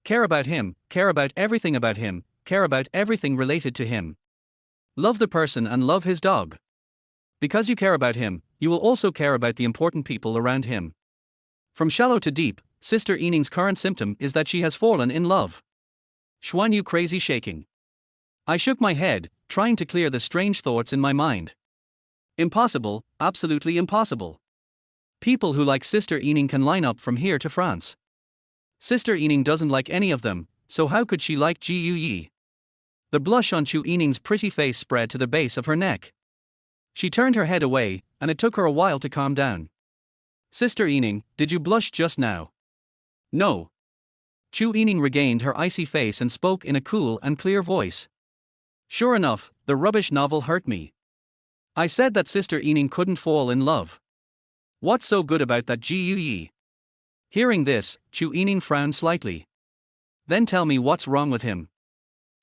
A: Care about him, care about everything about him, care about everything related to him. Love the person and love his dog. Because you care about him, you will also care about the important people around him. From shallow to deep, Sister Yining's current symptom is that she has fallen in love. Xuan Yu crazy shaking. I shook my head, trying to clear the strange thoughts in my mind. Impossible, absolutely impossible. People who like Sister Yining can line up from here to France. Sister Yining doesn't like any of them, so how could she like Ji Yi? The blush on Chu Yining's pretty face spread to the base of her neck. She turned her head away, and it took her a while to calm down. Sister Yining, did you blush just now? No. Chu Yining regained her icy face and spoke in a cool and clear voice. Sure enough, the rubbish novel hurt me. I said that Sister Yining couldn't fall in love. What's so good about that Ji Yi? Hearing this, Chu Yining frowned slightly. Then tell me what's wrong with him.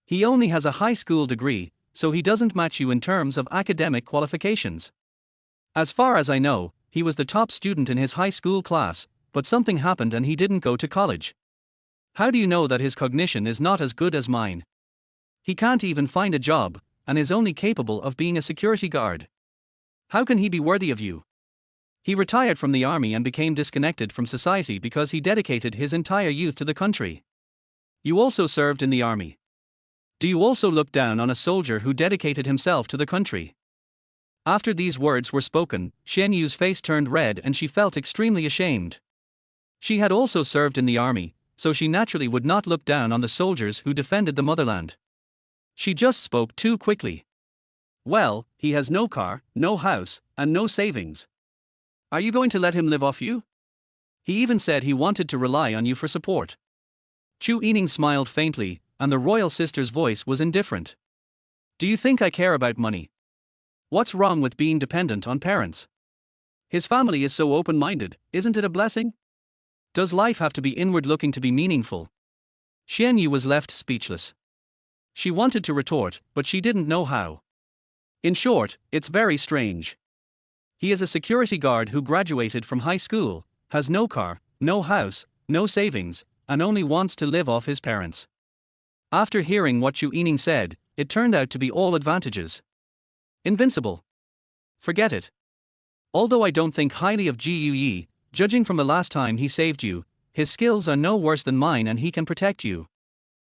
A: He only has a high school degree, so he doesn't match you in terms of academic qualifications. As far as I know, he was the top student in his high school class, but something happened and he didn't go to college. How do you know that his cognition is not as good as mine? He can't even find a job, and is only capable of being a security guard. How can he be worthy of you? He retired from the army and became disconnected from society because he dedicated his entire youth to the country. You also served in the army. Do you also look down on a soldier who dedicated himself to the country? After these words were spoken, Shen Yu's face turned red and she felt extremely ashamed. She had also served in the army, so she naturally would not look down on the soldiers who defended the motherland. She just spoke too quickly. Well, he has no car, no house, and no savings. Are you going to let him live off you? He even said he wanted to rely on you for support. Chu Yining smiled faintly, and the royal sister's voice was indifferent. Do you think I care about money? What's wrong with being dependent on parents? His family is so open-minded, isn't it a blessing? Does life have to be inward-looking to be meaningful? Xian Yu was left speechless. She wanted to retort, but she didn't know how. In short, it's very strange. He is a security guard who graduated from high school, has no car, no house, no savings, and only wants to live off his parents. After hearing what Chu Yining said, it turned out to be all advantages. Invincible. Forget it. Although I don't think highly of Ji Yi, judging from the last time he saved you, his skills are no worse than mine and he can protect you.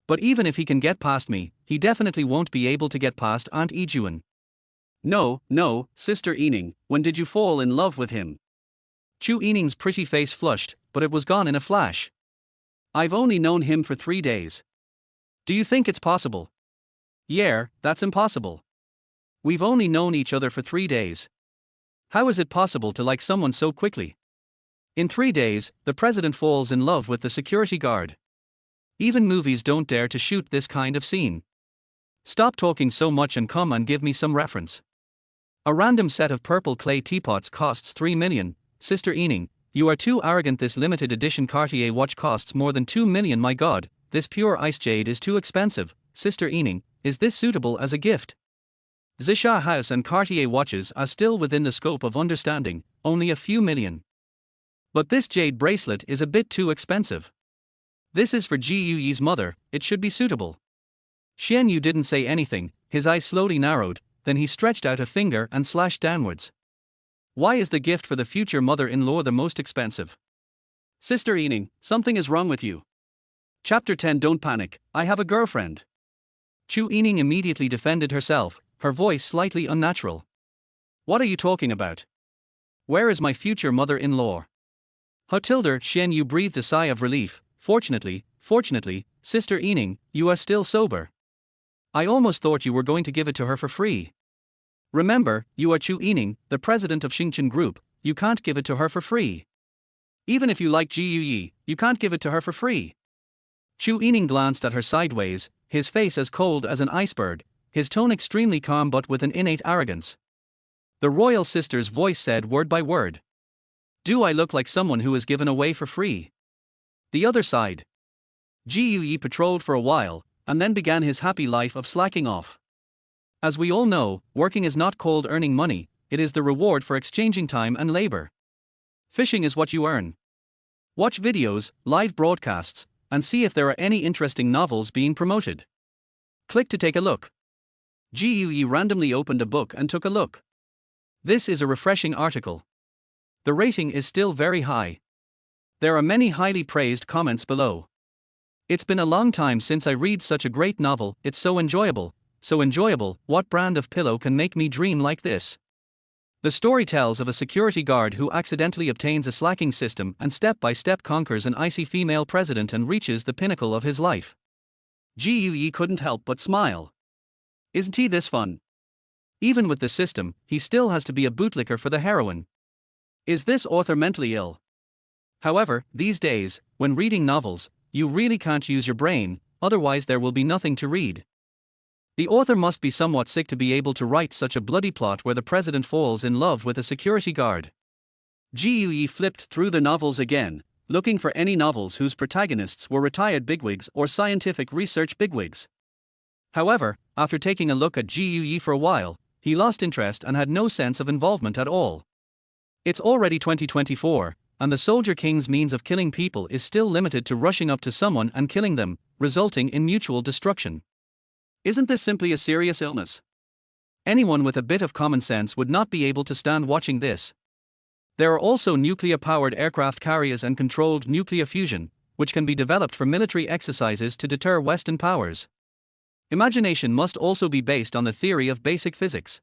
A: But even if he can get past me, he definitely won't be able to get past Aunt Ijuan. No, Sister Yining, when did you fall in love with him? Chu Yining's pretty face flushed, but it was gone in a flash. I've only known him for 3 days. Do you think it's possible? Yeah, that's impossible. We've only known each other for 3 days. How is it possible to like someone so quickly? In 3 days, the president falls in love with the security guard. Even movies don't dare to shoot this kind of scene. Stop talking so much and come and give me some reference. A random set of purple clay teapots costs 3 million, Sister Yining, you are too arrogant. This limited edition Cartier watch costs more than 2 million. My god, this pure ice jade is too expensive, Sister Yining, is this suitable as a gift? Zisha House and Cartier watches are still within the scope of understanding, only a few million. But this jade bracelet is a bit too expensive. This is for Ji Yuyi's mother, it should be suitable. Xian Yu didn't say anything, his eyes slowly narrowed, then he stretched out a finger and slashed downwards. Why is the gift for the future mother-in-law the most expensive? Sister Yining, something is wrong with you. Chapter 10. Don't panic, I have a girlfriend. Chu Yining immediately defended herself, her voice slightly unnatural. What are you talking about? Where is my future mother-in-law? Hotilder Xian Yu breathed a sigh of relief. Fortunately, Sister Yining, you are still sober. I almost thought you were going to give it to her for free. Remember, you are Chu Yining, the president of Xingchen Group, you can't give it to her for free. Even if you like Ji Yuyi, you can't give it to her for free. Chu Yining glanced at her sideways, his face as cold as an iceberg, his tone extremely calm but with an innate arrogance. The royal sister's voice said word by word. Do I look like someone who is given away for free? The other side. Ji Yuyi patrolled for a while, and then began his happy life of slacking off. As we all know, working is not called earning money, it is the reward for exchanging time and labor. Fishing is what you earn. Watch videos, live broadcasts, and see if there are any interesting novels being promoted. Click to take a look. Ji Yuyi randomly opened a book and took a look. This is a refreshing article. The rating is still very high. There are many highly praised comments below. It's been a long time since I read such a great novel, it's so enjoyable, what brand of pillow can make me dream like this? The story tells of a security guard who accidentally obtains a slacking system and step by step conquers an icy female president and reaches the pinnacle of his life. Ji Yuyi couldn't help but smile. Isn't he this fun? Even with the system, he still has to be a bootlicker for the heroine. Is this author mentally ill? However, these days, when reading novels, you really can't use your brain, otherwise there will be nothing to read. The author must be somewhat sick to be able to write such a bloody plot where the president falls in love with a security guard. Ji Yuyi flipped through the novels again, looking for any novels whose protagonists were retired bigwigs or scientific research bigwigs. However, after taking a look at Gui for a while, he lost interest and had no sense of involvement at all. It's already 2024, and the Soldier King's means of killing people is still limited to rushing up to someone and killing them, resulting in mutual destruction. Isn't this simply a serious illness? Anyone with a bit of common sense would not be able to stand watching this. There are also nuclear-powered aircraft carriers and controlled nuclear fusion, which can be developed for military exercises to deter Western powers. Imagination must also be based on the theory of basic physics.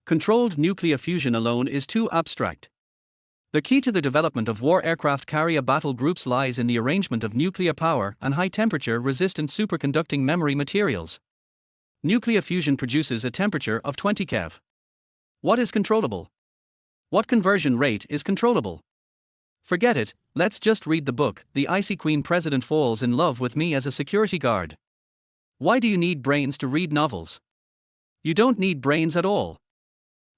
A: Controlled nuclear fusion alone is too abstract. The key to the development of war aircraft carrier battle groups lies in the arrangement of nuclear power and high-temperature resistant superconducting memory materials. Nuclear fusion produces a temperature of 20 keV. What is controllable? What conversion rate is controllable? Forget it, let's just read the book, The Icy Queen President Falls in Love with Me as a Security Guard. Why do you need brains to read novels? You don't need brains at all.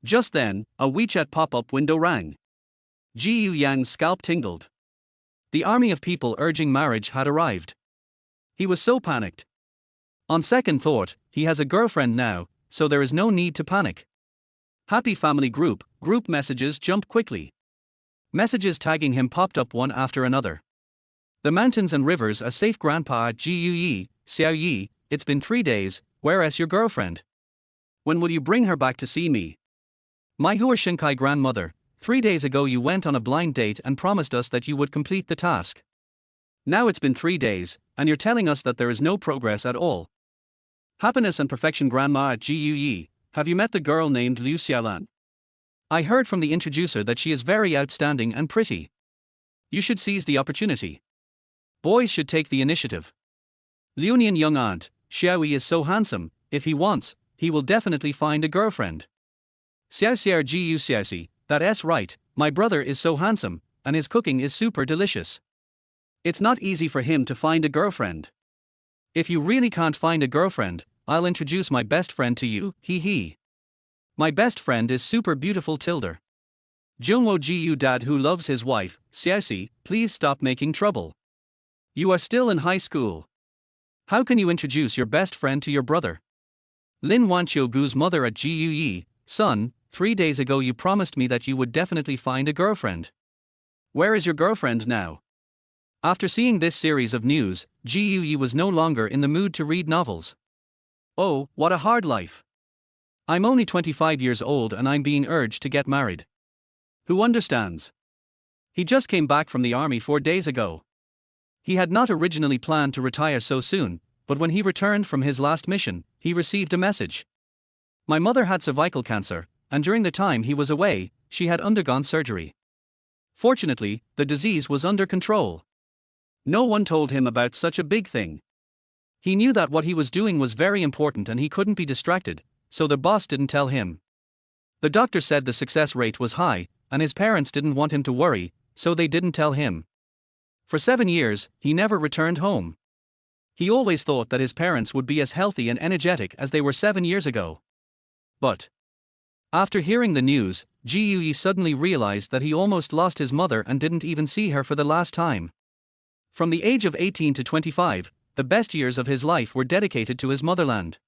A: Just then, a WeChat pop-up window rang. Ji Yang's scalp tingled. The army of people urging marriage had arrived. He was so panicked. On second thought, he has a girlfriend now, so there is no need to panic. Happy family group messages jump quickly. Messages tagging him popped up one after another. The mountains and rivers are safe, Grandpa. Ji Xiao Yi, it's been 3 days, where is your girlfriend? When will you bring her back to see me? My Hua Shinkai grandmother, 3 days ago you went on a blind date and promised us that you would complete the task. Now it's been 3 days, and you're telling us that there is no progress at all. Happiness and perfection, Grandma. Ji Yi, have you met the girl named Liu Xiaolan? I heard from the introducer that she is very outstanding and pretty. You should seize the opportunity. Boys should take the initiative. Liunian young aunt, Xiaoyi is so handsome, if he wants, he will definitely find a girlfriend. Xiao Ji Xiaoxi, that's right, my brother is so handsome, and his cooking is super delicious. It's not easy for him to find a girlfriend. If you really can't find a girlfriend, I'll introduce my best friend to you, he. My best friend is super beautiful Tilda. Junwo Jiu dad who loves his wife, Xiaoxi, please stop making trouble. You are still in high school. How can you introduce your best friend to your brother? Lin Wanqiu Gu's mother at Ji, son, 3 days ago you promised me that you would definitely find a girlfriend. Where is your girlfriend now? After seeing this series of news, Ji was no longer in the mood to read novels. Oh, what a hard life. I'm only 25 years old and I'm being urged to get married. Who understands? He just came back from the army 4 days ago. He had not originally planned to retire so soon, but when he returned from his last mission, he received a message. My mother had cervical cancer, and during the time he was away, she had undergone surgery. Fortunately, the disease was under control. No one told him about such a big thing. He knew that what he was doing was very important and he couldn't be distracted, so the boss didn't tell him. The doctor said the success rate was high, and his parents didn't want him to worry, so they didn't tell him. For 7 years, he never returned home. He always thought that his parents would be as healthy and energetic as they were 7 years ago. But after hearing the news, Ji suddenly realized that he almost lost his mother and didn't even see her for the last time. From the age of 18 to 25, the best years of his life were dedicated to his motherland.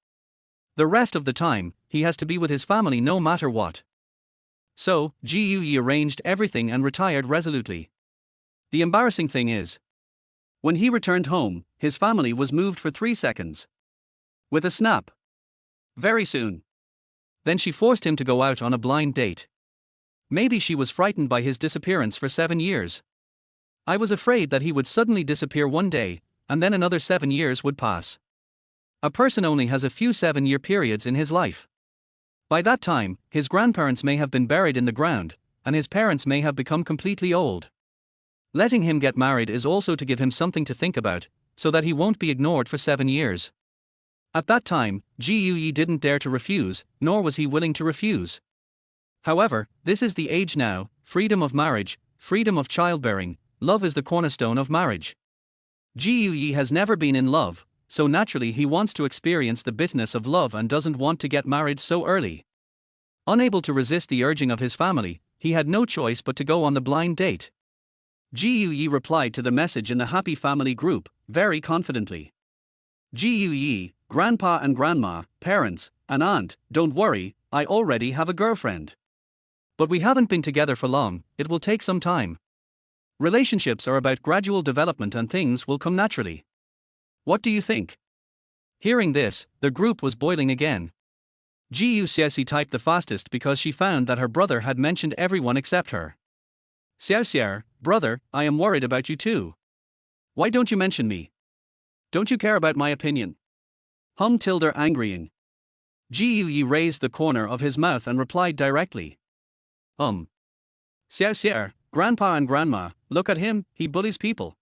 A: The rest of the time, he has to be with his family no matter what. So, Ji arranged everything and retired resolutely. The embarrassing thing is, when he returned home, his family was moved for 3 seconds. With a snap. Very soon. Then she forced him to go out on a blind date. Maybe she was frightened by his disappearance for 7 years. I was afraid that he would suddenly disappear one day, and then another 7 years would pass. A person only has a few 7-year periods in his life. By that time, his grandparents may have been buried in the ground, and his parents may have become completely old. Letting him get married is also to give him something to think about, so that he won't be ignored for 7 years. At that time, Ji didn't dare to refuse, nor was he willing to refuse. However, this is the age now, freedom of marriage, freedom of childbearing, love is the cornerstone of marriage. Ji has never been in love, so naturally he wants to experience the bitterness of love and doesn't want to get married so early. Unable to resist the urging of his family, he had no choice but to go on the blind date. Ji replied to the message in the Happy Family group, very confidently. Ji, grandpa and grandma, parents, and aunt, don't worry, I already have a girlfriend. But we haven't been together for long, it will take some time. Relationships are about gradual development and things will come naturally. What do you think? Hearing this, the group was boiling again. Xiaoxi typed the fastest because she found that her brother had mentioned everyone except her. Xiaoxier, brother, I am worried about you too. Why don't you mention me? Don't you care about my opinion? Tilde angrying. Yi raised the corner of his mouth and replied directly. Xiaoxier, grandpa and grandma, look at him, he bullies people.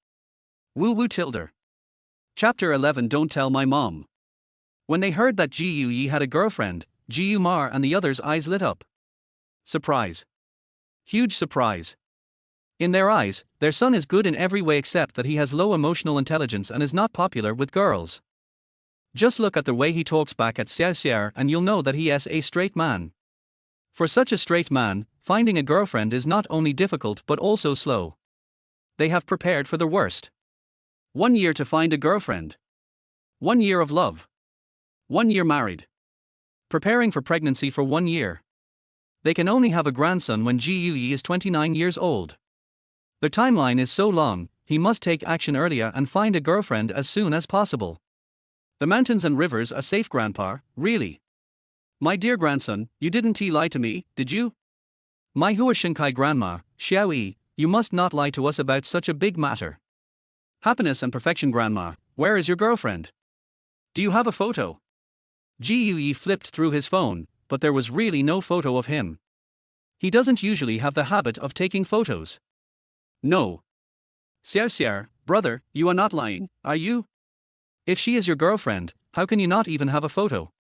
A: Woo woo tilde. Chapter 11 Don't Tell My Mom. When they heard that Yi had a girlfriend, Mar and the others' eyes lit up. Surprise. Huge surprise. In their eyes, their son is good in every way except that he has low emotional intelligence and is not popular with girls. Just look at the way he talks back at Xiaoxier and you'll know that he is a straight man. For such a straight man, finding a girlfriend is not only difficult but also slow. They have prepared for the worst. 1 year to find a girlfriend. 1 year of love. 1 year married. Preparing for pregnancy for 1 year. They can only have a grandson when Yi is 29 years old. The timeline is so long, he must take action earlier and find a girlfriend as soon as possible. The mountains and rivers are safe, grandpa, really. My dear grandson, you didn't lie to me, did you? My Hua Shinkai grandma, Xiaoyi, you must not lie to us about such a big matter. Happiness and perfection, grandma, where is your girlfriend? Do you have a photo? Yi flipped through his phone, but there was really no photo of him. He doesn't usually have the habit of taking photos. No. Xiaoxier, brother, you are not lying, are you? If she is your girlfriend, how can you not even have a photo?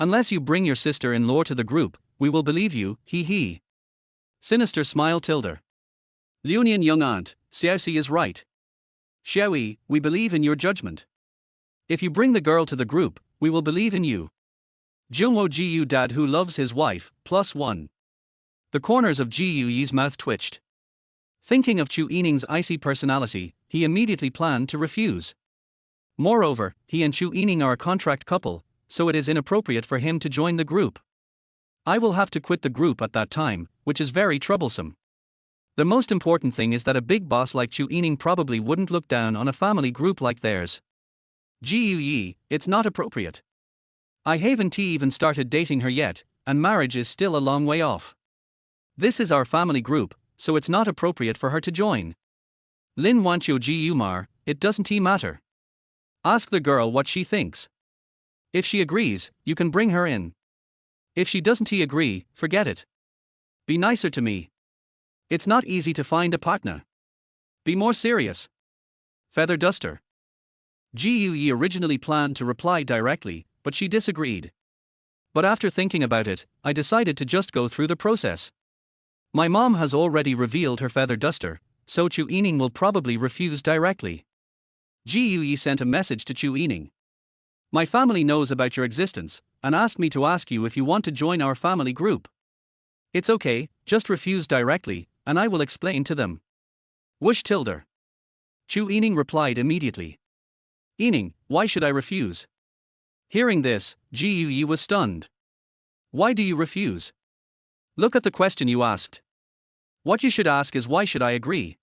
A: Unless you bring your sister-in-law to the group, we will believe you, he. Sinister smile tilde. Liunian young aunt, Xiaoxi is right. Xiaoyi, we believe in your judgment. If you bring the girl to the group, we will believe in you. Jungwo Jiu dad who loves his wife, +1. The corners of Jiuyi's mouth twitched. Thinking of Chu Yining's icy personality, he immediately planned to refuse. Moreover, he and Chu Yining are a contract couple, so it is inappropriate for him to join the group. I will have to quit the group at that time, which is very troublesome. The most important thing is that a big boss like Chu Yining probably wouldn't look down on a family group like theirs. Yi, it's not appropriate. I haven't even started dating her yet, and marriage is still a long way off. This is our family group, so it's not appropriate for her to join. Lin Wanqiu Mar, it doesn't matter. Ask the girl what she thinks. If she agrees, you can bring her in. If she doesn't agree, forget it. Be nicer to me. It's not easy to find a partner. Be more serious. Feather duster. Yi originally planned to reply directly, but she disagreed. But after thinking about it, I decided to just go through the process. My mom has already revealed her feather duster, so Chu Yining will probably refuse directly. Yi sent a message to Chu Yining. My family knows about your existence, and asked me to ask you if you want to join our family group. It's okay, just refuse directly, and I will explain to them. Whoosh tilde. Chu Yining replied immediately. Yining, why should I refuse? Hearing this, Yi was stunned. Why do you refuse? Look at the question you asked. What you should ask is why should I agree?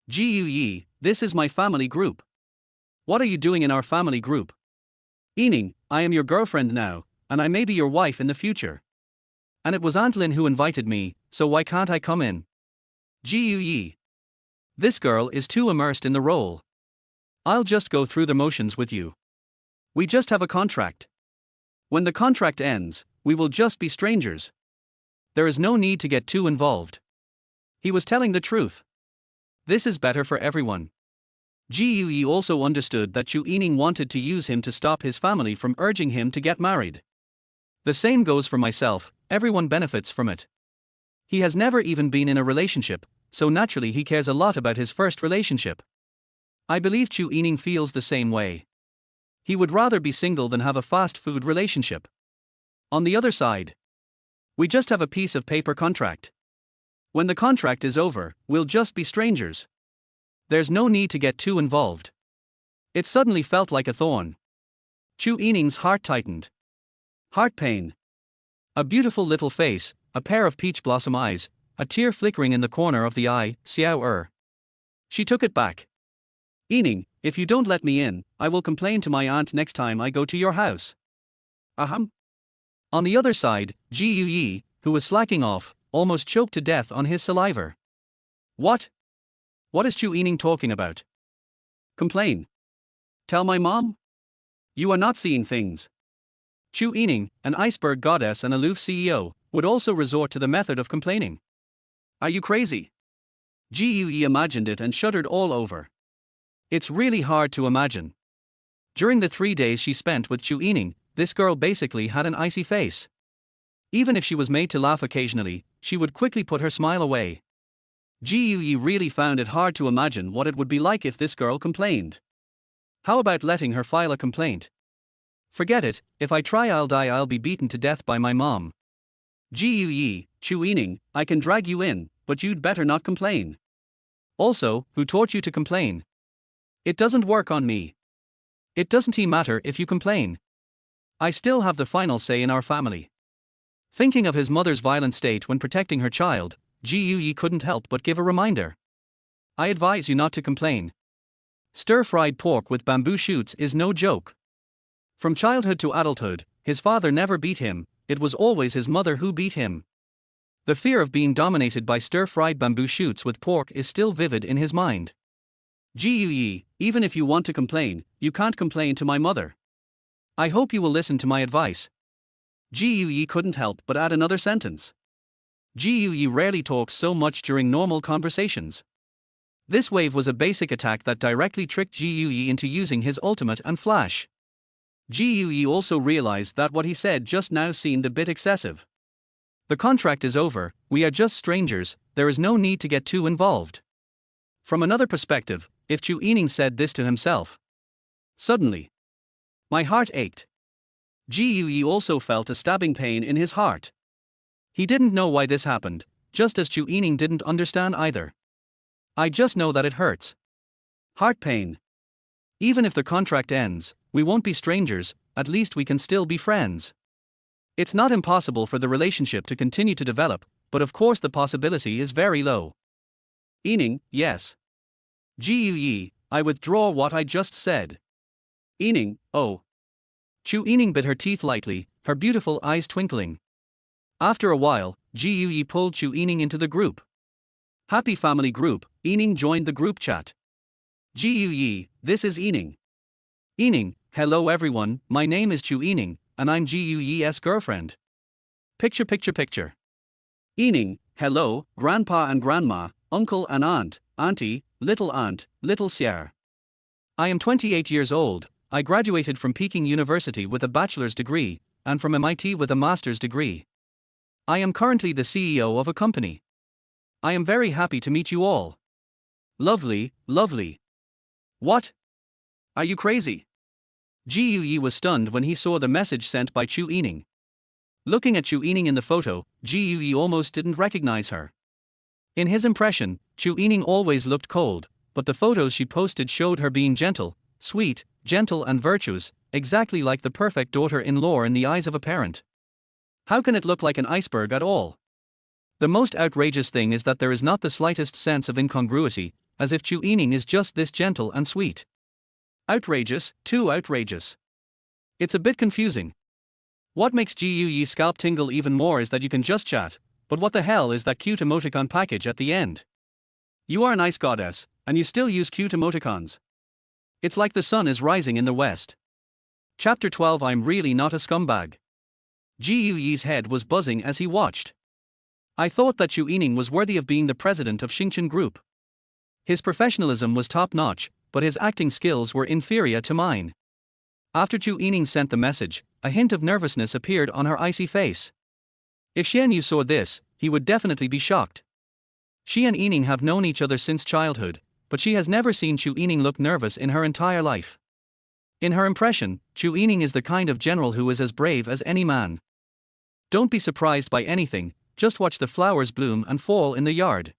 A: Yi, this is my family group. What are you doing in our family group? Yining, I am your girlfriend now, and I may be your wife in the future. And it was Aunt Lin who invited me, so why can't I come in? Yi. This girl is too immersed in the role. I'll just go through the motions with you. We just have a contract. When the contract ends, we will just be strangers. There is no need to get too involved. He was telling the truth. This is better for everyone. Yi also understood that Chu Yining wanted to use him to stop his family from urging him to get married. The same goes for myself, everyone benefits from it. He has never even been in a relationship, so naturally he cares a lot about his first relationship. I believe Chu Yining feels the same way. He would rather be single than have a fast food relationship. On the other side, we just have a piece of paper contract. When the contract is over, we'll just be strangers. There's no need to get too involved. It suddenly felt like a thorn. Chu Yining's heart tightened. Heart pain. A beautiful little face, a pair of peach blossom eyes, a tear flickering in the corner of the eye, Xiao. She took it back. Yining, if you don't let me in, I will complain to my aunt next time I go to your house. Ahem. On the other side, Ji Yi, who was slacking off, almost choked to death on his saliva. What? What is Chu Yining talking about? Complain. Tell my mom? You are not seeing things. Chu Yining, an iceberg goddess and aloof CEO, would also resort to the method of complaining. Are you crazy? Ji Yi imagined it and shuddered all over. It's really hard to imagine. During the 3 days she spent with Chu Yining, this girl basically had an icy face. Even if she was made to laugh occasionally, she would quickly put her smile away. Ji Yi really found it hard to imagine what it would be like if this girl complained. How about letting her file a complaint? Forget it, if I try I'll die, I'll be beaten to death by my mom. Ji Yi, Chu Yining, I can drag you in, but you'd better not complain. Also, who taught you to complain? It doesn't work on me. It doesn't matter if you complain. I still have the final say in our family. Thinking of his mother's violent state when protecting her child, Ji Yi couldn't help but give a reminder. I advise you not to complain. Stir-fried pork with bamboo shoots is no joke. From childhood to adulthood, his father never beat him, it was always his mother who beat him. The fear of being dominated by stir-fried bamboo shoots with pork is still vivid in his mind. Ji Yi, even if you want to complain, you can't complain to my mother. I hope you will listen to my advice. Ji Yi couldn't help but add another sentence. Ji Yi rarely talks so much during normal conversations. This wave was a basic attack that directly tricked Ji Yi into using his ultimate and flash. Ji Yi also realized that what he said just now seemed a bit excessive. The contract is over, we are just strangers, there is no need to get too involved. From another perspective, if Chu Yining said this to himself. Suddenly, my heart ached. Ji Yi also felt a stabbing pain in his heart. He didn't know why this happened, just as Chu Yining didn't understand either. I just know that it hurts. Heart pain. Even if the contract ends, we won't be strangers, at least we can still be friends. It's not impossible for the relationship to continue to develop, but of course the possibility is very low. Yining, yes. Ji Yi, I withdraw what I just said. Yining, oh. Chu Yining bit her teeth lightly, her beautiful eyes twinkling. After a while, Ji Yi pulled Chu Yining into the group. Happy family group, Yining joined the group chat. Ji Yi, this is Yining. Yining, hello everyone, my name is Chu Yining, and I'm Ji Yi's girlfriend. Picture. Yining, hello, grandpa and grandma, uncle and aunt, auntie, little Xiao. I am 28 years old, I graduated from Peking University with a bachelor's degree, and from MIT with a master's degree. I am currently the CEO of a company. I am very happy to meet you all. Lovely. What? Are you crazy? Ji Yi was stunned when he saw the message sent by Chu Yining. Looking at Chu Yining in the photo, Ji Yi almost didn't recognize her. In his impression, Chu Yining always looked cold, but the photos she posted showed her being gentle, sweet, gentle and virtuous, exactly like the perfect daughter-in-law in the eyes of a parent. How can it look like an iceberg at all? The most outrageous thing is that there is not the slightest sense of incongruity, as if Chu Yining is just this gentle and sweet. Outrageous, too outrageous. It's a bit confusing. What makes Ji Yi's scalp tingle even more is that you can just chat, but what the hell is that cute emoticon package at the end? You are an ice goddess, and you still use cute emoticons. It's like the sun is rising in the west. Chapter 12. I'm really not a scumbag. Ji Yi's head was buzzing as he watched. I thought that Chu Yining was worthy of being the president of Xingchen Group. His professionalism was top-notch, but his acting skills were inferior to mine. After Chu Yining sent the message, a hint of nervousness appeared on her icy face. If Xian Yu saw this, he would definitely be shocked. She and Yining have known each other since childhood, but she has never seen Chu Yining look nervous in her entire life. In her impression, Chu Yining is the kind of general who is as brave as any man. Don't be surprised by anything, just watch the flowers bloom and fall in the yard.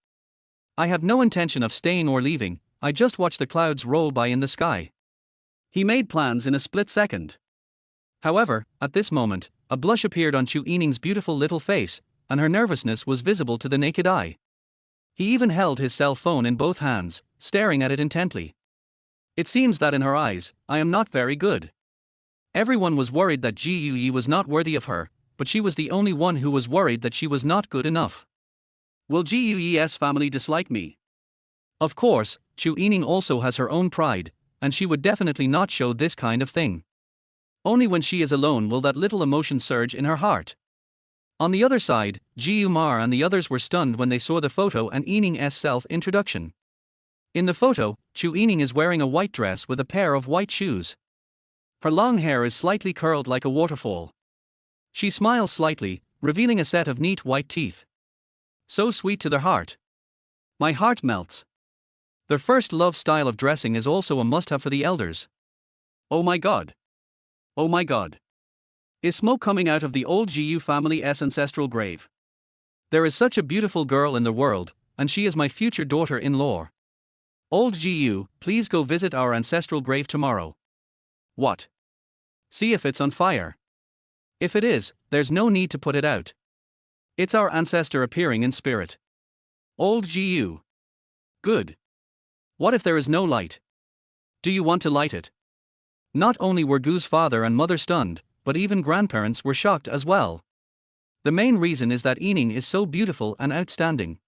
A: I have no intention of staying or leaving, I just watch the clouds roll by in the sky. He made plans in a split second. However, at this moment, a blush appeared on Chu Yining's beautiful little face, and her nervousness was visible to the naked eye. He even held his cell phone in both hands, staring at it intently. It seems that in her eyes, I am not very good. Everyone was worried that Ji Yuyi was not worthy of her, but she was the only one who was worried that she was not good enough. Will Ji Yuyi's family dislike me? Of course, Chu Yining also has her own pride, and she would definitely not show this kind of thing. Only when she is alone will that little emotion surge in her heart. On the other side, Ji Umar and the others were stunned when they saw the photo and Yining's self-introduction. In the photo, Chu Yining is wearing a white dress with a pair of white shoes. Her long hair is slightly curled like a waterfall. She smiles slightly, revealing a set of neat white teeth. So sweet to the heart. My heart melts. Their first love style of dressing is also a must-have for the elders. Oh my god. Oh my god. Is smoke coming out of the old Jiyu family's ancestral grave? There is such a beautiful girl in the world, and she is my future daughter-in-law. Old Jiyu, please go visit our ancestral grave tomorrow. What? See if it's on fire. If it is, there's no need to put it out. It's our ancestor appearing in spirit. Old Jiyu. Good. What if there is no light? Do you want to light it? Not only were Gu's father and mother stunned, but even grandparents were shocked as well. The main reason is that Yining is so beautiful and outstanding.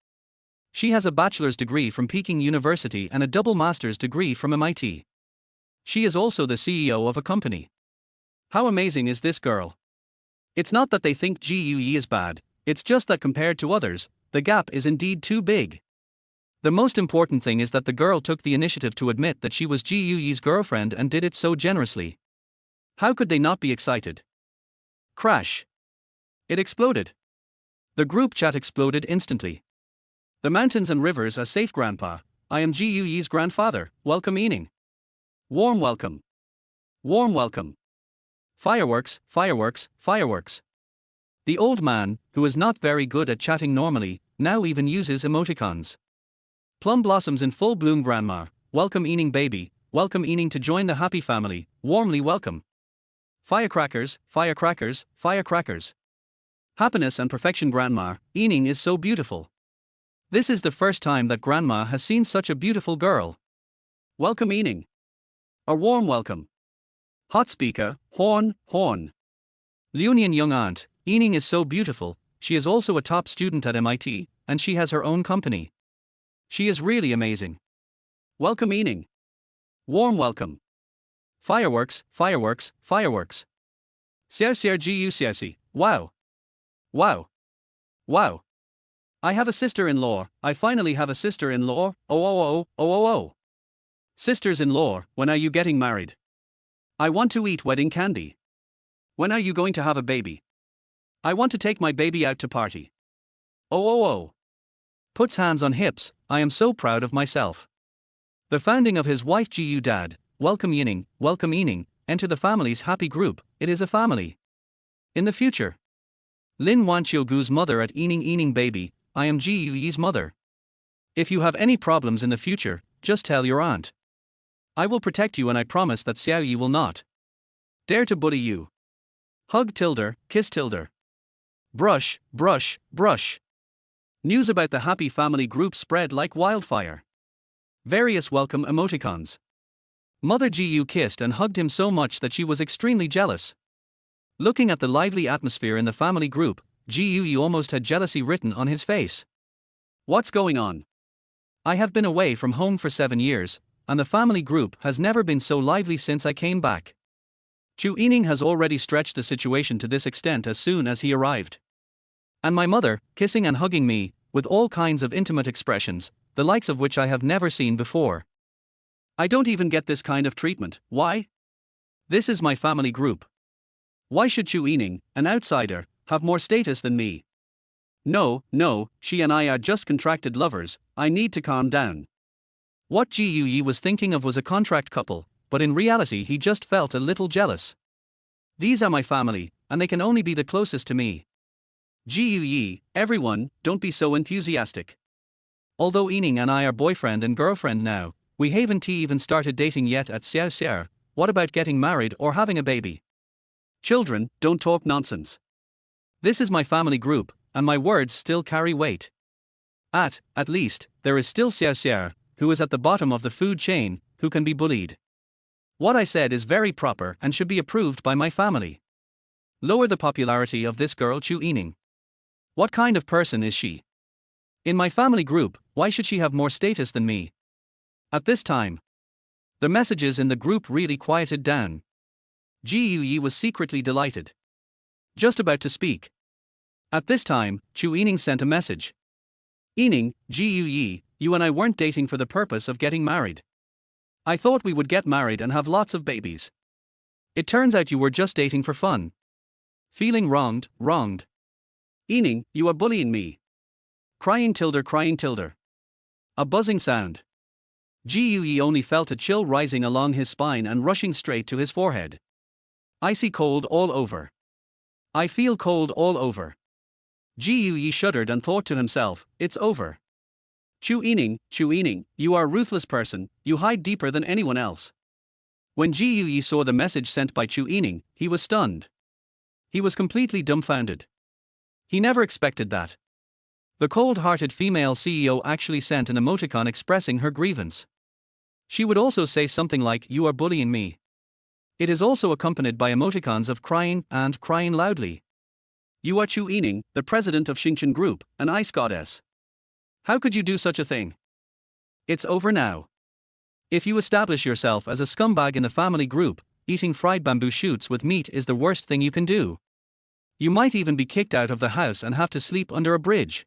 A: She has a bachelor's degree from Peking University and a double master's degree from MIT. She is also the CEO of a company. How amazing is this girl? It's not that they think Ji Yuyi is bad, it's just that compared to others, the gap is indeed too big. The most important thing is that the girl took the initiative to admit that she was Ji Yuyi's girlfriend and did it so generously. How could they not be excited? Crash. It exploded. The group chat exploded instantly. The mountains and rivers are safe, Grandpa. I am Ji Yuyi's grandfather. Welcome, Yining. Warm welcome. Warm welcome. Fireworks, fireworks, fireworks. The old man, who is not very good at chatting normally, now even uses emoticons. Plum blossoms in full bloom, Grandma. Welcome, Yining baby. Welcome, Yining, to join the happy family. Warmly welcome. Firecrackers, firecrackers, firecrackers. Happiness and perfection, Grandma. Yining is so beautiful. This is the first time that Grandma has seen such a beautiful girl. Welcome, Yining. A warm welcome. Hot speaker, horn, horn. Liunian young aunt, Yining is so beautiful. She is also a top student at MIT, and she has her own company. She is really amazing. Welcome, Yining. Warm welcome. Fireworks, fireworks, fireworks. Xiao. Wow. Wow. Wow. I have a sister-in-law. I finally have a sister-in-law. Oh. Sisters-in-law, when are you getting married? I want to eat wedding candy. When are you going to have a baby? I want to take my baby out to party. Oh. Puts hands on hips. I am so proud of myself. The founding of his wife Ji Yu dad. Welcome Yining, enter the family's happy group. It is a family. In the future. Lin Wanqiu Gu's mother at Yining baby, I am Ji Yuyi's mother. If you have any problems in the future, just tell your aunt. I will protect you and I promise that Xiao Yi will not dare to bully you. Hug tilde, kiss tilde. Brush, brush, brush. News about the happy family group spread like wildfire. Various welcome emoticons. Mother Ji Yu kissed and hugged him so much that she was extremely jealous. Looking at the lively atmosphere in the family group, Ji Yuyi almost had jealousy written on his face. What's going on? I have been away from home for 7 years, and the family group has never been so lively since I came back. Chu Yining has already stretched the situation to this extent as soon as he arrived. And my mother, kissing and hugging me, with all kinds of intimate expressions, the likes of which I have never seen before. I don't even get this kind of treatment. Why? This is my family group. Why should Chu Yining, an outsider, have more status than me? No, she and I are just contracted lovers. I need to calm down. What Ji Yuyi was thinking of was a contract couple, but in reality he just felt a little jealous. These are my family, and they can only be the closest to me. Ji Yuyi, everyone, don't be so enthusiastic. Although Yining and I are boyfriend and girlfriend now, we haven't even started dating yet at Xiao. What about getting married or having a baby? Children, don't talk nonsense. This is my family group, and my words still carry weight. At least, there is still Xiao Xiao, who is at the bottom of the food chain, who can be bullied. What I said is very proper and should be approved by my family. Lower the popularity of this girl Chu Yining. What kind of person is she? In my family group, why should she have more status than me? At this time, the messages in the group really quieted down. Ji Yuyi was secretly delighted. Just about to speak. At this time, Chu Yining sent a message. Yining, Ji Yuyi, you and I weren't dating for the purpose of getting married. I thought we would get married and have lots of babies. It turns out you were just dating for fun. Feeling wronged. Yining, you are bullying me. Crying tilde. A buzzing sound. Ji Yuyi only felt a chill rising along his spine and rushing straight to his forehead. Icy cold all over. I feel cold all over. Ji Yuyi shuddered and thought to himself, it's over. Chu Yining, you are a ruthless person, you hide deeper than anyone else. When Ji Yuyi saw the message sent by Chu Yining, he was stunned. He was completely dumbfounded. He never expected that. The cold-hearted female CEO actually sent an emoticon expressing her grievance. She would also say something like, you are bullying me. It is also accompanied by emoticons of crying and crying loudly. You are Chu Yining, the president of Xingchen Group, an ice goddess. How could you do such a thing? It's over now. If you establish yourself as a scumbag in the family group, eating fried bamboo shoots with meat is the worst thing you can do. You might even be kicked out of the house and have to sleep under a bridge.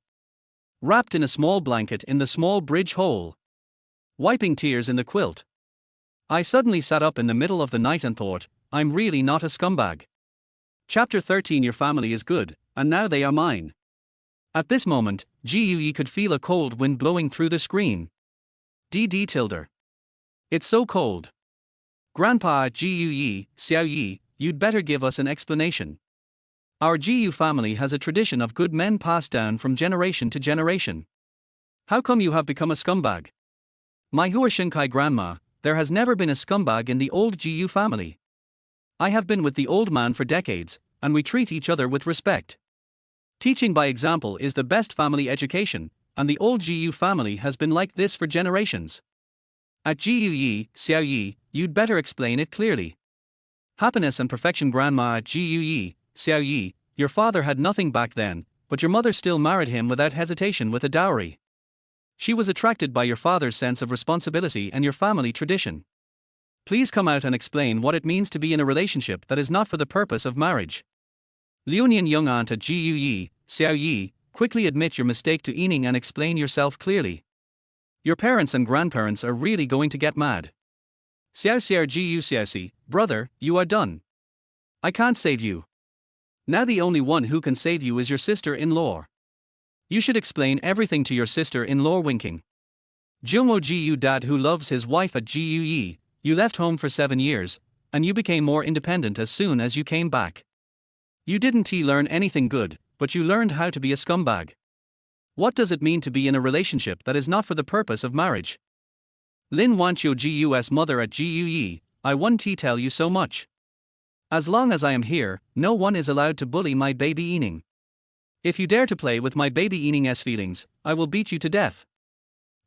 A: Wrapped in a small blanket in the small bridge hole. Wiping tears in the quilt. I suddenly sat up in the middle of the night and thought, I'm really not a scumbag. Chapter 13. Your family is good, and now they are mine. At this moment, Ji Yuyi could feel a cold wind blowing through the screen. Tilde. It's so cold. Grandpa Ji Yuyi, Xiao Yi, you'd better give us an explanation. Our Ji family has a tradition of good men passed down from generation to generation. How come you have become a scumbag? My Hua Shinkai grandma, there has never been a scumbag in the old Ji family. I have been with the old man for decades, and we treat each other with respect. Teaching by example is the best family education, and the old Ji family has been like this for generations. At Ji Xiao Yi, you'd better explain it clearly. Happiness and perfection. Grandma Ji Xiao Yi, your father had nothing back then, but your mother still married him without hesitation with a dowry. She was attracted by your father's sense of responsibility and your family tradition. Please come out and explain what it means to be in a relationship that is not for the purpose of marriage. Liunian young aunt at Ji Xiao Yi, quickly admit your mistake to Yining and explain yourself clearly. Your parents and grandparents are really going to get mad. Xiao Ji Xiao, brother, you are done. I can't save you. Now the only one who can save you is your sister-in-law. You should explain everything to your sister-in-law. Winking. Jungwo Ji dad who loves his wife at Ji Yi, you left home for 7 years, and you became more independent as soon as you came back. You didn't learn anything good, but you learned how to be a scumbag. What does it mean to be in a relationship that is not for the purpose of marriage? Lin Wanqiu Ji's mother at Ji Yi, I want to tell you so much. As long as I am here, no one is allowed to bully my baby Yining. If you dare to play with my baby Yining's feelings, I will beat you to death.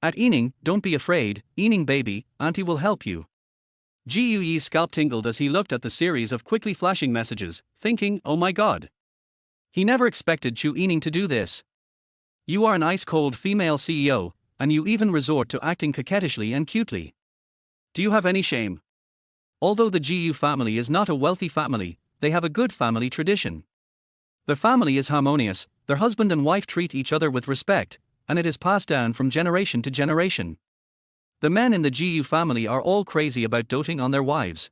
A: At Yining, don't be afraid, Yining baby, auntie will help you. Ji Yuyi's scalp tingled as he looked at the series of quickly flashing messages, thinking, oh my god. He never expected Chu Yining to do this. You are an ice-cold female CEO, and you even resort to acting coquettishly and cutely. Do you have any shame? Although the Ji family is not a wealthy family, they have a good family tradition. The family is harmonious, their husband and wife treat each other with respect, and it is passed down from generation to generation. The men in the Ji family are all crazy about doting on their wives.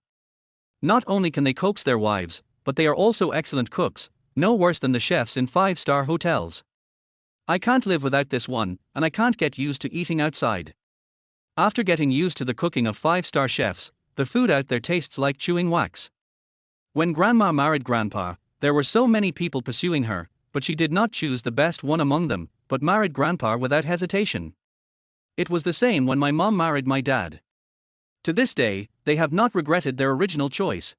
A: Not only can they coax their wives, but they are also excellent cooks, no worse than the chefs in 5-star hotels. I can't live without this one, and I can't get used to eating outside. After getting used to the cooking of 5-star chefs, the food out there tastes like chewing wax. When Grandma married Grandpa, there were so many people pursuing her, but she did not choose the best one among them, but married Grandpa without hesitation. It was the same when my mom married my dad. To this day, they have not regretted their original choice.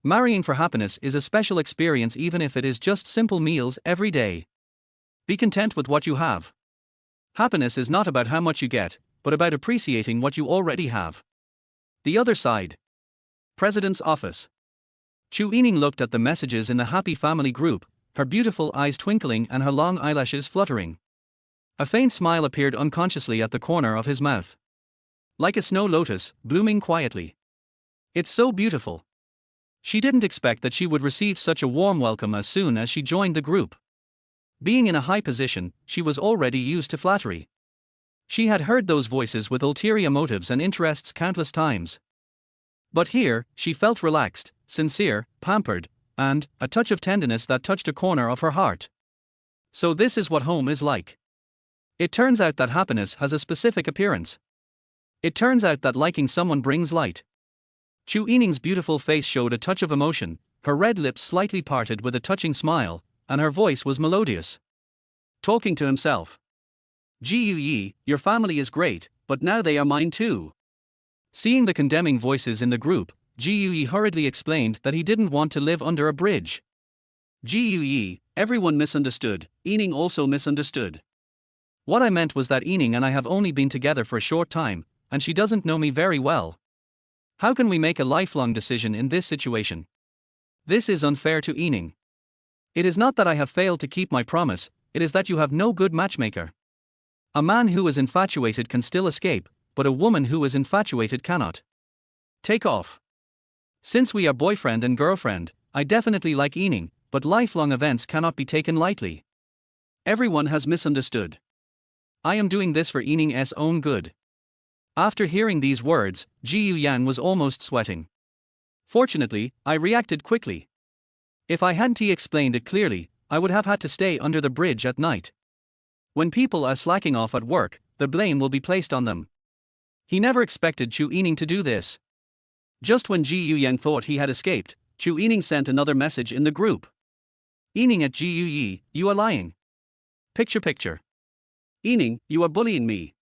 A: Marrying for happiness is a special experience even if it is just simple meals every day. Be content with what you have. Happiness is not about how much you get, but about appreciating what you already have. The other side. President's office. Chu Yining looked at the messages in the happy family group, her beautiful eyes twinkling and her long eyelashes fluttering. A faint smile appeared unconsciously at the corner of his mouth. Like a snow lotus, blooming quietly. It's so beautiful. She didn't expect that she would receive such a warm welcome as soon as she joined the group. Being in a high position, she was already used to flattery. She had heard those voices with ulterior motives and interests countless times. But here, she felt relaxed, sincere, pampered, and a touch of tenderness that touched a corner of her heart. So this is what home is like. It turns out that happiness has a specific appearance. It turns out that liking someone brings light. Chu Yining's beautiful face showed a touch of emotion, her red lips slightly parted with a touching smile, and her voice was melodious. Talking to himself. Ji Yi, your family is great, but now they are mine too. Seeing the condemning voices in the group, Ji Yi hurriedly explained that he didn't want to live under a bridge. Ji Yi, everyone misunderstood, Yining also misunderstood. What I meant was that Yining and I have only been together for a short time, and she doesn't know me very well. How can we make a lifelong decision in this situation? This is unfair to Yining. It is not that I have failed to keep my promise, it is that you have no good matchmaker. A man who is infatuated can still escape, but a woman who is infatuated cannot. Take off. Since we are boyfriend and girlfriend, I definitely like Yining, but lifelong events cannot be taken lightly. Everyone has misunderstood. I am doing this for Yining's own good. After hearing these words, Ji Yuyan was almost sweating. Fortunately, I reacted quickly. If I hadn't explained it clearly, I would have had to stay under the bridge at night. When people are slacking off at work, the blame will be placed on them. He never expected Chu Yining to do this. Just when Ji Yuyan thought he had escaped, Chu Yining sent another message in the group. Yining at Ji Yi, you are lying. Picture. Yining, you are bullying me.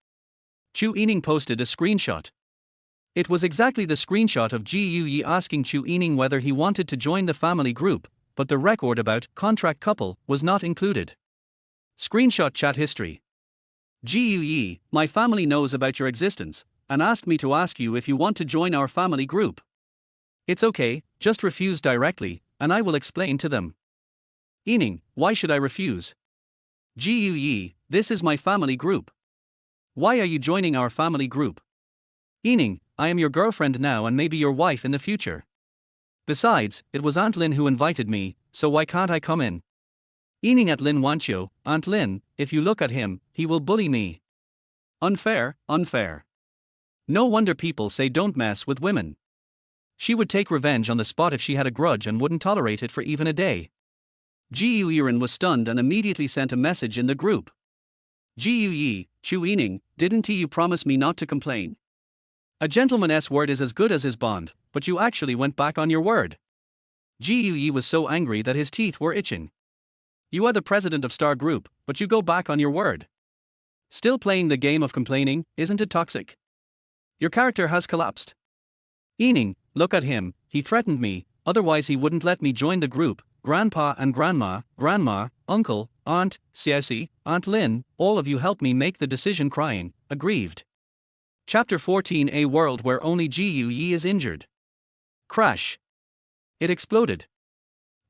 A: Chu Yining posted a screenshot. It was exactly the screenshot of Ji Yi asking Chu Yining whether he wanted to join the family group, but the record about contract couple was not included. Screenshot chat history. Ji Yi, my family knows about your existence, and asked me to ask you if you want to join our family group. It's okay, just refuse directly, and I will explain to them. Yining, why should I refuse? Ji Yi, this is my family group. Why are you joining our family group? Yining, I am your girlfriend now and maybe your wife in the future. Besides, it was Aunt Lin who invited me, so why can't I come in? Yining at Lin Wanqiu, Aunt Lin, if you look at him, he will bully me. Unfair. No wonder people say don't mess with women. She would take revenge on the spot if she had a grudge and wouldn't tolerate it for even a day. Ji Yuyan was stunned and immediately sent a message in the group. Ji Yi, Chu Yining, didn't you promise me not to complain? A gentleman's word is as good as his bond, but you actually went back on your word. Ji Yi was so angry that his teeth were itching. You are the president of Star Group, but you go back on your word. Still playing the game of complaining, isn't it toxic? Your character has collapsed. Yining, look at him, he threatened me, otherwise he wouldn't let me join the group. Grandpa and grandma, uncle, aunt, Xiaoxi, Aunt Lin, all of you help me make the decision crying, aggrieved. Chapter 14. A world where only Ji Yi is injured. Crash. It exploded.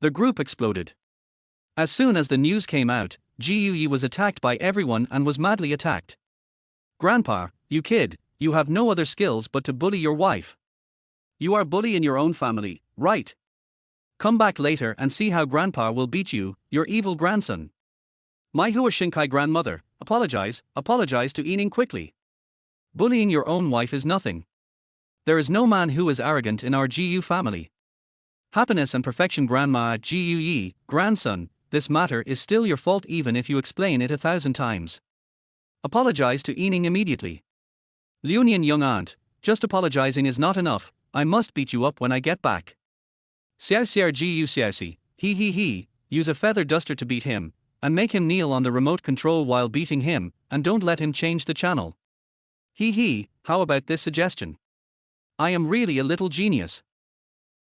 A: The group exploded. As soon as the news came out, Ji Yi was attacked by everyone and was madly attacked. Grandpa, you kid, you have no other skills but to bully your wife. You are bully in your own family, right? Come back later and see how Grandpa will beat you, your evil grandson. My Hua Shinkai grandmother, apologize to Yining quickly. Bullying your own wife is nothing. There is no man who is arrogant in our GU family. Happiness and perfection. Grandma at GUE, grandson, this matter is still your fault even if you explain it 1,000 times. Apologize to Yining immediately. Liunian young aunt, just apologizing is not enough, I must beat you up when I get back. Xiaoxiar Gu Xiaoxi, he, use a feather duster to beat him, and make him kneel on the remote control while beating him, and don't let him change the channel. How about this suggestion? I am really a little genius.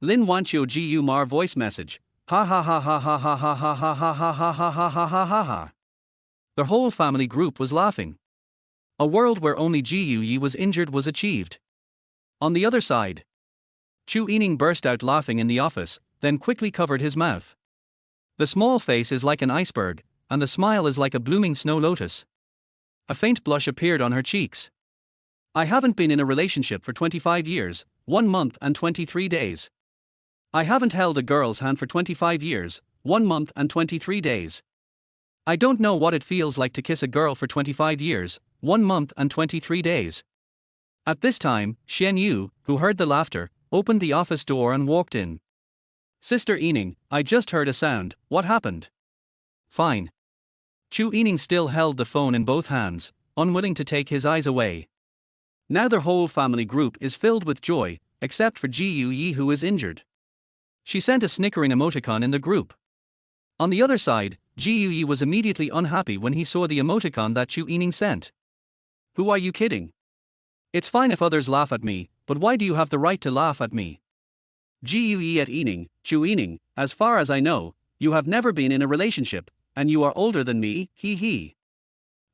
A: Lin Wancho Gu Mar voice message. Ha ha ha ha ha ha ha ha ha ha ha ha ha ha ha ha ha. The whole family group was laughing. A world where only Ji Yi was injured was achieved. On the other side, Chu Yining burst out laughing in the office, then quickly covered his mouth. The small face is like an iceberg, and the smile is like a blooming snow lotus. A faint blush appeared on her cheeks. I haven't been in a relationship for 25 years, 1 month and 23 days. I haven't held a girl's hand for 25 years, 1 month and 23 days. I don't know what it feels like to kiss a girl for 25 years, 1 month and 23 days. At this time, Xian Yu, who heard the laughter, opened the office door and walked in. Sister Yining, I just heard a sound, what happened? Fine. Chu Yining still held the phone in both hands, unwilling to take his eyes away. Now their whole family group is filled with joy, except for Ji Yi who is injured. She sent a snickering emoticon in the group. On the other side, Ji Yi was immediately unhappy when he saw the emoticon that Chu Yining sent. Who are you kidding? It's fine if others laugh at me, but why do you have the right to laugh at me? Ji Yi at Yining, Chu Yining, as far as I know, you have never been in a relationship, and you are older than me, hee hee.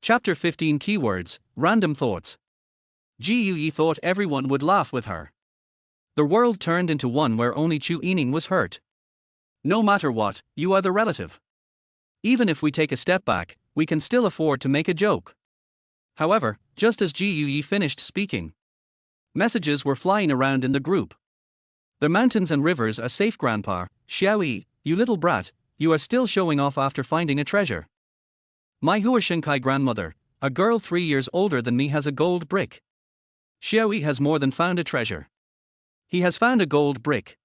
A: Chapter 15 Keywords, Random Thoughts. Ji Yi thought everyone would laugh with her. The world turned into one where only Chu Yining was hurt. No matter what, you are the relative. Even if we take a step back, we can still afford to make a joke. However, just as Ji Yi finished speaking, messages were flying around in the group. The mountains and rivers are safe, Grandpa. Xiaoyi, you little brat, you are still showing off after finding a treasure. My Huashenkai grandmother, a girl 3 years older than me, has a gold brick. Xiaoyi has more than found a treasure. He has found a gold brick.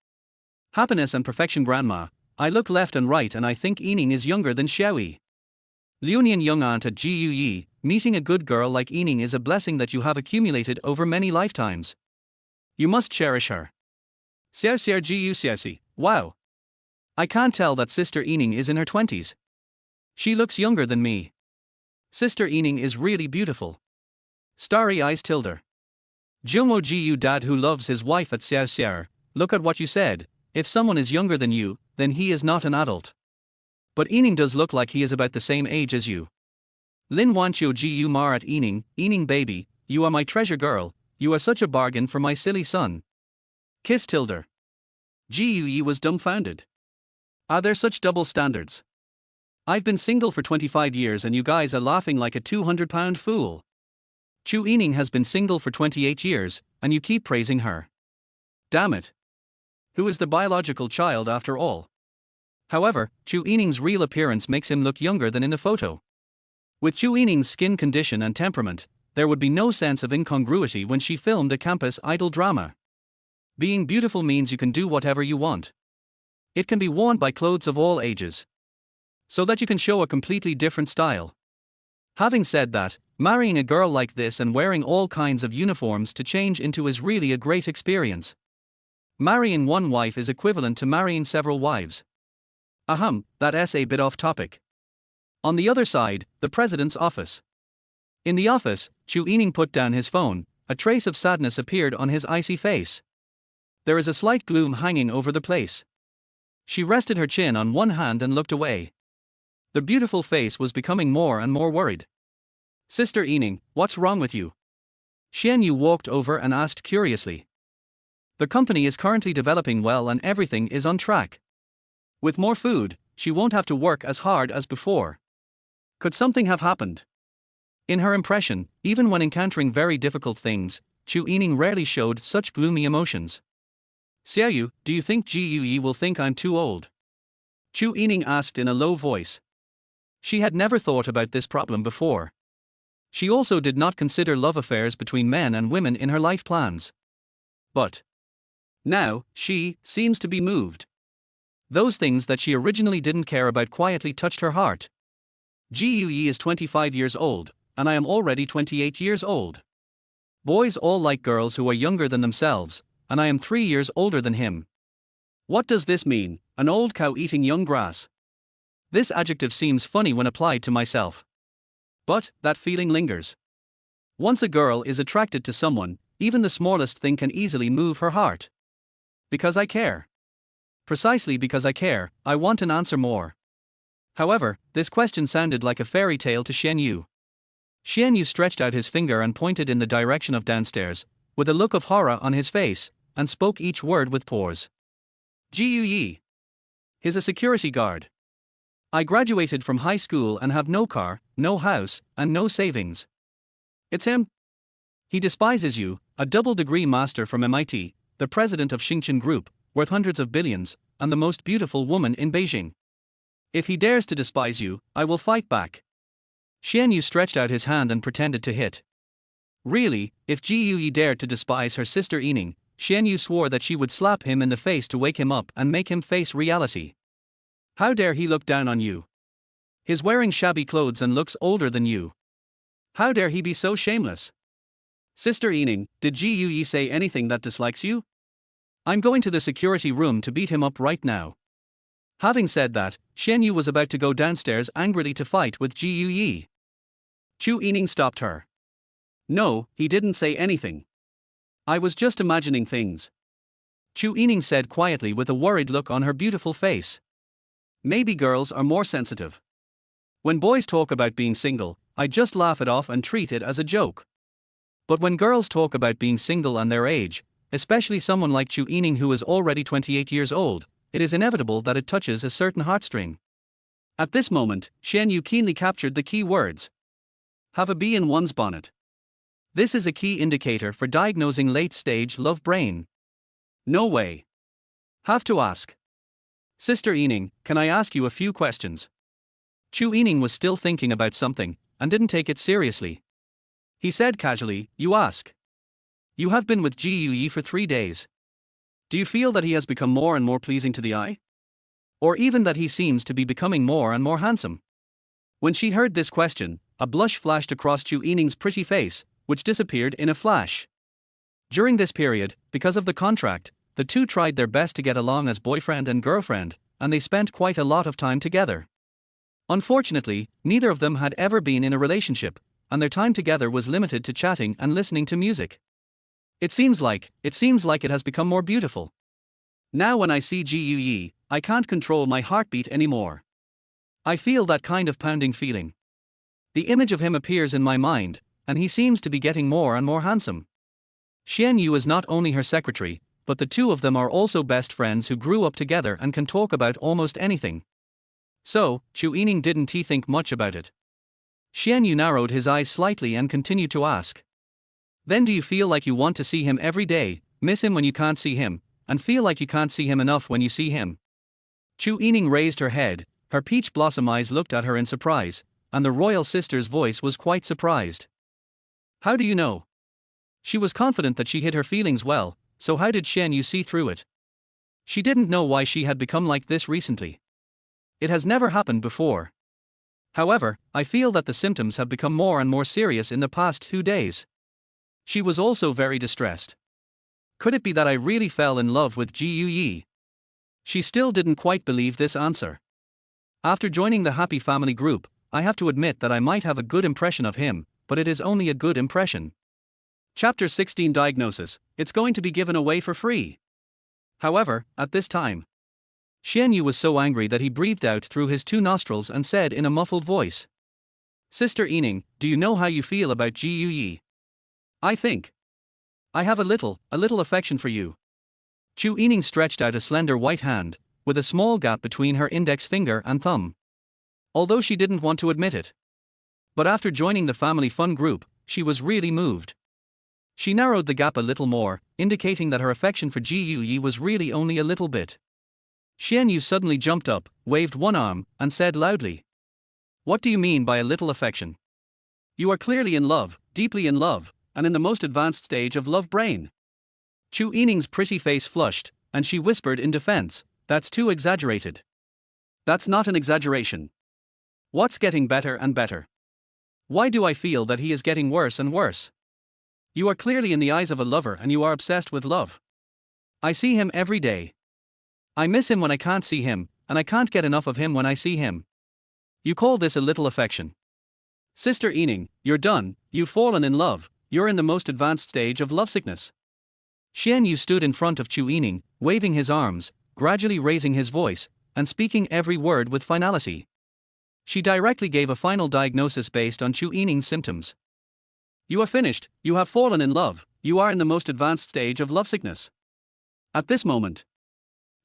A: Happiness and perfection, Grandma. I look left and right and I think Yining is younger than Xiaoyi. Liunian young aunt at Ji Yi, meeting a good girl like Yining is a blessing that you have accumulated over many lifetimes. You must cherish her. Xiao Xiao Ji Yu Xiaoxi, wow. I can't tell that Sister Yining is in her 20s. She looks younger than me. Sister Yining is really beautiful. Starry eyes tilde. Jilmo Ji Yu dad who loves his wife at Xiao Xiao, look at what you said, if someone is younger than you, then he is not an adult. But Yining does look like he is about the same age as you. Lin Wanqiu Ji Yu Mar at Yining, Yining baby, you are my treasure girl, you are such a bargain for my silly son. Kiss tilde. Ji Yi was dumbfounded. Are there such double standards? I've been single for 25 years and you guys are laughing like a 200-pound fool. Chu Yining has been single for 28 years, and you keep praising her. Damn it. Who is the biological child after all? However, Chu Yining's real appearance makes him look younger than in the photo. With Chu Yining's skin condition and temperament, there would be no sense of incongruity when she filmed a campus idol drama. Being beautiful means you can do whatever you want. It can be worn by clothes of all ages, so that you can show a completely different style. Having said that, marrying a girl like this and wearing all kinds of uniforms to change into is really a great experience. Marrying one wife is equivalent to marrying several wives. That's a bit off topic. On the other side, the president's office. In the office, Chu Yining put down his phone, a trace of sadness appeared on his icy face. There is a slight gloom hanging over the place. She rested her chin on one hand and looked away. The beautiful face was becoming more and more worried. Sister Yining, what's wrong with you? Xian Yu walked over and asked curiously. The company is currently developing well and everything is on track. With more food, she won't have to work as hard as before. Could something have happened? In her impression, even when encountering very difficult things, Chu Yining rarely showed such gloomy emotions. Xiaoyu, do you think Ji Yi will think I'm too old? Chu Yining asked in a low voice. She had never thought about this problem before. She also did not consider love affairs between men and women in her life plans. But now, she seems to be moved. Those things that she originally didn't care about quietly touched her heart. Ji Yi is 25 years old, and I am already 28 years old. Boys all like girls who are younger than themselves, and I am 3 years older than him. What does this mean, an old cow eating young grass? This adjective seems funny when applied to myself. But that feeling lingers. Once a girl is attracted to someone, even the smallest thing can easily move her heart. Because I care. Precisely because I care, I want an answer more. However, this question sounded like a fairy tale to Xian Yu. Xian Yu stretched out his finger and pointed in the direction of downstairs, with a look of horror on his face, and spoke each word with pause. Gu Yi. He's a security guard. I graduated from high school and have no car, no house, and no savings. It's him. He despises you, a double-degree master from MIT, the president of Xingchen Group, worth hundreds of billions, and the most beautiful woman in Beijing. If he dares to despise you, I will fight back. Xian Yu stretched out his hand and pretended to hit. Really, if Ji Yuyi dared to despise her sister Yining, Xian Yu swore that she would slap him in the face to wake him up and make him face reality. How dare he look down on you? He's wearing shabby clothes and looks older than you. How dare he be so shameless? Sister Yining, did Ji Yuyi say anything that dislikes you? I'm going to the security room to beat him up right now. Having said that, Xian Yu was about to go downstairs angrily to fight with Ji Yuyi. Chu Yining stopped her. No, he didn't say anything. I was just imagining things. Chu Yining said quietly with a worried look on her beautiful face. Maybe girls are more sensitive. When boys talk about being single, I just laugh it off and treat it as a joke. But when girls talk about being single and their age, especially someone like Chu Yining who is already 28 years old, it is inevitable that it touches a certain heartstring. At this moment, Xian Yu keenly captured the key words. Have a bee in one's bonnet. This is a key indicator for diagnosing late-stage love brain. No way. Have to ask. Sister Yining, can I ask you a few questions? Chu Yining was still thinking about something, and didn't take it seriously. He said casually, you ask. You have been with Ji Yuyi for 3 days. Do you feel that he has become more and more pleasing to the eye? Or even that he seems to be becoming more and more handsome? When she heard this question, a blush flashed across Chu Yining's pretty face, which disappeared in a flash. During this period, because of the contract, the two tried their best to get along as boyfriend and girlfriend, and they spent quite a lot of time together. Unfortunately, neither of them had ever been in a relationship, and their time together was limited to chatting and listening to music. It seems like it has become more beautiful. Now when I see Ji Yuyi, I can't control my heartbeat anymore. I feel that kind of pounding feeling. The image of him appears in my mind, and he seems to be getting more and more handsome. Xian Yu is not only her secretary, but the two of them are also best friends who grew up together and can talk about almost anything. So, Chu Yining didn't think much about it. Xian Yu narrowed his eyes slightly and continued to ask. Then do you feel like you want to see him every day, miss him when you can't see him, and feel like you can't see him enough when you see him? Chu Yining raised her head, her peach blossom eyes looked at her in surprise, and the royal sister's voice was quite surprised. How do you know? She was confident that she hid her feelings well, so how did Xian Yu see through it? She didn't know why she had become like this recently. It has never happened before. However, I feel that the symptoms have become more and more serious in the past 2 days. She was also very distressed. Could it be that I really fell in love with Ji Yuyi? She still didn't quite believe this answer. After joining the Happy Family group, I have to admit that I might have a good impression of him, but it is only a good impression. Chapter 16 Diagnosis, it's going to be given away for free. However, at this time, Xian Yu was so angry that he breathed out through his 2 nostrils and said in a muffled voice. Sister Yining, do you know how you feel about Ji Yuyi? I think I have a little affection for you. Chu Yining stretched out a slender white hand, with a small gap between her index finger and thumb. Although she didn't want to admit it. But after joining the family fun group, she was really moved. She narrowed the gap a little more, indicating that her affection for Ji Yuyi was really only a little bit. Xian Yu suddenly jumped up, waved one arm, and said loudly. What do you mean by a little affection? You are clearly in love, deeply in love, and in the most advanced stage of love brain. Chu Yining's pretty face flushed, and she whispered in defense, that's too exaggerated. That's not an exaggeration. What's getting better and better? Why do I feel that he is getting worse and worse? You are clearly in the eyes of a lover and you are obsessed with love. I see him every day. I miss him when I can't see him, and I can't get enough of him when I see him. You call this a little affection? Sister Yining, you're done, you've fallen in love, you're in the most advanced stage of lovesickness. Xian Yu stood in front of Chu Yining, waving his arms, gradually raising his voice, and speaking every word with finality. She directly gave a final diagnosis based on Chu Yining's symptoms. You are finished, you have fallen in love, you are in the most advanced stage of lovesickness. At this moment,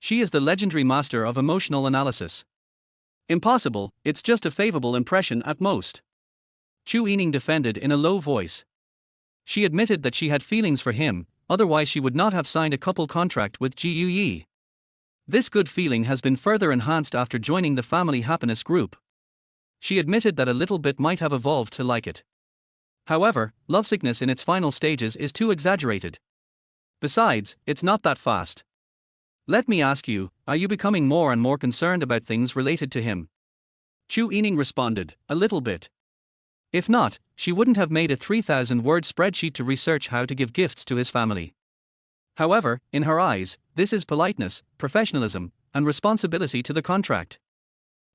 A: she is the legendary master of emotional analysis. Impossible, it's just a favorable impression at most. Chu Yining defended in a low voice. She admitted that she had feelings for him, otherwise she would not have signed a couple contract with Ji Yi. This good feeling has been further enhanced after joining the family happiness group. She admitted that a little bit might have evolved to like it. However, lovesickness in its final stages is too exaggerated. Besides, it's not that fast. Let me ask you, are you becoming more and more concerned about things related to him? Chu Yining responded, a little bit. If not, she wouldn't have made a 3,000-word spreadsheet to research how to give gifts to his family. However, in her eyes, this is politeness, professionalism, and responsibility to the contract.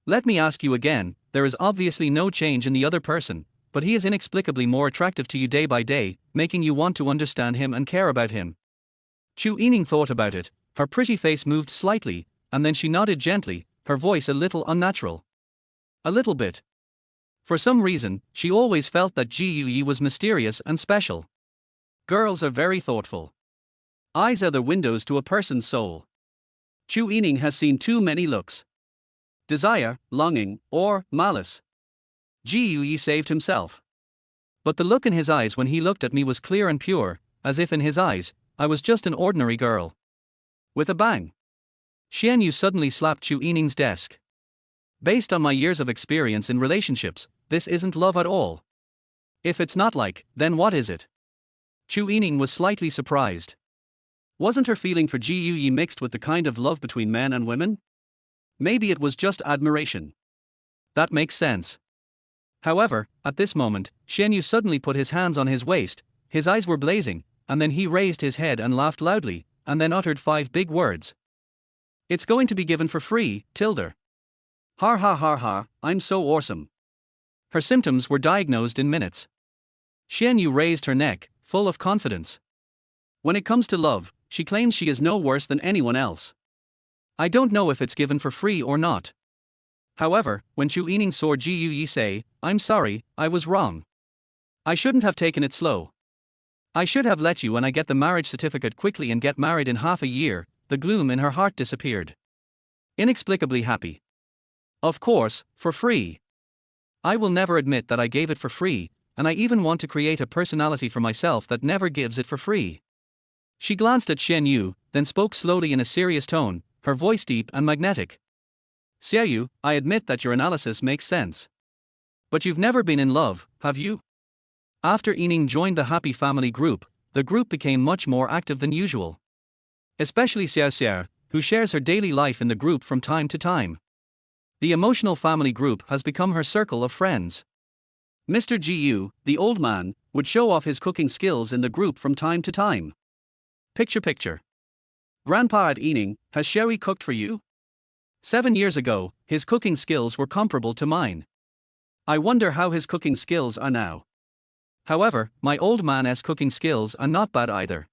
A: Let me ask you again, there is obviously no change in the other person, but he is inexplicably more attractive to you day by day, making you want to understand him and care about him. Chu Yining thought about it, her pretty face moved slightly, and then she nodded gently, her voice a little unnatural. A little bit. For some reason, she always felt that Ji Yi was mysterious and special. Girls are very thoughtful. Eyes are the windows to a person's soul. Chu Yining has seen too many looks. Desire, longing, or malice. Ji Yi saved himself. But the look in his eyes when he looked at me was clear and pure, as if in his eyes, I was just an ordinary girl. With a bang, Xian Yu suddenly slapped Chu Yining's desk. Based on my years of experience in relationships, this isn't love at all. If it's not like, then what is it? Chu Yining was slightly surprised. Wasn't her feeling for Ji Yi mixed with the kind of love between men and women? Maybe it was just admiration. That makes sense. However, at this moment, Xian Yu suddenly put his hands on his waist, his eyes were blazing, and then he raised his head and laughed loudly, and then uttered 5 big words. It's going to be given for free, tilde. Har ha har ha, I'm so awesome. Her symptoms were diagnosed in minutes. Xian Yu raised her neck, full of confidence. When it comes to love, she claims she is no worse than anyone else. I don't know if it's given for free or not. However, when Chu Yining saw Ji Yi say, I'm sorry, I was wrong. I shouldn't have taken it slow. I should have let you and I get the marriage certificate quickly and get married in half a year, the gloom in her heart disappeared. Inexplicably happy. Of course, for free. I will never admit that I gave it for free, and I even want to create a personality for myself that never gives it for free. She glanced at Xian Yu, then spoke slowly in a serious tone, her voice deep and magnetic. Xia Yu, I admit that your analysis makes sense. But you've never been in love, have you? After Yining joined the Happy Family group, the group became much more active than usual. Especially Xiao Xiao, who shares her daily life in the group from time to time. The emotional family group has become her circle of friends. Mr. Ji Yu, the old man, would show off his cooking skills in the group from time to time. Picture. Grandpa at Yining, has Sherry cooked for you? 7 years ago, his cooking skills were comparable to mine. I wonder how his cooking skills are now. However, my old man's cooking skills are not bad either.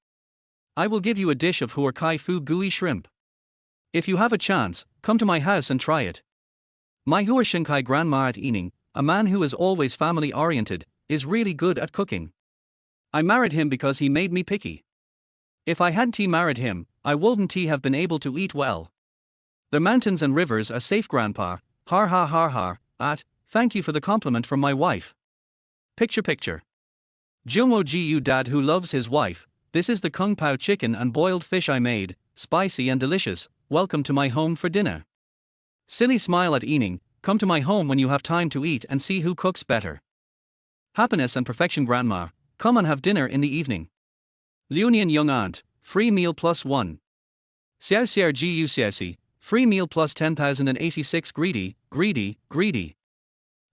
A: I will give you a dish of Huar Kai Fu Gui shrimp. If you have a chance, come to my house and try it. My Huar Shinkai grandma at Yining, a man who is always family-oriented, is really good at cooking. I married him because he made me picky. If I hadn't married him, I wouldn't have been able to eat well. The mountains and rivers are safe, Grandpa. Har ha har har. Thank you for the compliment from my wife. Picture. Jungwo Ji Yu dad who loves his wife. This is the kung pao chicken and boiled fish I made, spicy and delicious. Welcome to my home for dinner. Silly smile at Yining. Come to my home when you have time to eat and see who cooks better. Happiness and perfection, Grandma. Come and have dinner in the evening. Liunian young aunt. Free meal plus 1. Xiao Xiao Ji Yu Xiaoxi. Free meal plus 10,086. Greedy.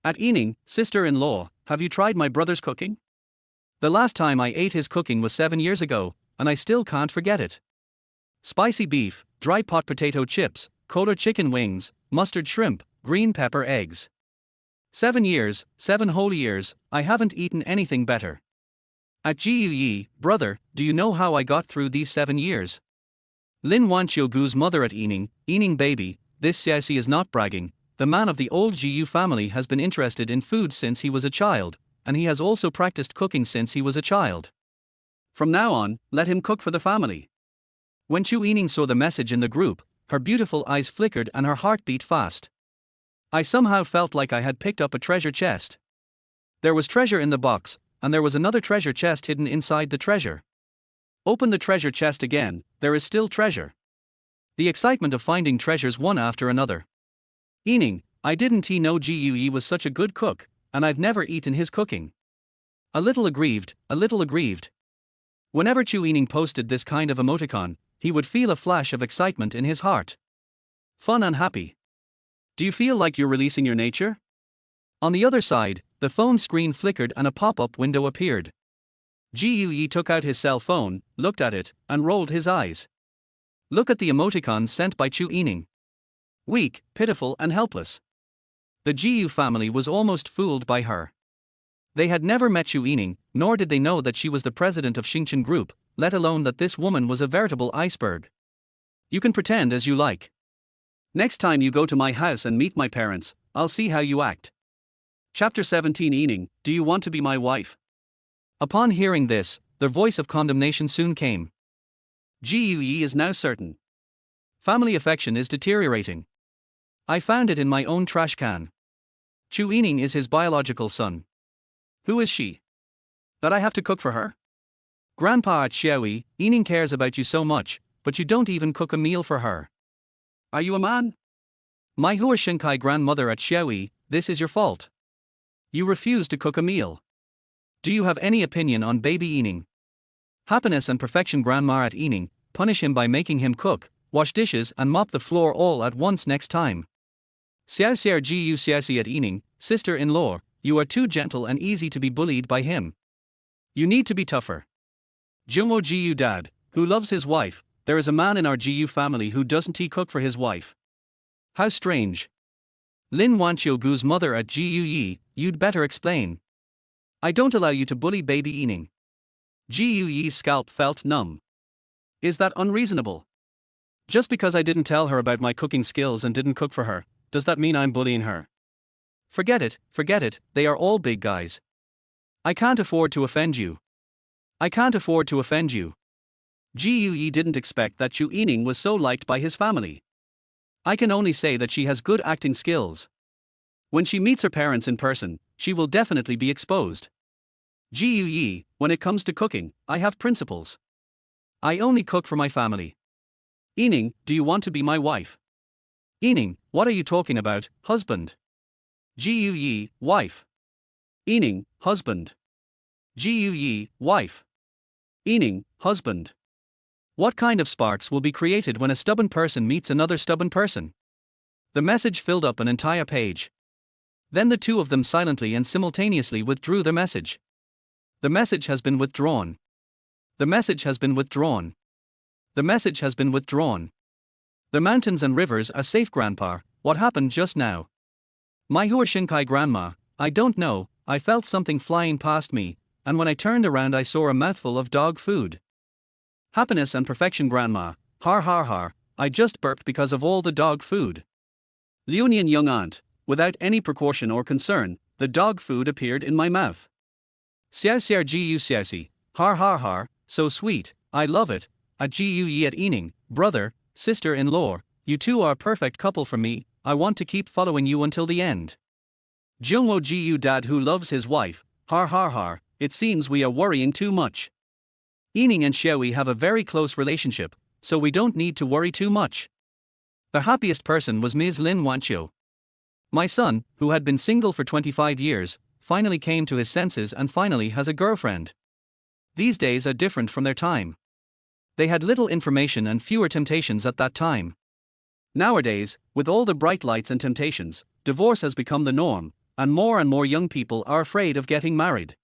A: At Yining, sister-in-law, have you tried my brother's cooking? The last time I ate his cooking was 7 years ago, and I still can't forget it. Spicy beef, dry pot potato chips, Kohler chicken wings, mustard shrimp, green pepper eggs. 7 years, 7 whole years, I haven't eaten anything better. At Ji Yi, brother, do you know how I got through these 7 years? Lin Wanqiugu's mother at Ening baby, this Xiaoxi is not bragging. The man of the old Jiu family has been interested in food since he was a child, and he has also practiced cooking since he was a child. From now on, let him cook for the family. When Chu Yining saw the message in the group, her beautiful eyes flickered and her heart beat fast. I somehow felt like I had picked up a treasure chest. There was treasure in the box, and there was another treasure chest hidden inside the treasure. Open the treasure chest again, there is still treasure. The excitement of finding treasures one after another. Yining, I didn't know Gui was such a good cook, and I've never eaten his cooking. A little aggrieved. Whenever Chu Yining posted this kind of emoticon, he would feel a flash of excitement in his heart. Fun and happy. Do you feel like you're releasing your nature? On the other side, the phone screen flickered and a pop-up window appeared. Gui took out his cell phone, looked at it, and rolled his eyes. Look at the emoticons sent by Chu Yining. Weak, pitiful and helpless. The Gui family was almost fooled by her. They had never met Chu Yining, nor did they know that she was the president of Xingchen Group, let alone that this woman was a veritable iceberg. You can pretend as you like. Next time you go to my house and meet my parents, I'll see how you act. Chapter 17 Yining, do you want to be my wife? Upon hearing this, the voice of condemnation soon came. Gui is now certain. Family affection is deteriorating. I found it in my own trash can. Chu Yining is his biological son. Who is she? That I have to cook for her? Grandpa at Xiaoyi, Yining cares about you so much, but you don't even cook a meal for her. Are you a man? My Hua Shinkai grandmother at Xiaoyi, this is your fault. You refuse to cook a meal. Do you have any opinion on baby Yining? Happiness and perfection grandma at Yining, punish him by making him cook, wash dishes and mop the floor all at once next time. Xiaoxier Gu Xiaoxi at Yining, sister-in-law, you are too gentle and easy to be bullied by him. You need to be tougher. Jungwo Gu dad, who loves his wife, there is a man in our Gu family who doesn't cook for his wife. How strange. Lin Wanqiugu's mother at Gui, you'd better explain. I don't allow you to bully baby Yining. Gui's scalp felt numb. Is that unreasonable? Just because I didn't tell her about my cooking skills and didn't cook for her, does that mean I'm bullying her? Forget it, they are all big guys. I can't afford to offend you. Gui didn't expect that Chu Yining was so liked by his family. I can only say that she has good acting skills. When she meets her parents in person, she will definitely be exposed. Gui, when it comes to cooking, I have principles. I only cook for my family. Yining, do you want to be my wife? Yining, what are you talking about, husband? Gui, wife. Yining, husband. Gui, wife. Yining, husband. What kind of sparks will be created when a stubborn person meets another stubborn person? The message filled up an entire page. Then the two of them silently and simultaneously withdrew the message. The message has been withdrawn. The message has been withdrawn. The message has been withdrawn. The mountains and rivers are safe, grandpa. What happened just now? My Hua Shinkai grandma, I don't know, I felt something flying past me, and when I turned around I saw a mouthful of dog food. Happiness and perfection grandma, har, I just burped because of all the dog food. Liunian young aunt, without any precaution or concern, the dog food appeared in my mouth. Xiaoxier Gu Xiaoxi, har, so sweet, I love it. At Gui at Yining, brother, sister-in-law, you two are a perfect couple for me, I want to keep following you until the end. Jungwo Gu dad who loves his wife, har, it seems we are worrying too much. Yining and Xiaoyi have a very close relationship, so we don't need to worry too much. The happiest person was Ms. Lin Wanqiu. My son, who had been single for 25 years, finally came to his senses and finally has a girlfriend. These days are different from their time. They had little information and fewer temptations at that time. Nowadays, with all the bright lights and temptations, divorce has become the norm, and more young people are afraid of getting married.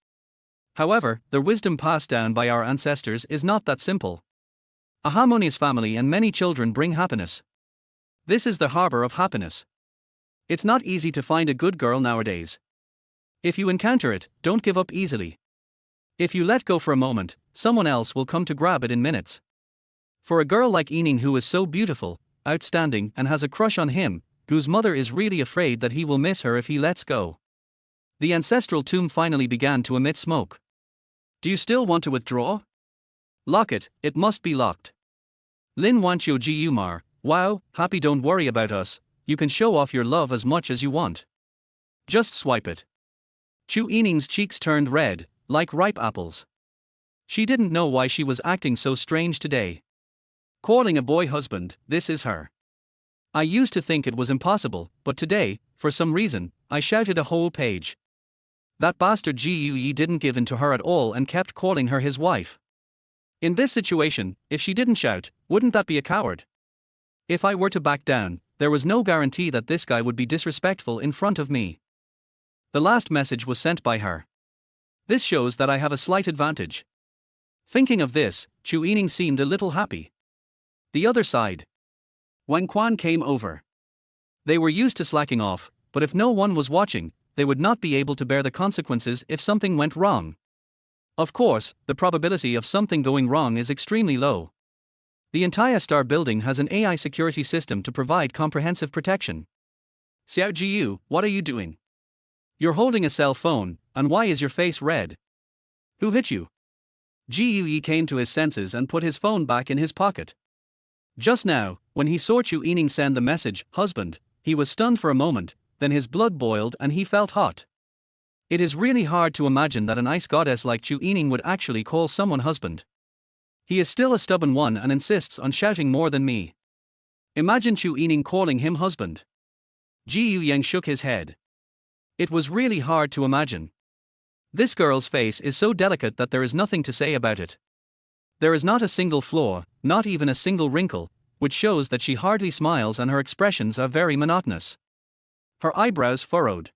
A: However, the wisdom passed down by our ancestors is not that simple. A harmonious family and many children bring happiness. This is the harbor of happiness. It's not easy to find a good girl nowadays. If you encounter it, don't give up easily. If you let go for a moment, someone else will come to grab it in minutes. For a girl like Yining who is so beautiful, outstanding, and has a crush on him, Gu's mother is really afraid that he will miss her if he lets go. The ancestral tomb finally began to emit smoke. Do you still want to withdraw? Lock it, it must be locked. Lin Wancho Gumar, wow, happy, don't worry about us, you can show off your love as much as you want. Just swipe it. Chu Yining's cheeks turned red, like ripe apples. She didn't know why she was acting so strange today. Calling a boy husband, this is her. I used to think it was impossible, but today, for some reason, I shouted a whole page. That bastard Gui didn't give in to her at all and kept calling her his wife. In this situation, if she didn't shout, wouldn't that be a coward? If I were to back down, there was no guarantee that this guy would be disrespectful in front of me. The last message was sent by her. This shows that I have a slight advantage. Thinking of this, Chu Yining seemed a little happy. The other side. Wang Quan came over. They were used to slacking off, but if no one was watching, they would not be able to bear the consequences if something went wrong. Of course, the probability of something going wrong is extremely low. The entire Star building has an AI security system to provide comprehensive protection. Xiao Jiu, what are you doing? You're holding a cell phone, and why is your face red? Who hit you? Jiu came to his senses and put his phone back in his pocket. Just now, when he saw Chu Yining send the message, husband, he was stunned for a moment, then his blood boiled and he felt hot. It is really hard to imagine that an ice goddess like Chu Yining would actually call someone husband. He is still a stubborn one and insists on shouting more than me. Imagine Chu Yining calling him husband. Ji Yang shook his head. It was really hard to imagine. This girl's face is so delicate that there is nothing to say about it. There is not a single flaw, not even a single wrinkle, which shows that she hardly smiles and her expressions are very monotonous. Her eyebrows furrowed.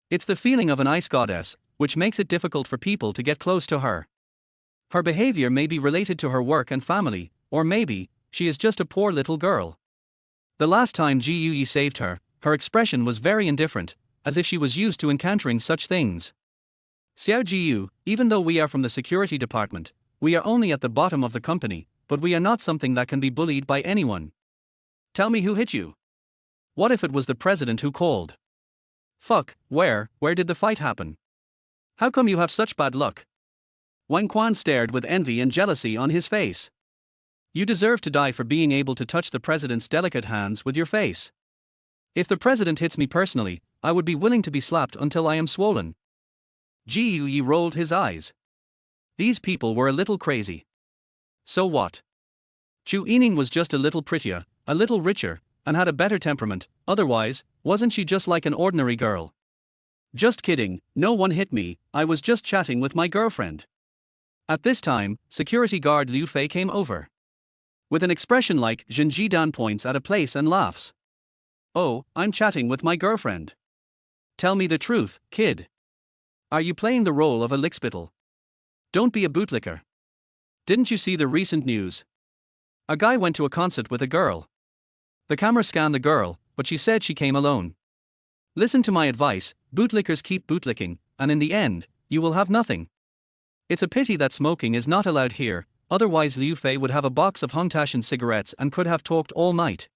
A: It's the feeling of an ice goddess, which makes it difficult for people to get close to her. Her behavior may be related to her work and family, or maybe, she is just a poor little girl. The last time Ji Yi saved her, her expression was very indifferent, as if she was used to encountering such things. Xiao Jiu, even though we are from the security department, we are only at the bottom of the company, but we are not something that can be bullied by anyone. Tell me who hit you. What if it was the president who called? Fuck, where did the fight happen? How come you have such bad luck? Wang Quan stared with envy and jealousy on his face. You deserve to die for being able to touch the president's delicate hands with your face. If the president hits me personally, I would be willing to be slapped until I am swollen. Ji Yi rolled his eyes. These people were a little crazy. So what? Chu Yining was just a little prettier, a little richer, and had a better temperament, otherwise, wasn't she just like an ordinary girl? Just kidding, no one hit me, I was just chatting with my girlfriend. At this time, security guard Liu Fei came over. With an expression like Zhen Jidan points at a place and laughs. Oh, I'm chatting with my girlfriend. Tell me the truth, kid. Are you playing the role of a lickspittle? Don't be a bootlicker. Didn't you see the recent news? A guy went to a concert with a girl. The camera scanned the girl, but she said she came alone. Listen to my advice, bootlickers keep bootlicking, and in the end, you will have nothing. It's a pity that smoking is not allowed here, otherwise Liu Fei would have a box of Hongtashan cigarettes and could have talked all night.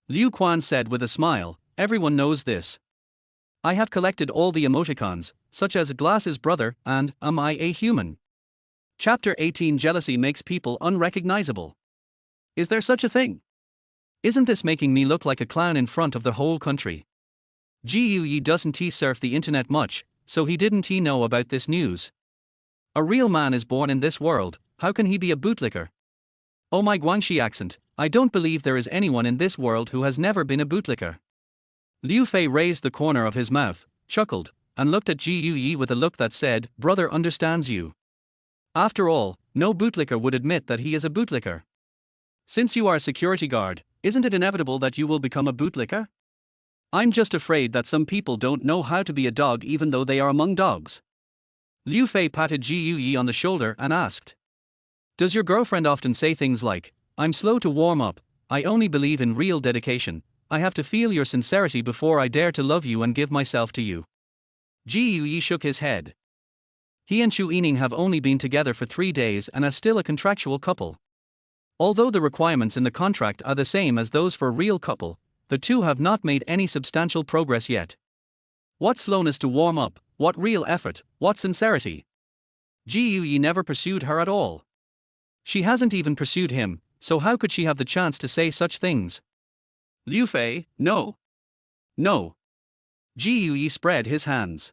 A: Liu Quan said with a smile, everyone knows this. I have collected all the emoticons, such as glasses brother and am I a human? Chapter 18 Jealousy makes people unrecognizable. Is there such a thing? Isn't this making me look like a clown in front of the whole country? Ji Yi doesn't surf the internet much, so he didn't know about this news. A real man is born in this world, how can he be a bootlicker? Oh my Guangxi accent, I don't believe there is anyone in this world who has never been a bootlicker. Liu Fei raised the corner of his mouth, chuckled, and looked at Ji Yi with a look that said, brother understands you. After all, no bootlicker would admit that he is a bootlicker. Since you are a security guard, isn't it inevitable that you will become a bootlicker? I'm just afraid that some people don't know how to be a dog even though they are among dogs. Liu Fei patted Ji Yi on the shoulder and asked. Does your girlfriend often say things like, I'm slow to warm up, I only believe in real dedication, I have to feel your sincerity before I dare to love you and give myself to you? Ji Yi shook his head. He and Chu Yining have only been together for 3 days and are still a contractual couple. Although the requirements in the contract are the same as those for a real couple, the two have not made any substantial progress yet. What slowness to warm up, what real effort, what sincerity. Gui never pursued her at all. She hasn't even pursued him, so how could she have the chance to say such things? Liu Fei, no. No. Gui spread his hands.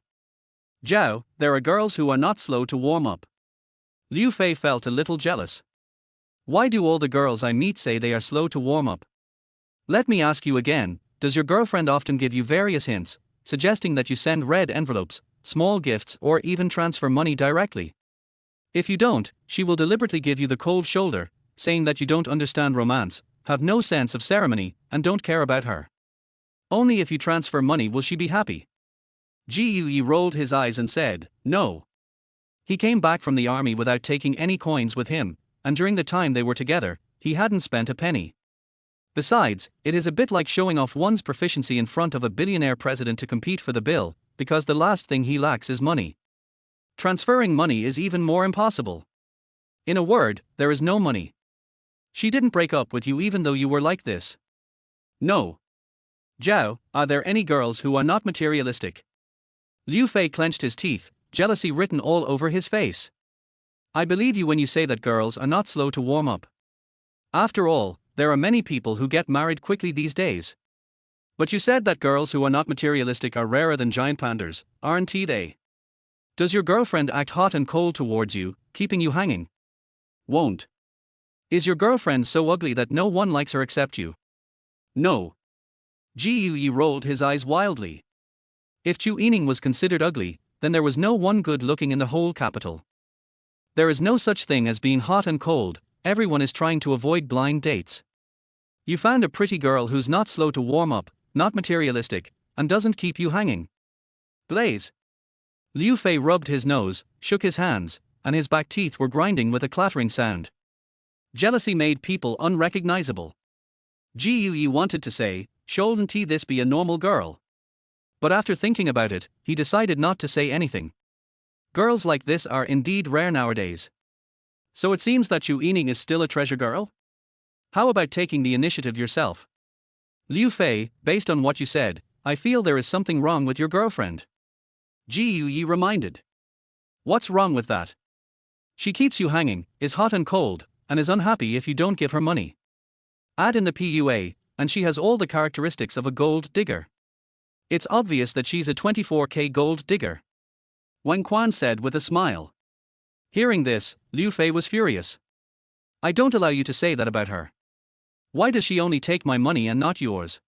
A: Zhao, there are girls who are not slow to warm up. Liu Fei felt a little jealous. Why do all the girls I meet say they are slow to warm up? Let me ask you again, does your girlfriend often give you various hints, suggesting that you send red envelopes, small gifts, or even transfer money directly? If you don't, she will deliberately give you the cold shoulder, saying that you don't understand romance, have no sense of ceremony, and don't care about her. Only if you transfer money will she be happy. Gui rolled his eyes and said, no. He came back from the army without taking any coins with him, and during the time they were together, he hadn't spent a penny. Besides, it is a bit like showing off one's proficiency in front of a billionaire president to compete for the bill, because the last thing he lacks is money. Transferring money is even more impossible. In a word, there is no money. She didn't break up with you even though you were like this. No. Zhao, are there any girls who are not materialistic? Liu Fei clenched his teeth, jealousy written all over his face. I believe you when you say that girls are not slow to warm up. After all, there are many people who get married quickly these days. But you said that girls who are not materialistic are rarer than giant pandas, aren't they? Does your girlfriend act hot and cold towards you, keeping you hanging? Won't. Is your girlfriend so ugly that no one likes her except you? No. Gui rolled his eyes wildly. If Chu Yining was considered ugly, then there was no one good looking in the whole capital. There is no such thing as being hot and cold, everyone is trying to avoid blind dates. You found a pretty girl who's not slow to warm up, not materialistic, and doesn't keep you hanging. Blaze. Liu Fei rubbed his nose, shook his hands, and his back teeth were grinding with a clattering sound. Jealousy made people unrecognizable. Gui wanted to say, shouldn't this be a normal girl? But after thinking about it, he decided not to say anything. Girls like this are indeed rare nowadays. So it seems that Chu Yining is still a treasure girl? How about taking the initiative yourself? Liu Fei, based on what you said, I feel there is something wrong with your girlfriend. Gui reminded. What's wrong with that? She keeps you hanging, is hot and cold, and is unhappy if you don't give her money. Add in the PUA, and she has all the characteristics of a gold digger. It's obvious that she's a 24K gold digger. Wang Quan said with a smile. Hearing this, Liu Fei was furious. I don't allow you to say that about her. Why does she only take my money and not yours?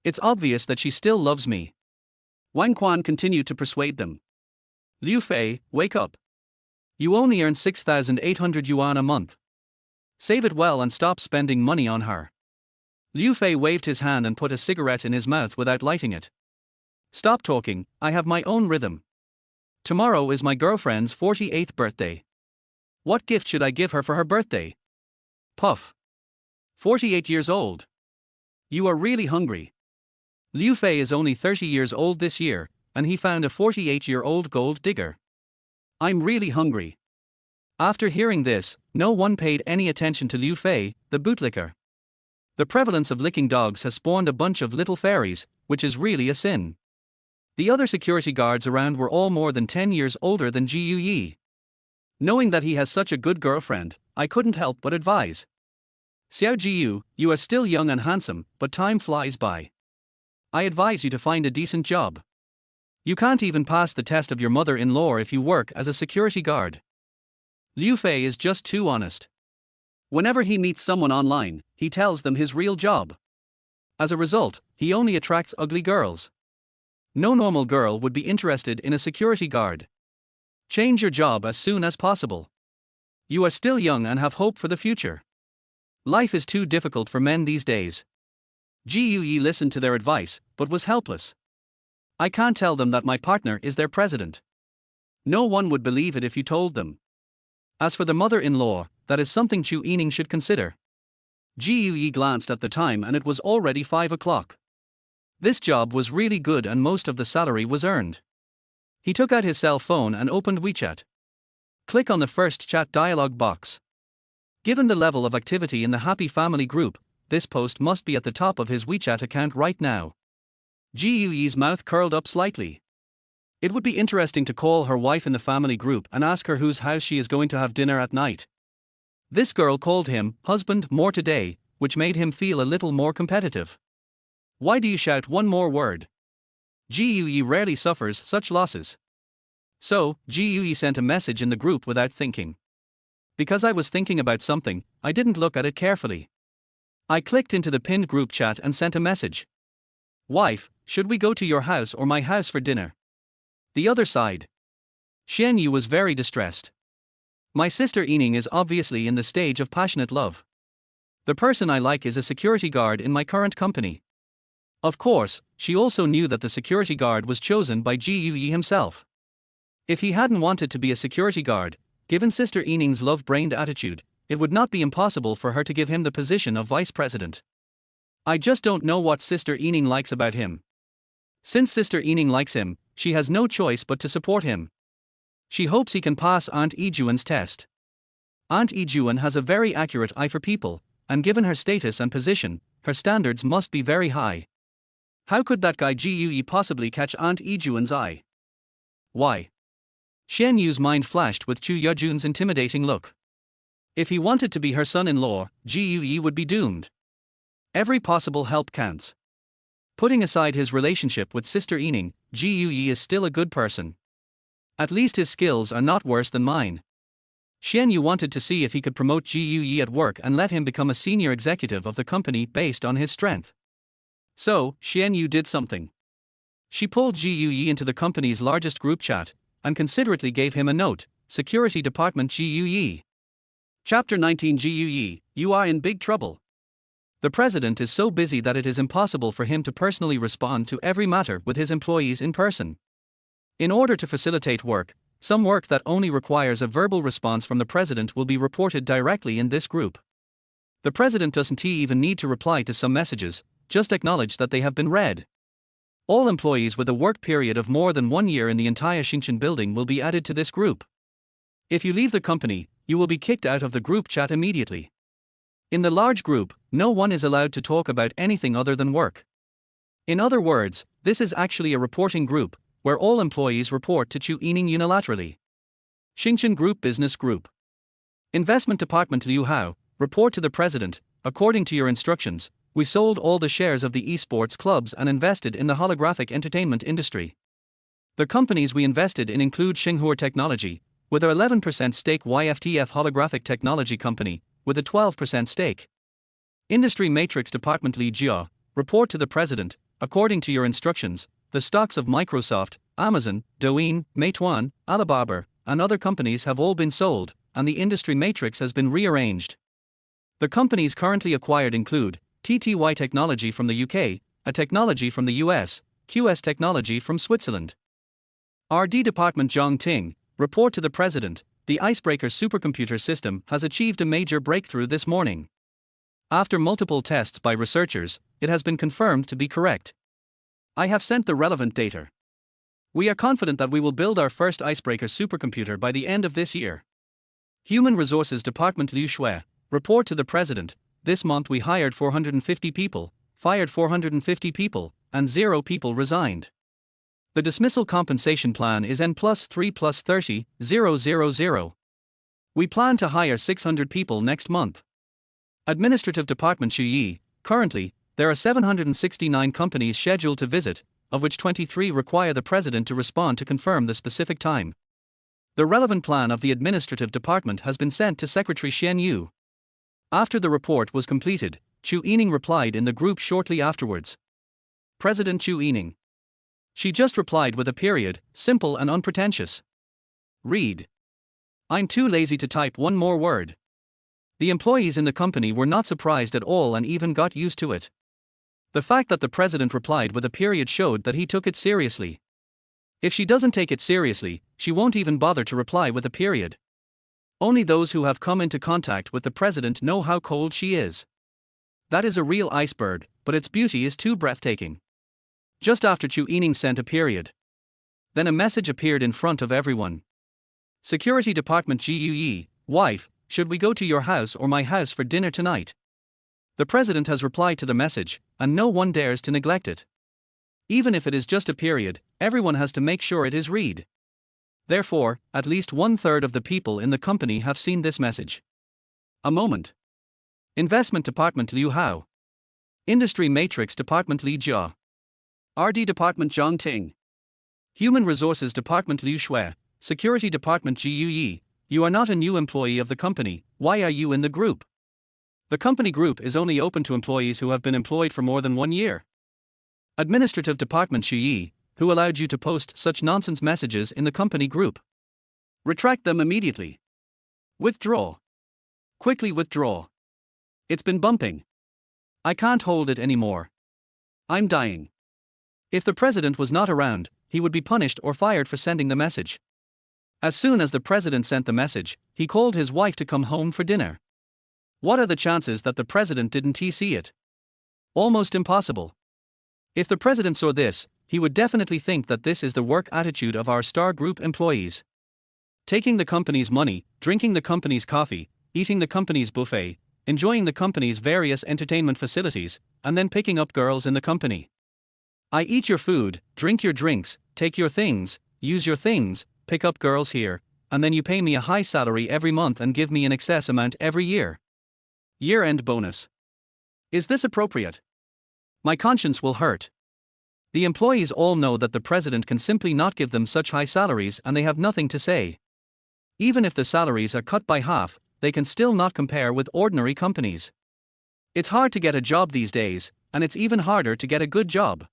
A: It's obvious that she still loves me. Wang Quan continued to persuade them. Liu Fei, wake up. You only earn 6,800 yuan a month. Save it well and stop spending money on her. Liu Fei waved his hand and put a cigarette in his mouth without lighting it. Stop talking, I have my own rhythm. Tomorrow is my girlfriend's 48th birthday. What gift should I give her for her birthday? Puff. 48 years old. You are really hungry. Liu Fei is only 30 years old this year, and he found a 48-year-old gold digger. I'm really hungry. After hearing this, no one paid any attention to Liu Fei, the bootlicker. The prevalence of licking dogs has spawned a bunch of little fairies, which is really a sin. The other security guards around were all more than 10 years older than Ji Yi. Knowing that he has such a good girlfriend, I couldn't help but advise. Xiao Jiyu, you are still young and handsome, but time flies by. I advise you to find a decent job. You can't even pass the test of your mother-in-law if you work as a security guard. Liu Fei is just too honest. Whenever he meets someone online, he tells them his real job. As a result, he only attracts ugly girls. No normal girl would be interested in a security guard. Change your job as soon as possible. You are still young and have hope for the future. Life is too difficult for men these days. Ji Yi listened to their advice, but was helpless. I can't tell them that my partner is their president. No one would believe it if you told them. As for the mother-in-law, that is something Chu Yining should consider. Ji Yi glanced at the time and it was already 5 o'clock. This job was really good and most of the salary was earned. He took out his cell phone and opened WeChat. Click on the first chat dialog box. Given the level of activity in the Happy Family group, this post must be at the top of his WeChat account right now. Gui's mouth curled up slightly. It would be interesting to call her wife in the family group and ask her whose house she is going to have dinner at night. This girl called him husband more today, which made him feel a little more competitive. Why do you shout one more word? Gui rarely suffers such losses. So, Gui sent a message in the group without thinking. Because I was thinking about something, I didn't look at it carefully. I clicked into the pinned group chat and sent a message. Wife, should we go to your house or my house for dinner? The other side. Xian Yu was very distressed. My sister Yining is obviously in the stage of passionate love. The person I like is a security guard in my current company. Of course, she also knew that the security guard was chosen by Gui himself. If he hadn't wanted to be a security guard, given Sister Yining's love-brained attitude, it would not be impossible for her to give him the position of vice president. I just don't know what Sister Yining likes about him. Since Sister Yining likes him, she has no choice but to support him. She hopes he can pass Aunt Yijuan's test. Aunt Yijuan has a very accurate eye for people, and given her status and position, her standards must be very high. How could that guy Gui possibly catch Aunt Yijuan's eye? Why? Xian Yu's mind flashed with Chu Yejun's intimidating look. If he wanted to be her son-in-law, Gui would be doomed. Every possible help counts. Putting aside his relationship with Sister Yining, Gui is still a good person. At least his skills are not worse than mine. Xian Yu wanted to see if he could promote Gui at work and let him become a senior executive of the company based on his strength. So, Xian Yu did something. She pulled Gui into the company's largest group chat, and considerately gave him a note, Security Department Gui. Chapter 19 Gui, you are in big trouble. The president is so busy that it is impossible for him to personally respond to every matter with his employees in person. In order to facilitate work, some work that only requires a verbal response from the president will be reported directly in this group. The president doesn't even need to reply to some messages, just acknowledge that they have been read. All employees with a work period of more than 1 year in the entire Xinchen building will be added to this group. If you leave the company, you will be kicked out of the group chat immediately. In the large group, no one is allowed to talk about anything other than work. In other words, this is actually a reporting group, where all employees report to Chu Yining unilaterally. Xinchen Group Business Group. Investment Department Liu Hao, report to the president, according to your instructions, we sold all the shares of the esports clubs and invested in the holographic entertainment industry. The companies we invested in include Xinghua Technology, with a 11% stake, YFTF Holographic Technology Company, with a 12% stake. Industry Matrix Department Li Jia, report to the president, according to your instructions, the stocks of Microsoft, Amazon, Douyin, Meituan, Alibaba, and other companies have all been sold, and the industry matrix has been rearranged. The companies currently acquired include TTY Technology from the UK, A Technology from the US, QS Technology from Switzerland. RD Department Zhang Ting, report to the president, the Icebreaker supercomputer system has achieved a major breakthrough this morning. After multiple tests by researchers, it has been confirmed to be correct. I have sent the relevant data. We are confident that we will build our first Icebreaker supercomputer by the end of this year. Human Resources Department Liu Shui, report to the president, this month we hired 450 people, fired 450 people, and 0 people resigned. The dismissal compensation plan is N plus 3 plus 30, 000. We plan to hire 600 people next month. Administrative Department Xuyi, currently, there are 769 companies scheduled to visit, of which 23 require the president to respond to confirm the specific time. The relevant plan of the administrative department has been sent to Secretary Xian Yu. After the report was completed, Chu Yining replied in the group shortly afterwards. President Chu Yining. She just replied with a period, simple and unpretentious. Read. I'm too lazy to type one more word. The employees in the company were not surprised at all and even got used to it. The fact that the president replied with a period showed that he took it seriously. If she doesn't take it seriously, she won't even bother to reply with a period. Only those who have come into contact with the president know how cold she is. That is a real iceberg, but its beauty is too breathtaking. Just after Chu Yining sent a period. Then a message appeared in front of everyone. Security Department GUE, wife, should we go to your house or my house for dinner tonight? The president has replied to the message, and no one dares to neglect it. Even if it is just a period, everyone has to make sure it is read. Therefore, at least 1/3 of the people in the company have seen this message. A moment. Investment Department Liu Hao. Industry Matrix Department Li Jia. RD Department Zhang Ting. Human Resources Department Liu Shui. Security Department Ji Yi. You are not a new employee of the company, why are you in the group? The company group is only open to employees who have been employed for more than 1 year. Administrative Department Xu Yi, who allowed you to post such nonsense messages in the company group? Retract them immediately. Withdraw. Quickly withdraw. It's been bumping. I can't hold it anymore. I'm dying. If the president was not around, he would be punished or fired for sending the message. As soon as the president sent the message, he called his wife to come home for dinner. What are the chances that the president didn't see it? Almost impossible. If the president saw this, he would definitely think that this is the work attitude of our star group employees. Taking the company's money, drinking the company's coffee, eating the company's buffet, enjoying the company's various entertainment facilities, and then picking up girls in the company. I eat your food, drink your drinks, take your things, use your things, pick up girls here, and then you pay me a high salary every month and give me an excess amount every year. Year-end bonus. Is this appropriate? My conscience will hurt. The employees all know that the president can simply not give them such high salaries and they have nothing to say. Even if the salaries are cut by half, they can still not compare with ordinary companies. It's hard to get a job these days, and it's even harder to get a good job.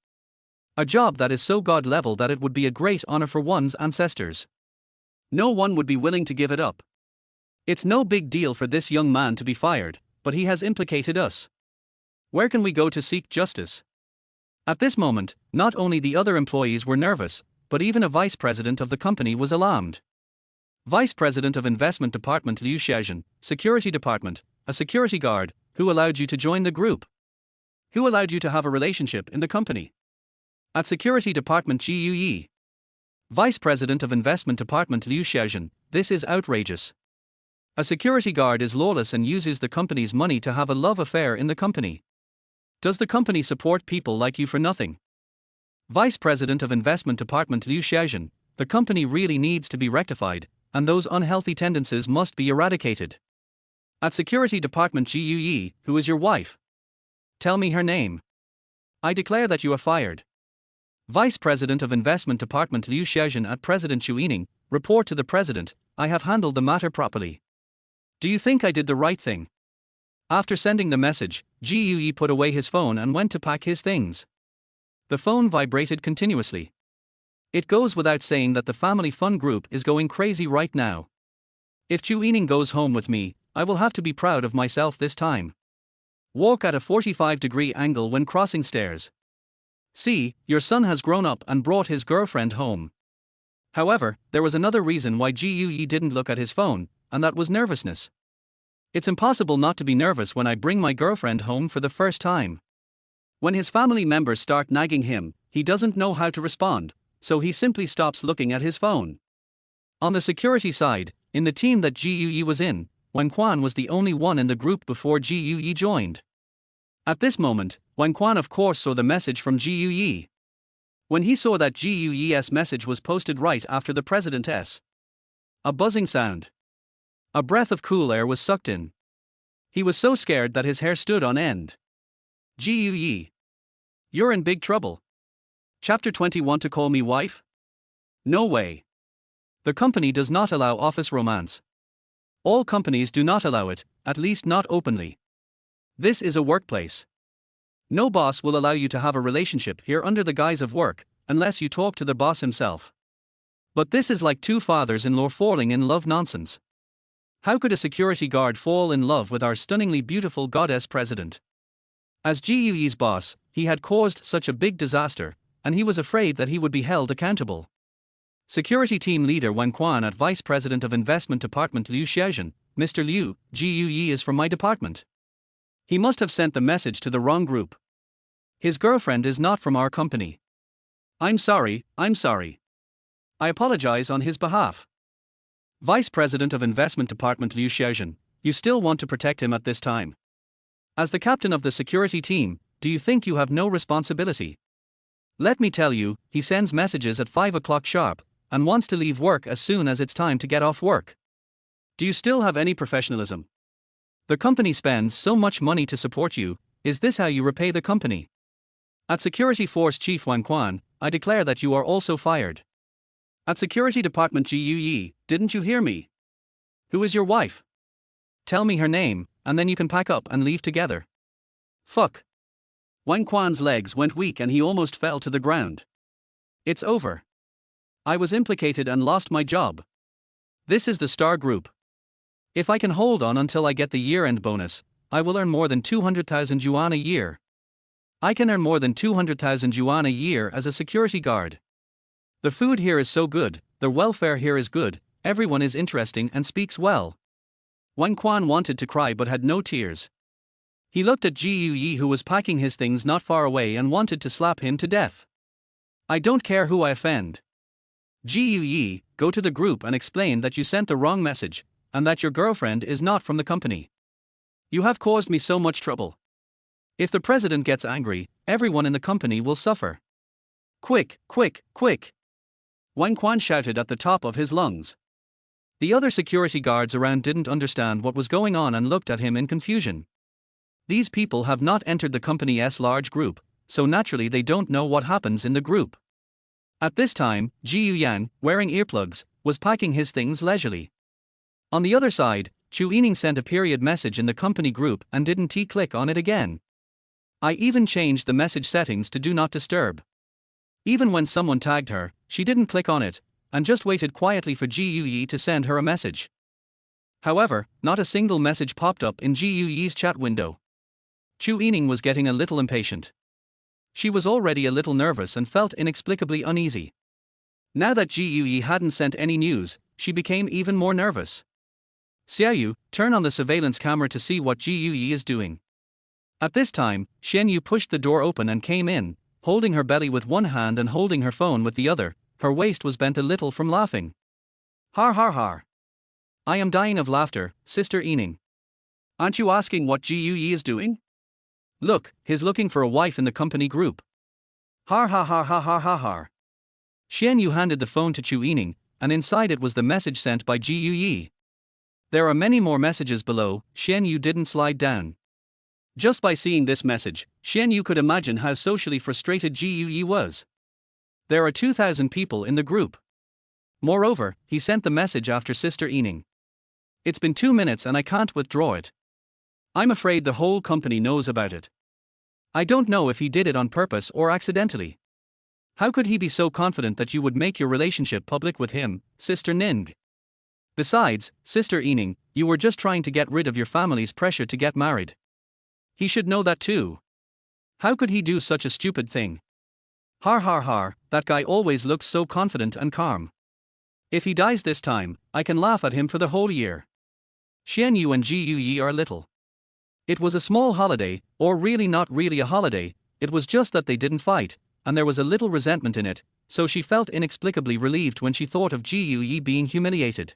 A: A job that is so God-level that it would be a great honor for one's ancestors. No one would be willing to give it up. It's no big deal for this young man to be fired, but he has implicated us. Where can we go to seek justice? At this moment, not only the other employees were nervous, but even a vice president of the company was alarmed. Vice President of Investment Department Liu Xiaojun, Security Department, a security guard, who allowed you to join the group? Who allowed you to have a relationship in the company? At Security Department Ji Yi. Vice President of Investment Department Liu Xiaojun, this is outrageous. A security guard is lawless and uses the company's money to have a love affair in the company. Does the company support people like you for nothing? Vice President of Investment Department Liu Xiaojun, the company really needs to be rectified, and those unhealthy tendencies must be eradicated. At Security Department Ji Yi, who is your wife? Tell me her name. I declare that you are fired. Vice President of Investment Department Liu Xiaojun at President Xu Yining, report to the President, I have handled the matter properly. Do you think I did the right thing? After sending the message, Ji Yi put away his phone and went to pack his things. The phone vibrated continuously. It goes without saying that the family fun group is going crazy right now. If Xu Yining goes home with me, I will have to be proud of myself this time. Walk at a 45-degree angle when crossing stairs. See, your son has grown up and brought his girlfriend home. However, there was another reason why Ji Yi didn't look at his phone, and that was nervousness. It's impossible not to be nervous when I bring my girlfriend home for the first time. When his family members start nagging him, he doesn't know how to respond, so he simply stops looking at his phone. On the security side, in the team that Ji Yi was in, Wang Quan was the only one in the group before Ji Yi joined. At this moment, Wang Quan of course saw the message from Ji Yi. When he saw that Ji Yi's message was posted right after the president's, a buzzing sound. A breath of cool air was sucked in. He was so scared that his hair stood on end. Ji Yi. You're in big trouble. Chapter 20. Want to call me wife? No way. The company does not allow office romance. All companies do not allow it, at least not openly. This is a workplace. No boss will allow you to have a relationship here under the guise of work, unless you talk to the boss himself. But this is like two fathers-in-law falling in love nonsense. How could a security guard fall in love with our stunningly beautiful goddess president? As Ji Yi's boss, he had caused such a big disaster, and he was afraid that he would be held accountable. Security Team Leader Wang Quan at Vice President of Investment Department Liu Xiaojun, Mr. Liu, Ji Yi is from my department. He must have sent the message to the wrong group. His girlfriend is not from our company. I'm sorry. I apologize on his behalf. Vice President of Investment Department Liu Xiaojun, you still want to protect him at this time. As the captain of the security team, do you think you have no responsibility? Let me tell you, he sends messages at 5 o'clock sharp, and wants to leave work as soon as it's time to get off work. Do you still have any professionalism? The company spends so much money to support you, is this how you repay the company? At Security Force Chief Wang Quan, I declare that you are also fired. At Security Department GUE, didn't you hear me? Who is your wife? Tell me her name, and then you can pack up and leave together. Fuck. Wang Quan's legs went weak and he almost fell to the ground. It's over. I was implicated and lost my job. This is the Star Group. If I can hold on until I get the year-end bonus, I will earn more than 200,000 yuan a year. I can earn more than 200,000 yuan a year as a security guard. The food here is so good, the welfare here is good, everyone is interesting and speaks well. Wang Quan wanted to cry but had no tears. He looked at Ji Yi who was packing his things not far away and wanted to slap him to death. I don't care who I offend. Ji Yi, go to the group and explain that you sent the wrong message, and that your girlfriend is not from the company. You have caused me so much trouble. If the president gets angry, everyone in the company will suffer. Quick, quick, quick! Wang Quan shouted at the top of his lungs. The other security guards around didn't understand what was going on and looked at him in confusion. These people have not entered the company's large group, so naturally they don't know what happens in the group. At this time, Ji Yang, wearing earplugs, was packing his things leisurely. On the other side, Chu Yining sent a period message in the company group and didn't click on it again. I even changed the message settings to do not disturb. Even when someone tagged her, she didn't click on it, and just waited quietly for Ji Yi to send her a message. However, not a single message popped up in Ji Yi's chat window. Chu Yining was getting a little impatient. She was already a little nervous and felt inexplicably uneasy. Now that Ji Yi hadn't sent any news, she became even more nervous. Xiaoyu, turn on the surveillance camera to see what Ji Yi is doing. At this time, Shen Yu pushed the door open and came in, holding her belly with one hand and holding her phone with the other. Her waist was bent a little from laughing. Har har har. I am dying of laughter, Sister Yining. Aren't you asking what Ji Yi is doing? Look, he's looking for a wife in the company group. Har har har har har har har. Shen Yu handed the phone to Chu Yining, and inside it was the message sent by Ji Yi. There are many more messages below. Shen Yu didn't slide down. Just by seeing this message, Shen Yu could imagine how socially frustrated Ji Yi was. There are 2,000 people in the group. Moreover, he sent the message after Sister Yining. It's been 2 minutes and I can't withdraw it. I'm afraid the whole company knows about it. I don't know if he did it on purpose or accidentally. How could he be so confident that you would make your relationship public with him, Sister Ning? Besides, Sister Yining, you were just trying to get rid of your family's pressure to get married. He should know that too. How could he do such a stupid thing? Har har har, that guy always looks so confident and calm. If he dies this time, I can laugh at him for the whole year. Shen Yu and Ji Yi are little. It was a small holiday, or really not really a holiday, it was just that they didn't fight, and there was a little resentment in it, so she felt inexplicably relieved when she thought of Ji Yi being humiliated.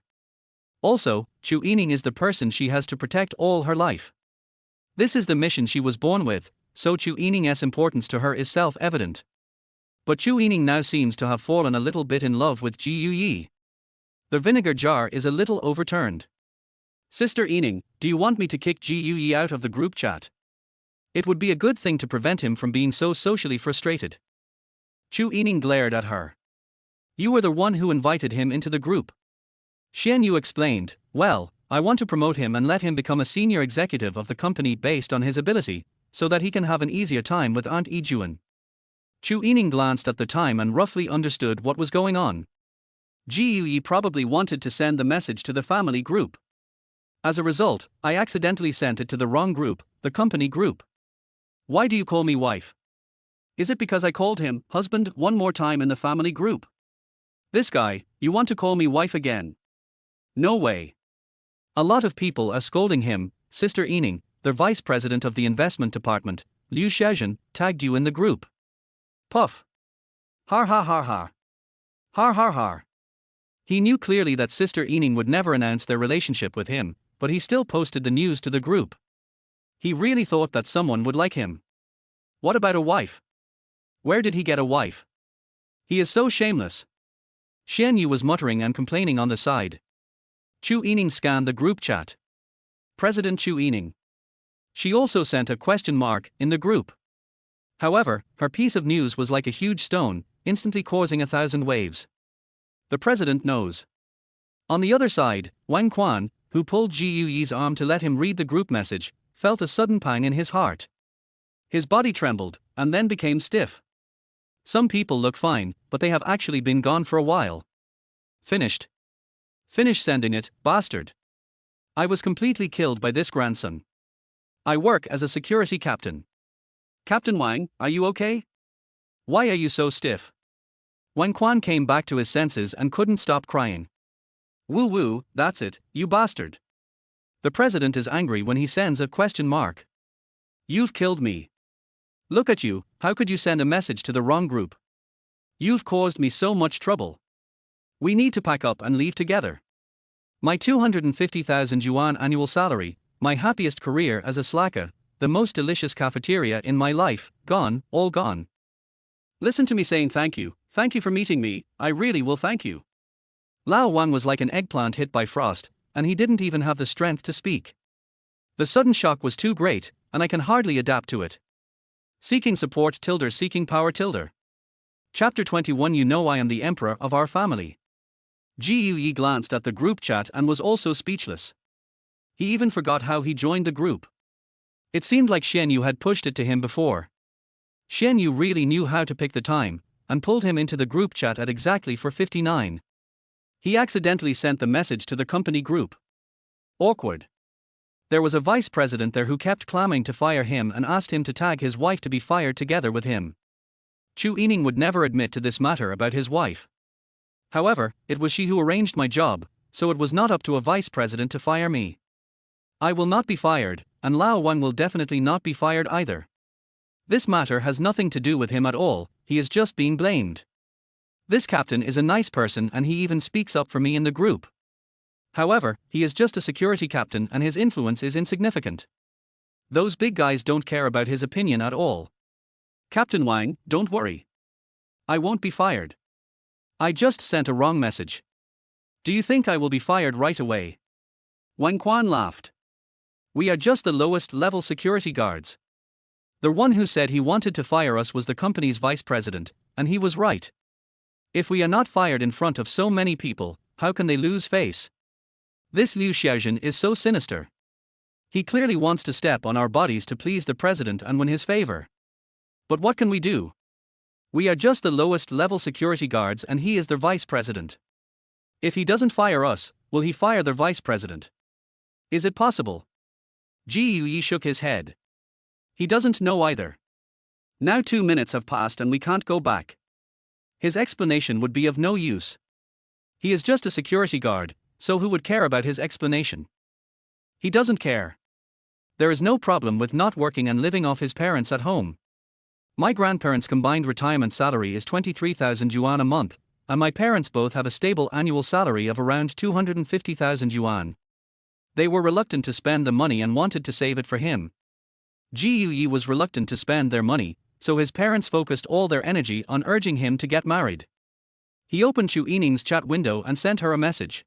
A: Also, Chu Yining is the person she has to protect all her life. This is the mission she was born with, so Chu Yining's importance to her is self-evident. But Chu Yining now seems to have fallen a little bit in love with Ji Yi. The vinegar jar is a little overturned. Sister Yining, do you want me to kick Ji Yi out of the group chat? It would be a good thing to prevent him from being so socially frustrated. Chu Yining glared at her. You were the one who invited him into the group. Shen Yu explained, well, I want to promote him and let him become a senior executive of the company based on his ability, so that he can have an easier time with Aunt Yijuan. Chu Yining glanced at the time and roughly understood what was going on. Ji Yi probably wanted to send the message to the family group. As a result, I accidentally sent it to the wrong group, the company group. Why do you call me wife? Is it because I called him husband one more time in the family group? This guy, you want to call me wife again? No way. A lot of people are scolding him. Sister Yining, the vice president of the investment department, Liu Shezhen, tagged you in the group. Puff. Har har har har. Har har har. He knew clearly that Sister Yining would never announce their relationship with him, but he still posted the news to the group. He really thought that someone would like him. What about a wife? Where did he get a wife? He is so shameless. Xian Yu was muttering and complaining on the side. Chu Yining scanned the group chat. President Chu Yining. She also sent a question mark in the group. However, her piece of news was like a huge stone, instantly causing 1,000 waves. The president knows. On the other side, Wang Quan, who pulled Ji Yuyi's arm to let him read the group message, felt a sudden pang in his heart. His body trembled, and then became stiff. Some people look fine, but they have actually been gone for a while. Finished. Finish sending it, bastard. I was completely killed by this grandson. I work as a security captain. Captain Wang, are you okay? Why are you so stiff? Wang Quan came back to his senses and couldn't stop crying. Woo woo, that's it, you bastard. The president is angry when he sends a question mark. You've killed me. Look at you, how could you send a message to the wrong group? You've caused me so much trouble. We need to pack up and leave together. My 250,000 yuan annual salary, my happiest career as a slacker, the most delicious cafeteria in my life, gone, all gone. Listen to me saying thank you for meeting me, I really will thank you. Lao Wang was like an eggplant hit by frost, and he didn't even have the strength to speak. The sudden shock was too great, and I can hardly adapt to it. Seeking support tilde seeking power tilde. Chapter 21. You know I am the emperor of our family. Ji Yuyi glanced at the group chat and was also speechless. He even forgot how he joined the group. It seemed like Xian Yu had pushed it to him before. Xian Yu really knew how to pick the time, and pulled him into the group chat at exactly 4:59. He accidentally sent the message to the company group. Awkward. There was a vice president there who kept clamoring to fire him and asked him to tag his wife to be fired together with him. Chu Yining would never admit to this matter about his wife. However, it was she who arranged my job, so it was not up to a vice president to fire me. I will not be fired, and Lao Wang will definitely not be fired either. This matter has nothing to do with him at all, he is just being blamed. This captain is a nice person and he even speaks up for me in the group. However, he is just a security captain and his influence is insignificant. Those big guys don't care about his opinion at all. Captain Wang, don't worry. I won't be fired. I just sent a wrong message. Do you think I will be fired right away? Wang Quan laughed. We are just the lowest level security guards. The one who said he wanted to fire us was the company's vice president, and he was right. If we are not fired in front of so many people, how can they lose face? This Liu Xiaojun is so sinister. He clearly wants to step on our bodies to please the president and win his favor. But what can we do? We are just the lowest level security guards and he is their vice president. If he doesn't fire us, will he fire their vice president? Is it possible? Ji Yuyi shook his head. He doesn't know either. Now 2 minutes have passed and we can't go back. His explanation would be of no use. He is just a security guard, so who would care about his explanation? He doesn't care. There is no problem with not working and living off his parents at home. My grandparents' combined retirement salary is 23,000 yuan a month, and my parents both have a stable annual salary of around 250,000 yuan. They were reluctant to spend the money and wanted to save it for him. Ji Yuyi was reluctant to spend their money, so his parents focused all their energy on urging him to get married. He opened Chu Yining's chat window and sent her a message.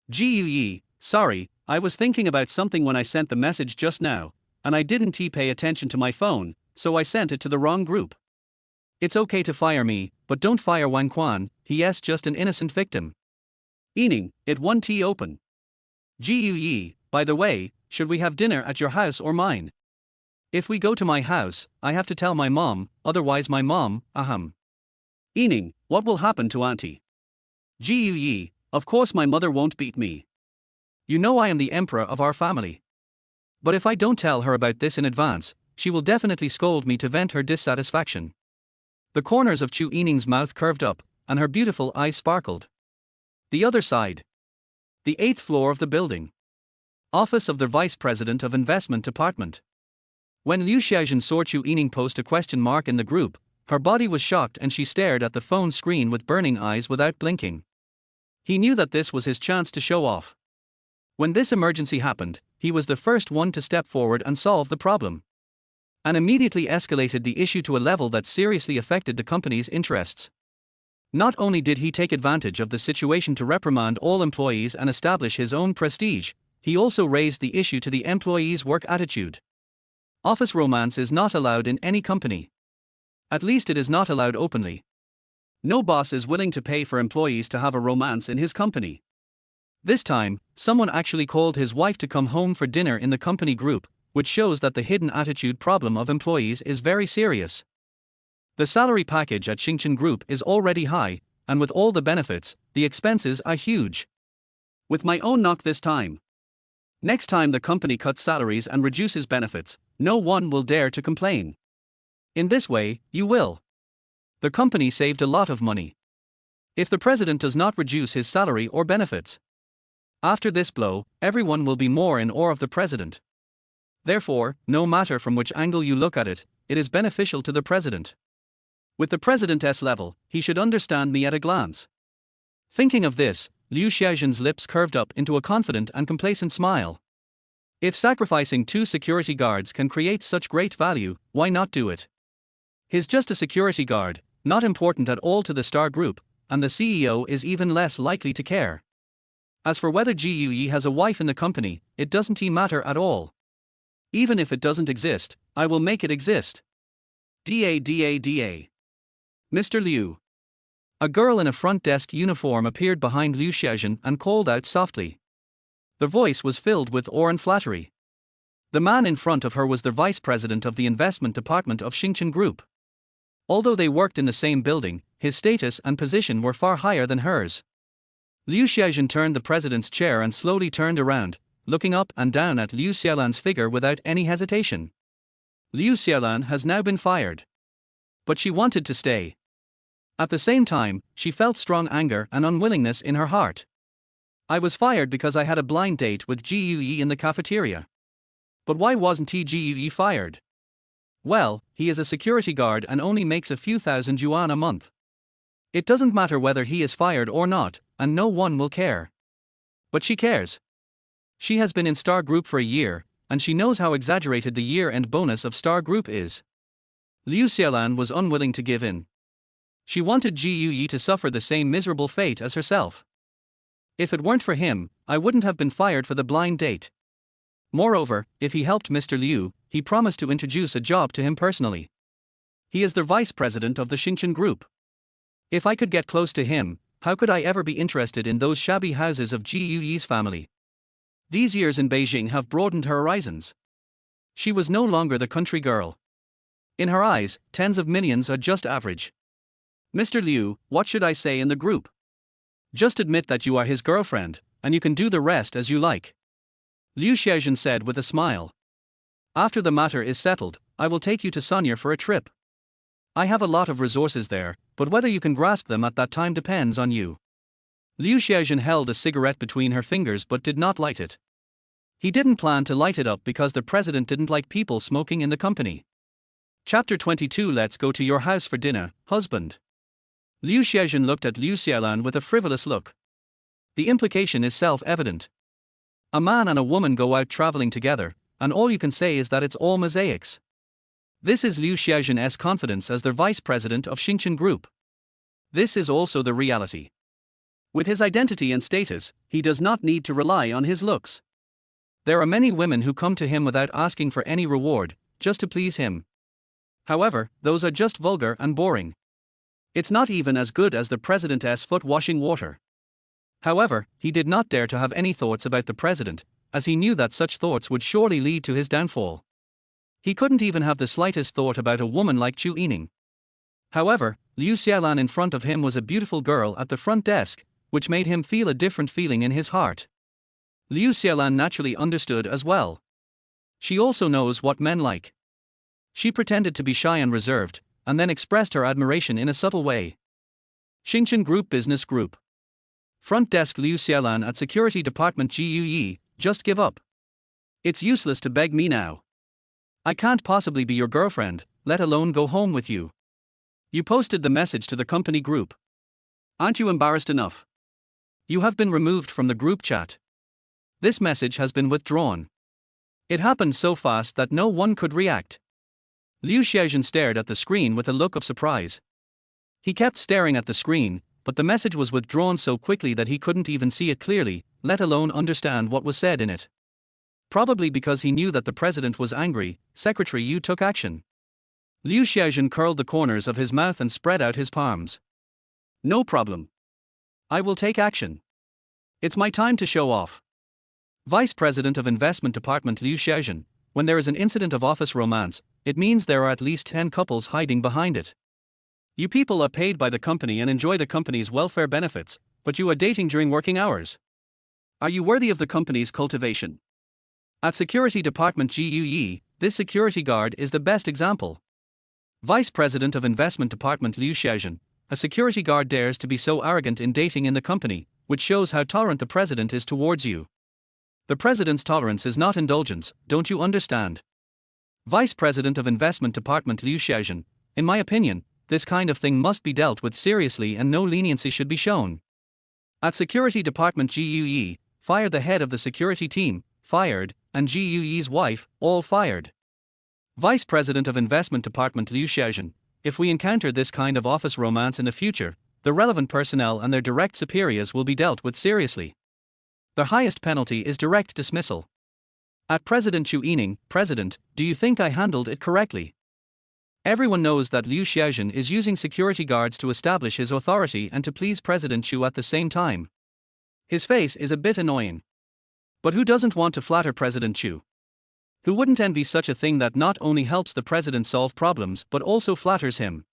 A: Ji Yuyi, sorry, I was thinking about something when I sent the message just now, and I didn't pay attention to my phone, so I sent it to the wrong group. It's okay to fire me, but don't fire Wang Quan, he's just an innocent victim. Yining, it 1T open. Ji Yuyi, by the way, should we have dinner at your house or mine? If we go to my house, I have to tell my mom, otherwise my mom, Yining, what will happen to auntie? Ji Yuyi, of course my mother won't beat me. You know I am the emperor of our family. But if I don't tell her about this in advance, she will definitely scold me to vent her dissatisfaction. The corners of Chu Yining's mouth curved up, and her beautiful eyes sparkled. The other side. The 8th floor of the building. Office of the Vice President of Investment Department. When Liu Xiaojun saw Chu Yining post a question mark in the group, her body was shocked and she stared at the phone screen with burning eyes without blinking. He knew that this was his chance to show off. When this emergency happened, he was the first one to step forward and solve the problem. And immediately escalated the issue to a level that seriously affected the company's interests. Not only did he take advantage of the situation to reprimand all employees and establish his own prestige, he also raised the issue to the employees' work attitude. Office romance is not allowed in any company. At least it is not allowed openly. No boss is willing to pay for employees to have a romance in his company. This time, someone actually called his wife to come home for dinner in the company group, which shows that the hidden attitude problem of employees is very serious. The salary package at Shinchan Group is already high, and with all the benefits, the expenses are huge. With my own knock this time. Next time the company cuts salaries and reduces benefits, no one will dare to complain. In this way, you will. The company saved a lot of money. If the president does not reduce his salary or benefits. After this blow, everyone will be more in awe of the president. Therefore, no matter from which angle you look at it, it is beneficial to the president. With the president's level, he should understand me at a glance. Thinking of this, Liu Xiaozhen's lips curved up into a confident and complacent smile. If sacrificing 2 security guards can create such great value, why not do it? He's just a security guard, not important at all to the Star Group, and the CEO is even less likely to care. As for whether Gui has a wife in the company, it doesn't matter at all. Even if it doesn't exist, I will make it exist. Da. Mr. Liu. A girl in a front desk uniform appeared behind Liu Xiaozhen and called out softly. The voice was filled with awe and flattery. The man in front of her was the vice president of the investment department of Shinchan Group. Although they worked in the same building, his status and position were far higher than hers. Liu Xiaozhen turned the president's chair and slowly turned around, looking up and down at Liu Xiaolan's figure without any hesitation. Liu Xiaolan has now been fired. But she wanted to stay. At the same time, she felt strong anger and unwillingness in her heart. I was fired because I had a blind date with Gui in the cafeteria. But why wasn't Gui fired? Well, he is a security guard and only makes a few thousand yuan a month. It doesn't matter whether he is fired or not, and no one will care. But she cares. She has been in Star Group for a year, and she knows how exaggerated the year-end bonus of Star Group is. Liu Xiaolan was unwilling to give in. She wanted Gui to suffer the same miserable fate as herself. If it weren't for him, I wouldn't have been fired for the blind date. Moreover, if he helped Mr. Liu, he promised to introduce a job to him personally. He is the vice president of the Shinchan Group. If I could get close to him, how could I ever be interested in those shabby houses of Gui's family? These years in Beijing have broadened her horizons. She was no longer the country girl. In her eyes, tens of millions are just average. Mr. Liu, what should I say in the group? Just admit that you are his girlfriend, and you can do the rest as you like. Liu Xiaozhen said with a smile. After the matter is settled, I will take you to Sonya for a trip. I have a lot of resources there, but whether you can grasp them at that time depends on you. Liu Xiaozhen held a cigarette between her fingers but did not light it. He didn't plan to light it up because the president didn't like people smoking in the company. Chapter 22. Let's go to your house for dinner, husband. Liu Xiaozhen looked at Liu Xiaolan with a frivolous look. The implication is self-evident. A man and a woman go out traveling together, and all you can say is that it's all mosaics. This is Liu Xiaozhen's confidence as the vice president of Shinchan Group. This is also the reality. With his identity and status, he does not need to rely on his looks. There are many women who come to him without asking for any reward, just to please him. However, those are just vulgar and boring. It's not even as good as the president's foot washing water. However, he did not dare to have any thoughts about the president, as he knew that such thoughts would surely lead to his downfall. He couldn't even have the slightest thought about a woman like Chu Yining. However, Liu Xiaolan in front of him was a beautiful girl at the front desk, which made him feel a different feeling in his heart. Liu Xiaolan naturally understood as well. She also knows what men like. She pretended to be shy and reserved, and then expressed her admiration in a subtle way. Shinchan Group Business Group. Front desk Liu Xiaolan at Security Department Gui, just give up. It's useless to beg me now. I can't possibly be your girlfriend, let alone go home with you. You posted the message to the company group. Aren't you embarrassed enough? You have been removed from the group chat. This message has been withdrawn. It happened so fast that no one could react. Liu Xiaojun stared at the screen with a look of surprise. He kept staring at the screen, but the message was withdrawn so quickly that he couldn't even see it clearly, let alone understand what was said in it. Probably because he knew that the president was angry, Secretary Yu took action. Liu Xiaojun curled the corners of his mouth and spread out his palms. No problem. I will take action. It's my time to show off. Vice President of Investment Department Liu Xiaojun, when there is an incident of office romance, it means there are at least 10 couples hiding behind it. You people are paid by the company and enjoy the company's welfare benefits, but you are dating during working hours. Are you worthy of the company's cultivation? At Security Department GUE, this security guard is the best example. Vice President of Investment Department Liu Xiaojun, a security guard dares to be so arrogant in dating in the company, which shows how tolerant the president is towards you. The president's tolerance is not indulgence, don't you understand? Vice President of Investment Department Liu Xiaojun, in my opinion, this kind of thing must be dealt with seriously and no leniency should be shown. At Security Department GUE, fired the head of the security team, fired, and GUE's wife, all fired. Vice President of Investment Department Liu Xiaojun, if we encounter this kind of office romance in the future, the relevant personnel and their direct superiors will be dealt with seriously. The highest penalty is direct dismissal. At President Chu Yining, President, do you think I handled it correctly? Everyone knows that Liu Xiaojun is using security guards to establish his authority and to please President Chu at the same time. His face is a bit annoying. But who doesn't want to flatter President Chu? Who wouldn't envy such a thing that not only helps the president solve problems but also flatters him?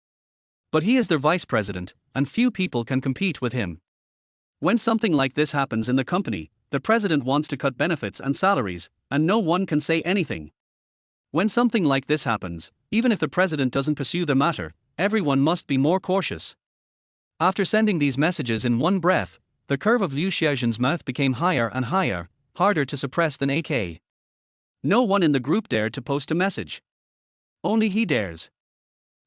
A: But he is their vice president, and few people can compete with him. When something like this happens in the company, the president wants to cut benefits and salaries, and no one can say anything. When something like this happens, even if the president doesn't pursue the matter, everyone must be more cautious. After sending these messages in one breath, the curve of Liu Xiaojun's mouth became higher and higher, harder to suppress than AK. No one in the group dared to post a message. Only he dares.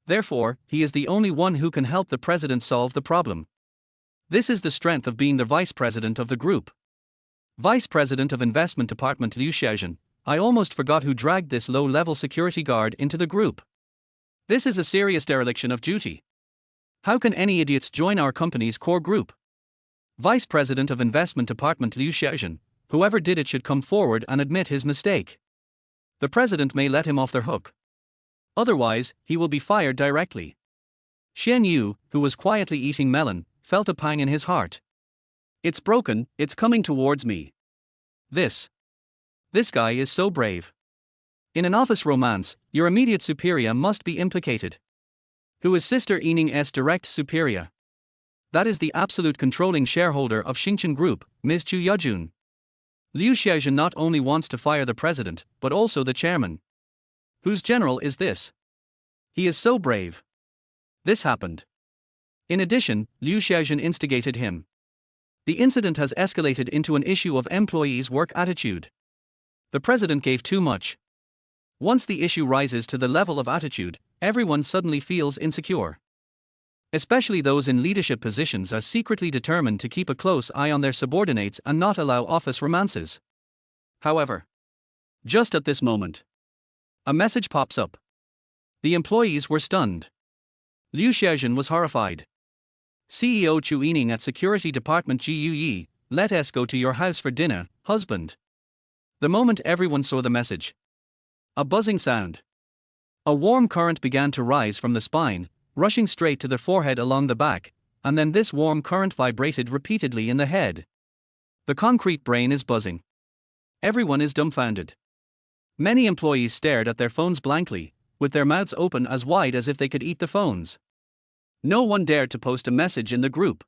A: Therefore, he is the only one who can help the president solve the problem. This is the strength of being the vice president of the group. Vice President of Investment Department Liu Xiaojun, I almost forgot who dragged this low-level security guard into the group. This is a serious dereliction of duty. How can any idiots join our company's core group? Vice President of Investment Department Liu Xiaojun, whoever did it should come forward and admit his mistake. The president may let him off their hook. Otherwise, he will be fired directly. Xian Yu, who was quietly eating melon, felt a pang in his heart. It's broken, it's coming towards me. This guy is so brave. In an office romance, your immediate superior must be implicated. Who is Sister Yining's direct superior? That is the absolute controlling shareholder of Xingchen Group, Ms. Chu Yejun. Liu Xiaojun not only wants to fire the president, but also the chairman. Whose general is this? He is so brave. This happened. In addition, Liu Xiaojun instigated him. The incident has escalated into an issue of employees' work attitude. The president gave too much. Once the issue rises to the level of attitude, everyone suddenly feels insecure. Especially those in leadership positions are secretly determined to keep a close eye on their subordinates and not allow office romances. However, just at this moment, a message pops up. The employees were stunned. Liu Xiaojun was horrified. CEO Chu Yining at Security Department GUE, let us go to your house for dinner, husband. The moment everyone saw the message, a buzzing sound. A warm current began to rise from the spine, rushing straight to the forehead along the back, and then this warm current vibrated repeatedly in the head. The concrete brain is buzzing. Everyone is dumbfounded. Many employees stared at their phones blankly, with their mouths open as wide as if they could eat the phones. No one dared to post a message in the group.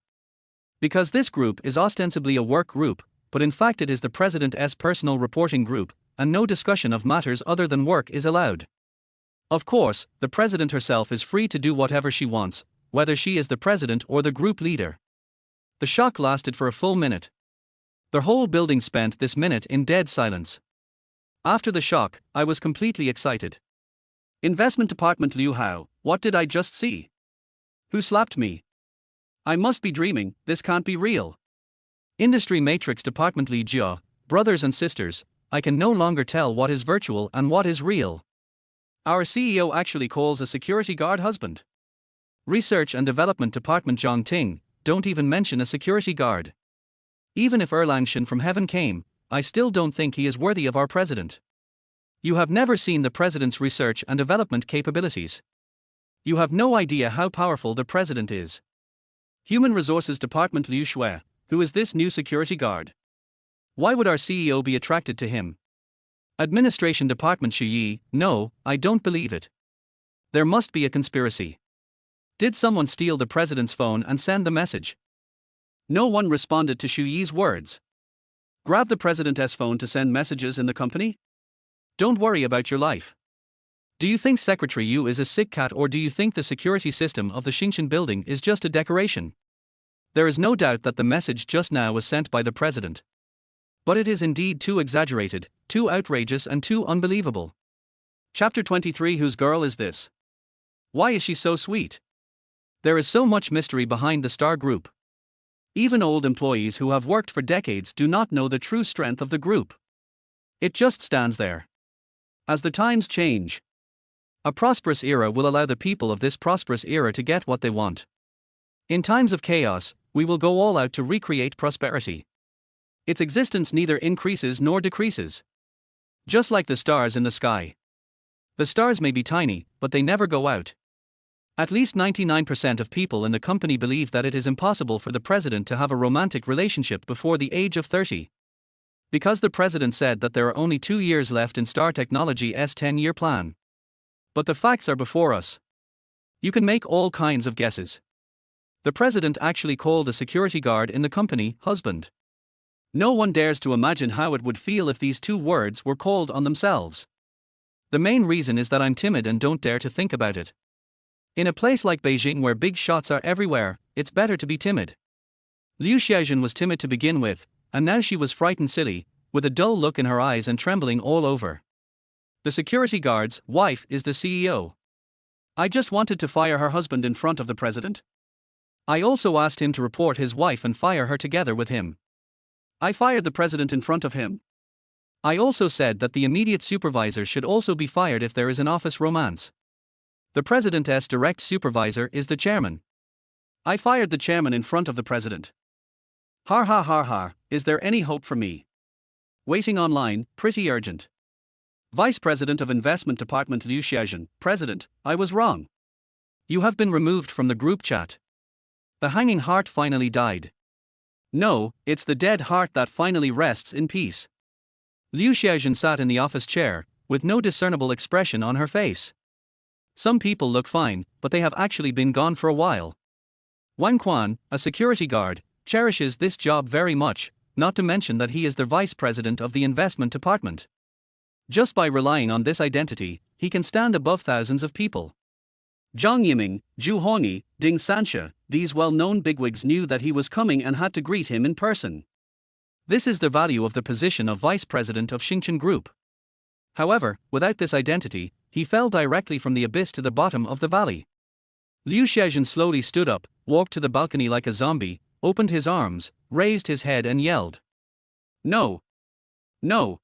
A: Because this group is ostensibly a work group, but in fact it is the president's personal reporting group, and no discussion of matters other than work is allowed. Of course, the president herself is free to do whatever she wants, whether she is the president or the group leader. The shock lasted for a full minute. The whole building spent this minute in dead silence. After the shock, I was completely excited. Investment Department Liu Hao, what did I just see? Who slapped me? I must be dreaming, this can't be real. Industry Matrix Department Li Jia, Brothers and sisters, I can no longer tell what is virtual and what is real. Our CEO actually calls a security guard husband. Research and Development Department Zhang Ting, don't even mention a security guard. Even if Erlang Shen from heaven came, I still don't think he is worthy of our president. You have never seen the president's research and development capabilities. You have no idea how powerful the president is. Human Resources Department Liu Shui, who is this new security guard? Why would our CEO be attracted to him? Administration Department Xu Yi, no, I don't believe it. There must be a conspiracy. Did someone steal the president's phone and send the message? No one responded to Xu Yi's words. Grab the president's phone to send messages in the company? Don't worry about your life. Do you think Secretary Yu is a sick cat, or do you think the security system of the Xinjiang building is just a decoration? There is no doubt that the message just now was sent by the president. But it is indeed too exaggerated, too outrageous and too unbelievable. Chapter 23. Whose girl is this? Why is she so sweet? There is so much mystery behind the star group. Even old employees who have worked for decades do not know the true strength of the group. It just stands there. As the times change, a prosperous era will allow the people of this prosperous era to get what they want. In times of chaos, we will go all out to recreate prosperity. Its existence neither increases nor decreases. Just like the stars in the sky. The stars may be tiny, but they never go out. At least 99% of people in the company believe that it is impossible for the president to have a romantic relationship before the age of 30. Because the president said that there are only 2 years left in Star Technology's 10-year plan. But the facts are before us. You can make all kinds of guesses. The president actually called a security guard in the company husband. No one dares to imagine how it would feel if these 2 words were called on themselves. The main reason is that I'm timid and don't dare to think about it. In a place like Beijing where big shots are everywhere, it's better to be timid. Liu Xiaojun was timid to begin with, and now she was frightened silly, with a dull look in her eyes and trembling all over. The security guard's wife is the CEO. I just wanted to fire her husband in front of the president. I also asked him to report his wife and fire her together with him. I fired the president in front of him. I also said that the immediate supervisor should also be fired if there is an office romance. The president's direct supervisor is the chairman. I fired the chairman in front of the president. Har har har har, is there any hope for me? Waiting online, pretty urgent. Vice President of Investment Department Liu Xiaojun, President, I was wrong. You have been removed from the group chat. The hanging heart finally died. No, it's the dead heart that finally rests in peace. Liu Xiaojun sat in the office chair, with no discernible expression on her face. Some people look fine, but they have actually been gone for a while. Wang Quan, a security guard, cherishes this job very much, not to mention that he is the vice president of the investment department. Just by relying on this identity, he can stand above thousands of people. Zhang Yiming, Zhu Hongyi, Ding Sanxia, these well-known bigwigs knew that he was coming and had to greet him in person. This is the value of the position of vice president of Xinjiang Group. However, without this identity, he fell directly from the abyss to the bottom of the valley. Liu Xiaojun slowly stood up, walked to the balcony like a zombie, opened his arms, raised his head and yelled. No! No!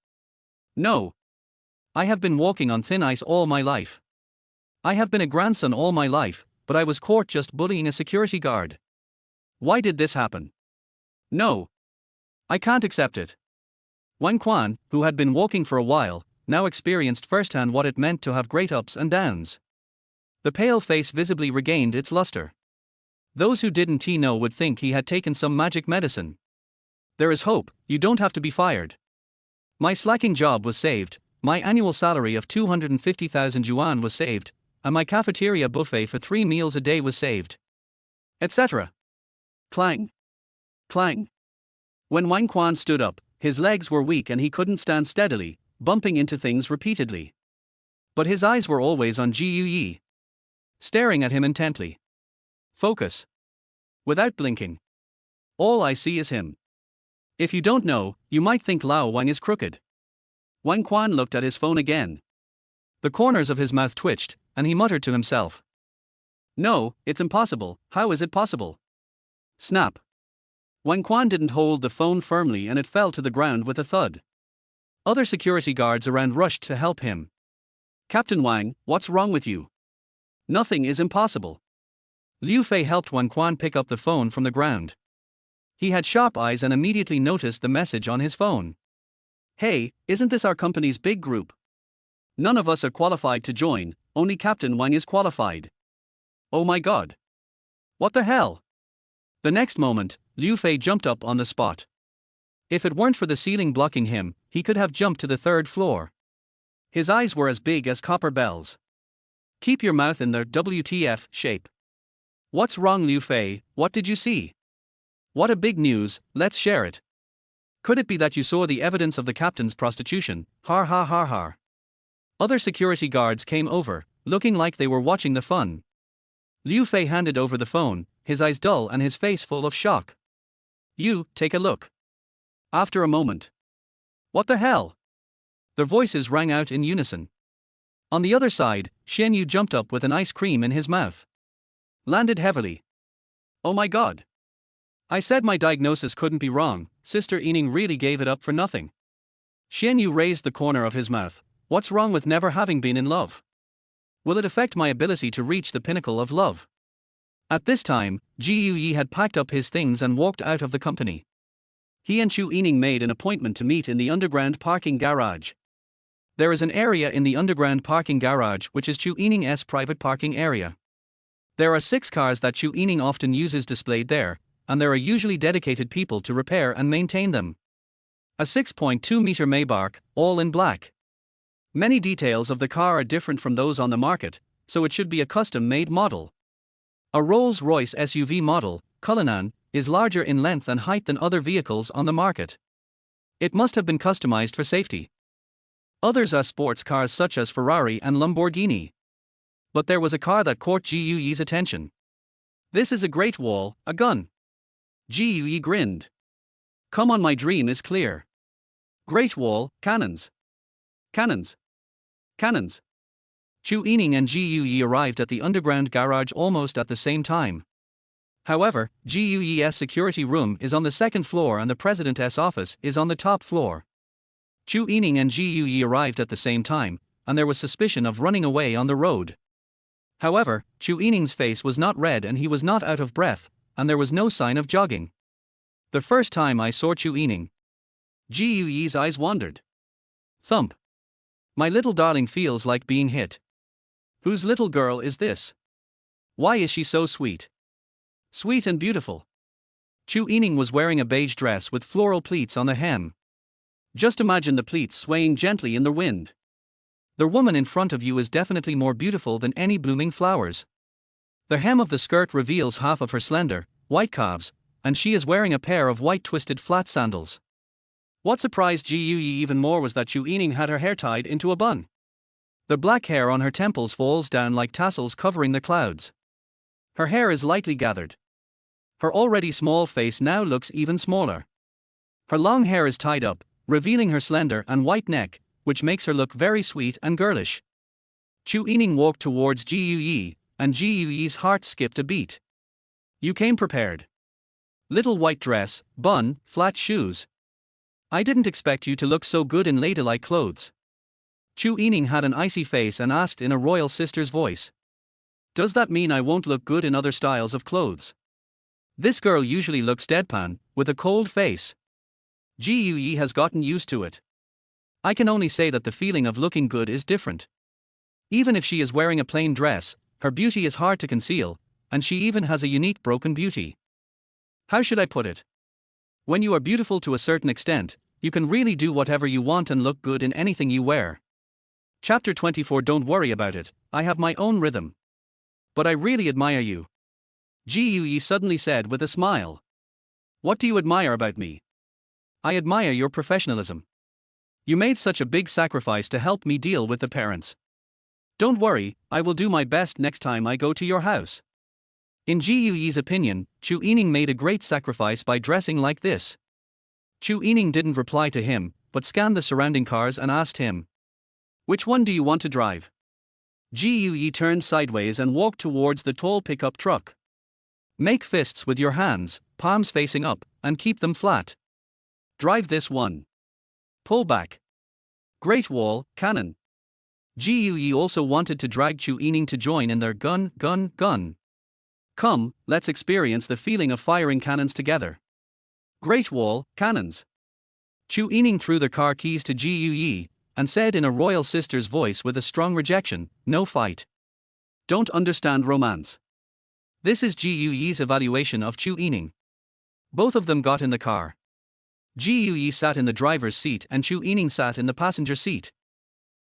A: No! I have been walking on thin ice all my life. I have been a grandson all my life, but I was caught just bullying a security guard. Why did this happen? No! I can't accept it. Wang Quan, who had been walking for a while, now experienced firsthand what it meant to have great ups and downs. The pale face visibly regained its luster. Those who didn't know would think he had taken some magic medicine. There is hope, you don't have to be fired. My slacking job was saved, my annual salary of 250,000 yuan was saved, and my cafeteria buffet for 3 meals a day was saved. Etc. Clang. Clang. When Wang Quan stood up, his legs were weak and he couldn't stand steadily, bumping into things repeatedly. But his eyes were always on Ji Yi, staring at him intently. Focus. Without blinking. All I see is him. If you don't know, you might think Lao Wang is crooked. Wang Quan looked at his phone again. The corners of his mouth twitched, and he muttered to himself. No, it's impossible, how is it possible? Snap. Wang Quan didn't hold the phone firmly and it fell to the ground with a thud. Other security guards around rushed to help him. Captain Wang, what's wrong with you? Nothing is impossible. Liu Fei helped Wang Quan pick up the phone from the ground. He had sharp eyes and immediately noticed the message on his phone. Hey, isn't this our company's big group? None of us are qualified to join, only Captain Wang is qualified. Oh my god. What the hell? The next moment, Liu Fei jumped up on the spot. If it weren't for the ceiling blocking him, he could have jumped to the third floor. His eyes were as big as copper bells. Keep your mouth in the WTF shape. What's wrong, Liu Fei? What did you see? What a big news, let's share it. Could it be that you saw the evidence of the captain's prostitution? Har har har har. Other security guards came over, looking like they were watching the fun. Liu Fei handed over the phone, his eyes dull and his face full of shock. You, take a look. After a moment. What the hell? Their voices rang out in unison. On the other side, Shen Yu jumped up with an ice cream in his mouth. Landed heavily. Oh my god. I said my diagnosis couldn't be wrong, Sister Yining really gave it up for nothing. Shen Yu raised the corner of his mouth. What's wrong with never having been in love? Will it affect my ability to reach the pinnacle of love? At this time, Ji Yi had packed up his things and walked out of the company. He and Chu Yining made an appointment to meet in the underground parking garage. There is an area in the underground parking garage which is Chu Yining's private parking area. There are 6 cars that Chu Yining often uses displayed there, and there are usually dedicated people to repair and maintain them. A 6.2-meter Maybach, all in black. Many details of the car are different from those on the market, so it should be a custom-made model. A Rolls-Royce SUV model, Cullinan, is larger in length and height than other vehicles on the market. It must have been customized for safety. Others are sports cars such as Ferrari and Lamborghini. But there was a car that caught Ji Yuyi's attention. This is a great wall, a gun. Ji Yuyi grinned. Come on, my dream is clear. Great wall, cannons. Cannons. Cannons. Chu Yining and Ji Yuyi arrived at the underground garage almost at the same time. However, Ji Yuyi's security room is on the 2nd floor and the president's office is on the top floor. Chu Yining and Ji Yuyi arrived at the same time, and there was suspicion of running away on the road. However, Chu Yining's face was not red and he was not out of breath, and there was no sign of jogging. The first time I saw Chu Yining, Ji Yuyi's eyes wandered. Thump. My little darling feels like being hit. Whose little girl is this? Why is she so sweet? Sweet and beautiful. Chu Yining was wearing a beige dress with floral pleats on the hem. Just imagine the pleats swaying gently in the wind. The woman in front of you is definitely more beautiful than any blooming flowers. The hem of the skirt reveals half of her slender, white calves, and she is wearing a pair of white twisted flat sandals. What surprised Ji Yuyi even more was that Chu Yining had her hair tied into a bun. The black hair on her temples falls down like tassels covering the clouds. Her hair is lightly gathered. Her already small face now looks even smaller. Her long hair is tied up, revealing her slender and white neck, which makes her look very sweet and girlish. Chu Yining walked towards Ji Yuyi, and Ji Yuyi's heart skipped a beat. You came prepared. Little white dress, bun, flat shoes. I didn't expect you to look so good in ladylike clothes. Chu Yining had an icy face and asked in a royal sister's voice. Does that mean I won't look good in other styles of clothes? This girl usually looks deadpan, with a cold face. Ji Yuyi has gotten used to it. I can only say that the feeling of looking good is different. Even if she is wearing a plain dress, her beauty is hard to conceal, and she even has a unique broken beauty. How should I put it? When you are beautiful to a certain extent, you can really do whatever you want and look good in anything you wear. Chapter 24. Don't worry about it, I have my own rhythm. But I really admire you. Ji Yuyi suddenly said with a smile. What do you admire about me? I admire your professionalism. You made such a big sacrifice to help me deal with the parents. Don't worry, I will do my best next time I go to your house. In Ji Yuyi's opinion, Chu Yining made a great sacrifice by dressing like this. Chu Yining didn't reply to him, but scanned the surrounding cars and asked him. Which one do you want to drive? Ji Yuyi turned sideways and walked towards the tall pickup truck. Make fists with your hands, palms facing up, and keep them flat. Drive this one. Pull back. Great Wall, cannon. GUE also wanted to drag Chu Yining to join in their gun. Come, let's experience the feeling of firing cannons together. Great Wall, cannons. Chu Yining threw the car keys to GUE and said in a royal sister's voice with a strong rejection, no fight. Don't understand romance. This is GUE's evaluation of Chu Yining. Both of them got in the car. GUE sat in the driver's seat and Chu Yining sat in the passenger seat.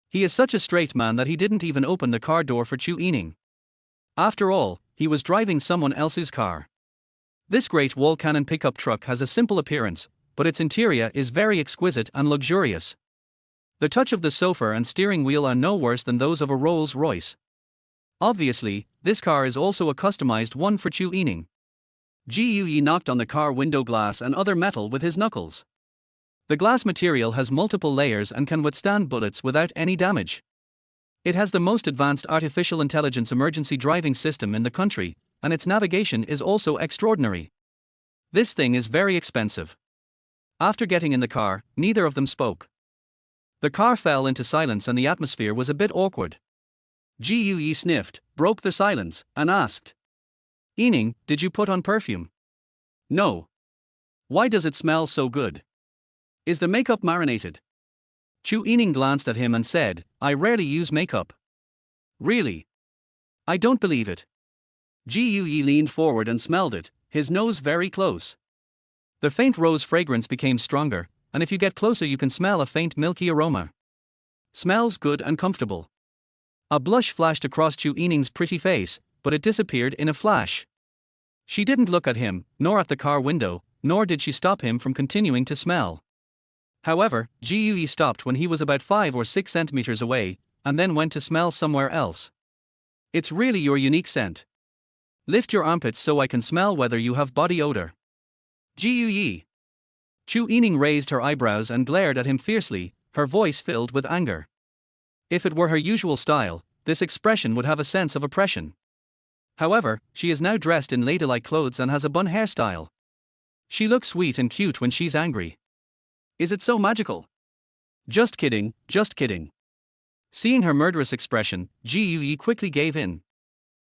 A: He is such a straight man that he didn't even open the car door for Chu Yining. After all, he was driving someone else's car. This Great Wall cannon pickup truck has a simple appearance, but its interior is very exquisite and luxurious. The touch of the sofa and steering wheel are no worse than those of a Rolls-Royce. Obviously, this car is also a customized one for Chu Yining. GUE knocked on the car window glass and other metal with his knuckles. The glass material has multiple layers and can withstand bullets without any damage. It has the most advanced artificial intelligence emergency driving system in the country, and its navigation is also extraordinary. This thing is very expensive. After getting in the car, neither of them spoke. The car fell into silence and the atmosphere was a bit awkward. GUE sniffed, broke the silence, and asked, Yining, did you put on perfume? No. Why does it smell so good? Is the makeup marinated? Chu Yining glanced at him and said, I rarely use makeup. Really? I don't believe it. GUE leaned forward and smelled it, his nose very close. The faint rose fragrance became stronger, and if you get closer you can smell a faint milky aroma. Smells good and comfortable. A blush flashed across Chu Yining's pretty face, but it disappeared in a flash. She didn't look at him, nor at the car window, nor did she stop him from continuing to smell. However, GUE stopped when he was about 5 or 6 centimeters away, and then went to smell somewhere else. It's really your unique scent. Lift your armpits so I can smell whether you have body odor. GUE. Chu Yining raised her eyebrows and glared at him fiercely, her voice filled with anger. If it were her usual style, this expression would have a sense of oppression. However, she is now dressed in ladylike clothes and has a bun hairstyle. She looks sweet and cute when she's angry. Is it so magical? Just kidding, just kidding. Seeing her murderous expression, GUE quickly gave in.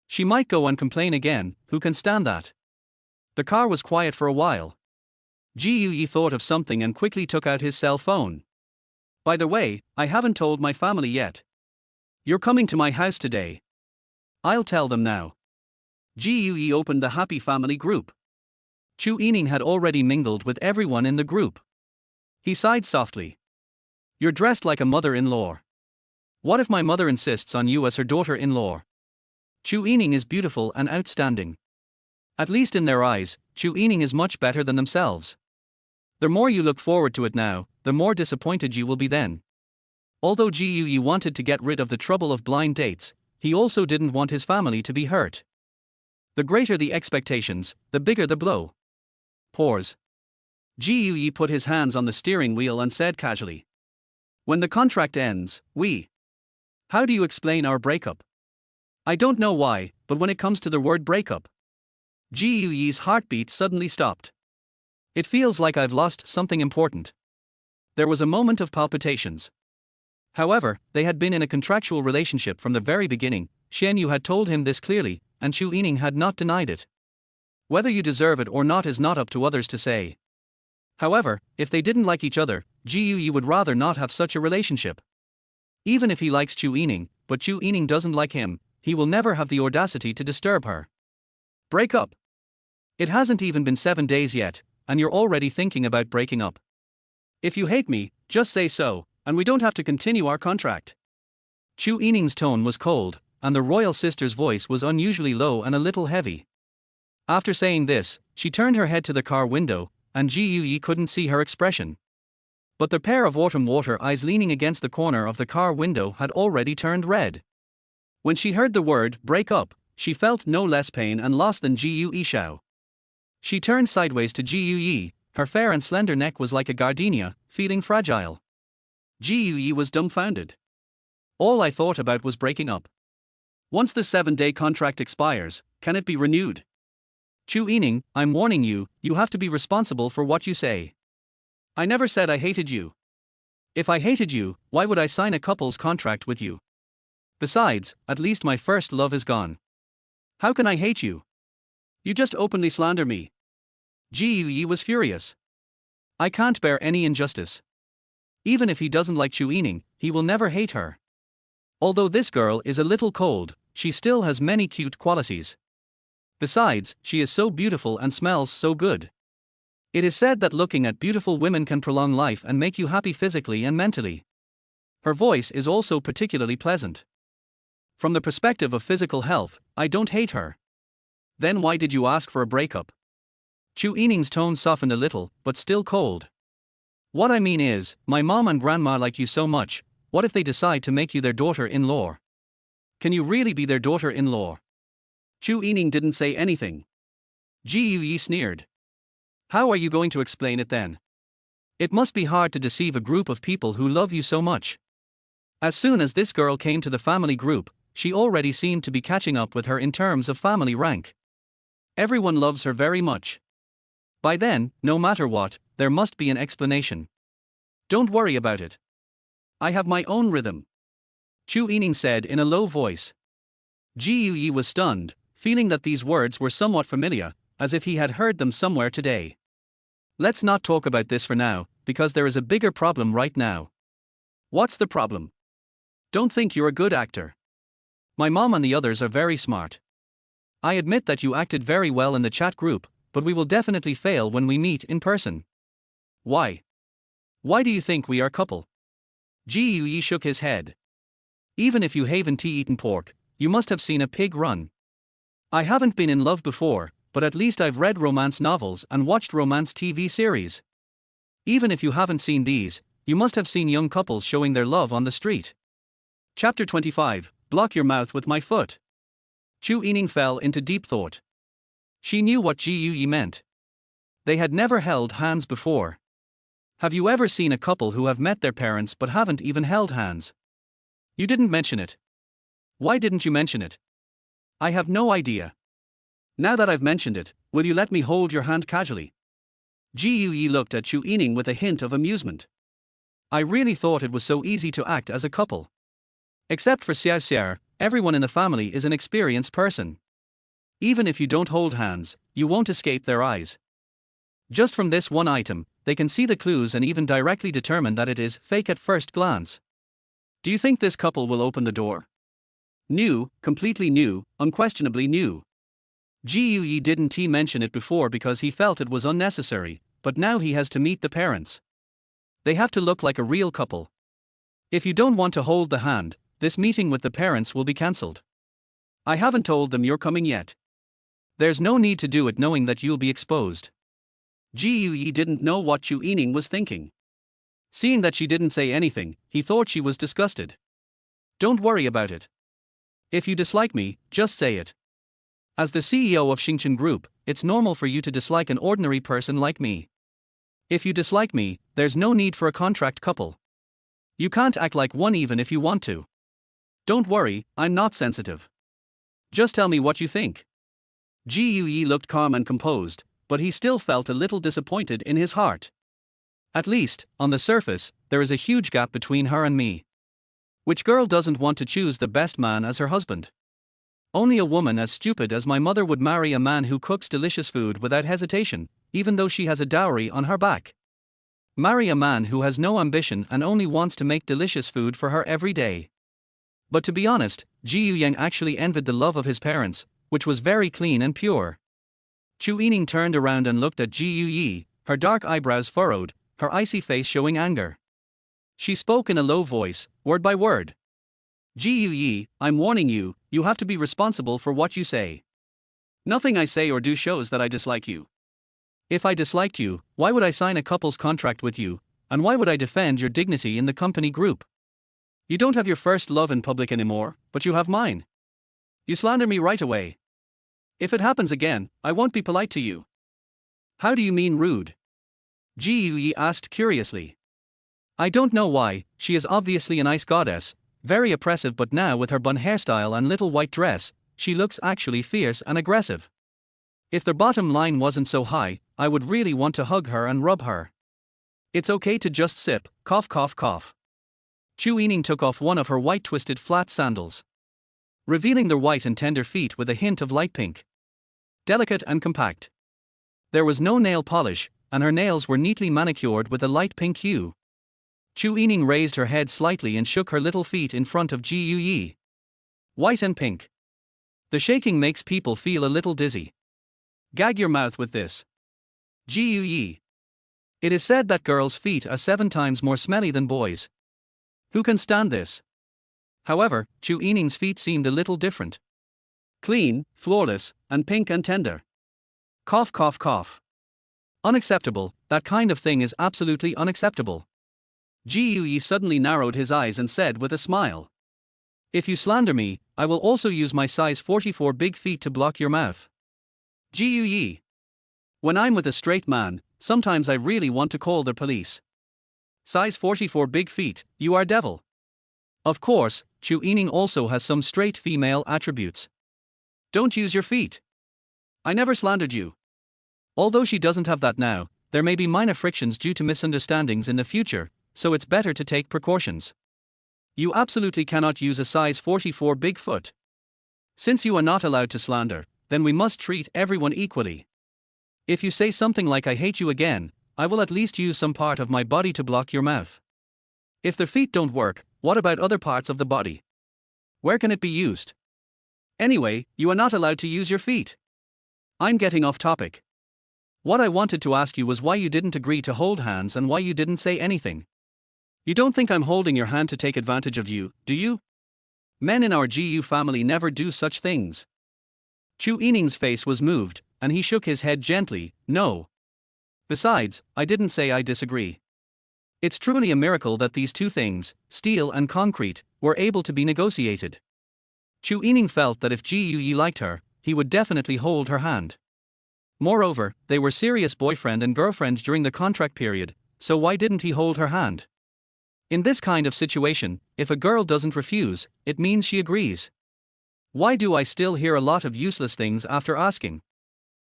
A: She might go and complain again, who can stand that? The car was quiet for a while. GUE thought of something and quickly took out his cell phone. By the way, I haven't told my family yet. You're coming to my house today. I'll tell them now. GUE opened the Happy Family group. Chu Yining had already mingled with everyone in the group. He sighed softly. You're dressed like a mother-in-law. What if my mother insists on you as her daughter-in-law? Chu Yining is beautiful and outstanding. At least in their eyes, Chu Yining is much better than themselves. The more you look forward to it now, the more disappointed you will be then. Although GUE wanted to get rid of the trouble of blind dates, he also didn't want his family to be hurt. The greater the expectations, the bigger the blow. Pause. GUE put his hands on the steering wheel and said casually. When the contract ends, we. How do you explain our breakup? I don't know why, but when it comes to the word breakup, GUE's heartbeat suddenly stopped. It feels like I've lost something important. There was a moment of palpitations. However, they had been in a contractual relationship from the very beginning. Shen Yu had told him this clearly, and Chu Yining had not denied it. Whether you deserve it or not is not up to others to say. However, if they didn't like each other, GUE would rather not have such a relationship. Even if he likes Chu Yining, but Chu Yining doesn't like him, he will never have the audacity to disturb her. Break up. It hasn't even been 7 days yet, and you're already thinking about breaking up. If you hate me, just say so, and we don't have to continue our contract. Chu Yining's tone was cold, and the royal sister's voice was unusually low and a little heavy. After saying this, she turned her head to the car window, and GUE couldn't see her expression. But the pair of autumn water eyes leaning against the corner of the car window had already turned red. When she heard the word break up, she felt no less pain and loss than GUE Shao. She turned sideways to GUE, her fair and slender neck was like a gardenia, feeling fragile. GUE was dumbfounded. All I thought about was breaking up. Once the 7-day contract expires, can it be renewed? Chu Yining, I'm warning you, you have to be responsible for what you say. I never said I hated you. If I hated you, why would I sign a couple's contract with you? Besides, at least my first love is gone. How can I hate you? You just openly slander me. Ji Yi was furious. I can't bear any injustice. Even if he doesn't like Chu Yining, he will never hate her. Although this girl is a little cold, she still has many cute qualities. Besides, she is so beautiful and smells so good. It is said that looking at beautiful women can prolong life and make you happy physically and mentally. Her voice is also particularly pleasant. From the perspective of physical health, I don't hate her. Then why did you ask for a breakup? Chu Yining's tone softened a little, but still cold. What I mean is, my mom and grandma like you so much, what if they decide to make you their daughter-in-law? Can you really be their daughter-in-law? Chu Yining didn't say anything. Ji Yi sneered. How are you going to explain it then? It must be hard to deceive a group of people who love you so much. As soon as this girl came to the family group, she already seemed to be catching up with her in terms of family rank. Everyone loves her very much. By then, no matter what, there must be an explanation. Don't worry about it. I have my own rhythm. Chu Yining said in a low voice. Ji Yi was stunned, feeling that these words were somewhat familiar, as if he had heard them somewhere today. Let's not talk about this for now, because there is a bigger problem right now. What's the problem? Don't think you're a good actor. My mom and the others are very smart. I admit that you acted very well in the chat group, but we will definitely fail when we meet in person. Why? Why do you think we are a couple? Ji Yi shook his head. Even if you haven't eaten pork, you must have seen a pig run. I haven't been in love before, but at least I've read romance novels and watched romance TV series. Even if you haven't seen these, you must have seen young couples showing their love on the street. Chapter 25, Block Your Mouth with My Foot. Chu Yining fell into deep thought. She knew what Ji Yi meant. They had never held hands before. Have you ever seen a couple who have met their parents but haven't even held hands? You didn't mention it. Why didn't you mention it? I have no idea. Now that I've mentioned it, will you let me hold your hand casually? Ji Yi looked at Chu Yining with a hint of amusement. I really thought it was so easy to act as a couple. Except for Xiao Xiao, everyone in the family is an experienced person. Even if you don't hold hands, you won't escape their eyes. Just from this one item, they can see the clues and even directly determine that it is fake at first glance. Do you think this couple will open the door? New, completely new, unquestionably new. Ji Yi didn't mention it before because he felt it was unnecessary, but now he has to meet the parents. They have to look like a real couple. If you don't want to hold the hand, this meeting with the parents will be cancelled. I haven't told them you're coming yet. There's no need to do it knowing that you'll be exposed. Ji Yi didn't know what Chu Yining was thinking. Seeing that she didn't say anything, he thought she was disgusted. Don't worry about it. If you dislike me, just say it. As the CEO of Xingchen Group, it's normal for you to dislike an ordinary person like me. If you dislike me, there's no need for a contract couple. You can't act like one even if you want to. Don't worry, I'm not sensitive. Just tell me what you think. Ji Yi looked calm and composed, but he still felt a little disappointed in his heart. At least, on the surface, there is a huge gap between her and me. Which girl doesn't want to choose the best man as her husband? Only a woman as stupid as my mother would marry a man who cooks delicious food without hesitation, even though she has a dowry on her back. Marry a man who has no ambition and only wants to make delicious food for her every day. But to be honest, Ji Yuyang actually envied the love of his parents, which was very clean and pure. Chu Yining turned around and looked at Ji Yi, her dark eyebrows furrowed, her icy face showing anger. She spoke in a low voice, word by word. Ji Yi, I'm warning you, you have to be responsible for what you say. Nothing I say or do shows that I dislike you. If I disliked you, why would I sign a couple's contract with you, and why would I defend your dignity in the company group? You don't have your first love in public anymore, but you have mine. You slander me right away. If it happens again, I won't be polite to you. How do you mean rude? Ji Yi asked curiously. I don't know why, she is obviously an ice goddess, very oppressive, but now with her bun hairstyle and little white dress, she looks actually fierce and aggressive. If the bottom line wasn't so high, I would really want to hug her and rub her. It's okay to just sip, cough cough cough. Chu Yining took off one of her white twisted flat sandals, revealing their white and tender feet with a hint of light pink. Delicate and compact. There was no nail polish, and her nails were neatly manicured with a light pink hue. Chu Yining raised her head slightly and shook her little feet in front of Ji Yuyi. White and pink. The shaking makes people feel a little dizzy. Gag your mouth with this. Ji Yuyi. It is said that girls' feet are 7 times more smelly than boys'. Who can stand this? However, Chu Yining's feet seemed a little different. Clean, flawless, and pink and tender. Cough cough cough. Unacceptable, that kind of thing is absolutely unacceptable. Ji Yuyi suddenly narrowed his eyes and said with a smile. If you slander me, I will also use my size 44 big feet to block your mouth. Ji Yuyi. When I'm with a straight man, sometimes I really want to call the police. Size 44 big feet, you are devil. Of course, Chu Yining also has some straight female attributes. Don't use your feet. I never slandered you. Although she doesn't have that now, there may be minor frictions due to misunderstandings in the future, so it's better to take precautions. You absolutely cannot use a size 44 big foot. Since you are not allowed to slander, then we must treat everyone equally. If you say something like I hate you again, I will at least use some part of my body to block your mouth. If the feet don't work, what about other parts of the body? Where can it be used? Anyway, you are not allowed to use your feet. I'm getting off topic. What I wanted to ask you was why you didn't agree to hold hands and why you didn't say anything. You don't think I'm holding your hand to take advantage of you, do you? Men in our GU family never do such things. Chu Yining's face was moved, and he shook his head gently, no. Besides, I didn't say I disagree. It's truly a miracle that these two things, steel and concrete, were able to be negotiated. Chu Yining felt that if Ji Yuyi liked her, he would definitely hold her hand. Moreover, they were serious boyfriend and girlfriend during the contract period, so why didn't he hold her hand? In this kind of situation, if a girl doesn't refuse, it means she agrees. Why do I still hear a lot of useless things after asking?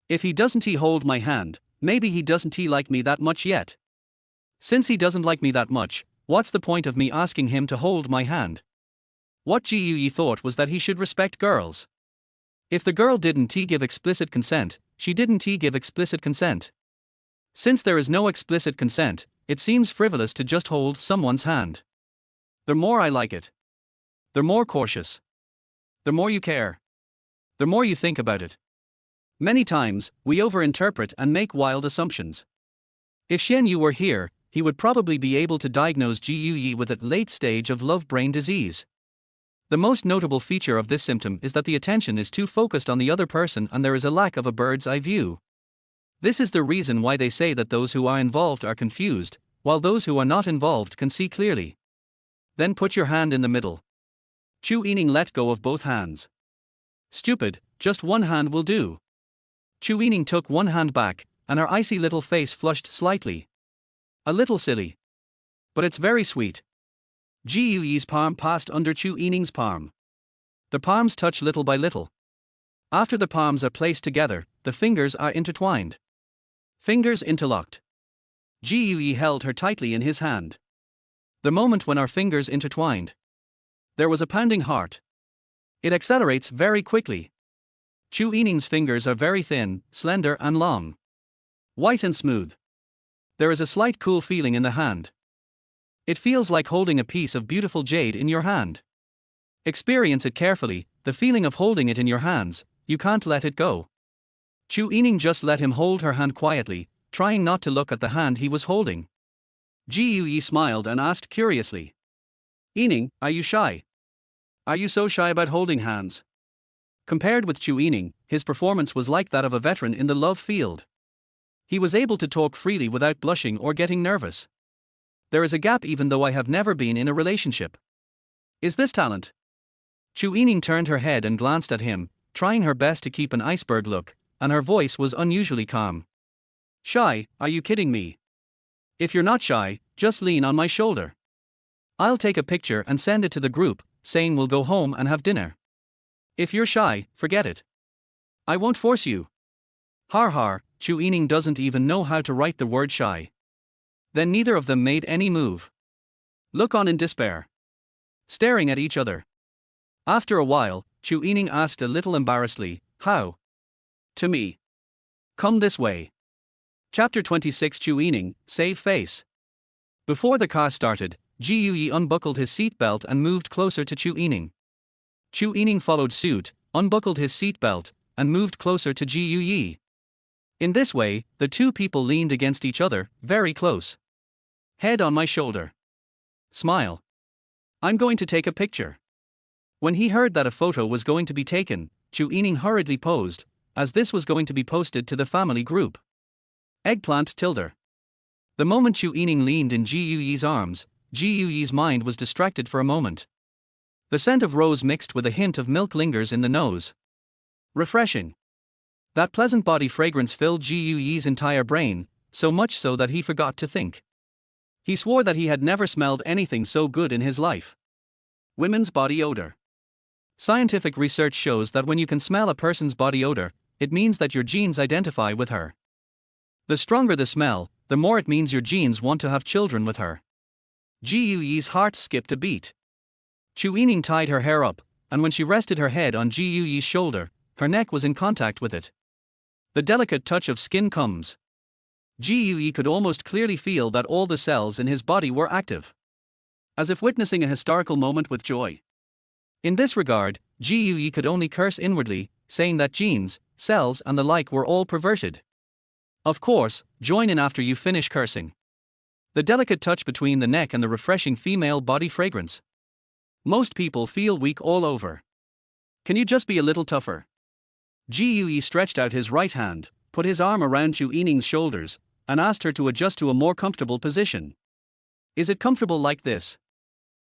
A: If he doesn't hold my hand, maybe he doesn't like me that much yet. Since he doesn't like me that much, what's the point of me asking him to hold my hand? What Ji Yuyi thought was that he should respect girls. If the girl didn't give explicit consent, she didn't give explicit consent. Since there is no explicit consent, it seems frivolous to just hold someone's hand. The more I like it, the more cautious, the more you care, the more you think about it. Many times, we overinterpret and make wild assumptions. If Shen Yu were here, he would probably be able to diagnose Ji Yuyi with a late stage of love brain disease. The most notable feature of this symptom is that the attention is too focused on the other person and there is a lack of a bird's eye view. This is the reason why they say that those who are involved are confused, while those who are not involved can see clearly. Then put your hand in the middle. Chu Yining let go of both hands. Stupid, just one hand will do. Chu Yining took one hand back, and her icy little face flushed slightly. A little silly. But it's very sweet. Ji Yuyi's palm passed under Chu Yining's palm. The palms touch little by little. After the palms are placed together, the fingers are intertwined. Fingers interlocked. Ji Yuyi held her tightly in his hand. The moment when our fingers intertwined, there was a pounding heart. It accelerates very quickly. Chu Yining's fingers are very thin, slender and long. White and smooth. There is a slight cool feeling in the hand. It feels like holding a piece of beautiful jade in your hand. Experience it carefully, the feeling of holding it in your hands, you can't let it go. Chu Yining just let him hold her hand quietly, trying not to look at the hand he was holding. Ji Yuyi smiled and asked curiously. Yining, are you shy? Are you so shy about holding hands? Compared with Chu Yining, his performance was like that of a veteran in the love field. He was able to talk freely without blushing or getting nervous. There is a gap even though I have never been in a relationship. Is this talent? Chu Yining turned her head and glanced at him, trying her best to keep an iceberg look, and her voice was unusually calm. Shy, are you kidding me? If you're not shy, just lean on my shoulder. I'll take a picture and send it to the group, saying we'll go home and have dinner. If you're shy, forget it. I won't force you. Har har, Chu Yining doesn't even know how to write the word shy. Then neither of them made any move. Look on in despair. Staring at each other. After a while, Chu Yining asked a little embarrassedly, how? To me. Come this way. Chapter 26. Chu Yining, Save Face. Before the car started, Ji Yuyi unbuckled his seatbelt and moved closer to Chu Yining. Chu Yining followed suit, unbuckled his seatbelt, and moved closer to Ji Yuyi. In this way, the two people leaned against each other, very close. Head on my shoulder. Smile. I'm going to take a picture. When he heard that a photo was going to be taken, Chu Yining hurriedly posed, as this was going to be posted to the family group. Eggplant tilde. The moment Chu Yining leaned in Ji Yuyi's arms, Ji Yuyi's mind was distracted for a moment. The scent of rose mixed with a hint of milk lingers in the nose. Refreshing. That pleasant body fragrance filled Ji Yuyi's entire brain, so much so that he forgot to think. He swore that he had never smelled anything so good in his life. Women's body odor. Scientific research shows that when you can smell a person's body odor, it means that your genes identify with her. The stronger the smell, the more it means your genes want to have children with her. Ji Yuyi's heart skipped a beat. Chu Yining tied her hair up, and when she rested her head on Ji Yuyi's shoulder, her neck was in contact with it. The delicate touch of skin comes. Ji Yuyi could almost clearly feel that all the cells in his body were active. As if witnessing a historical moment with joy. In this regard, Ji Yuyi could only curse inwardly, saying that genes, cells and the like were all perverted. Of course, join in after you finish cursing. The delicate touch between the neck and the refreshing female body fragrance. Most people feel weak all over. Can you just be a little tougher? Ji Yuyi stretched out his right hand, put his arm around Chu Yining's shoulders, and asked her to adjust to a more comfortable position. Is it comfortable like this?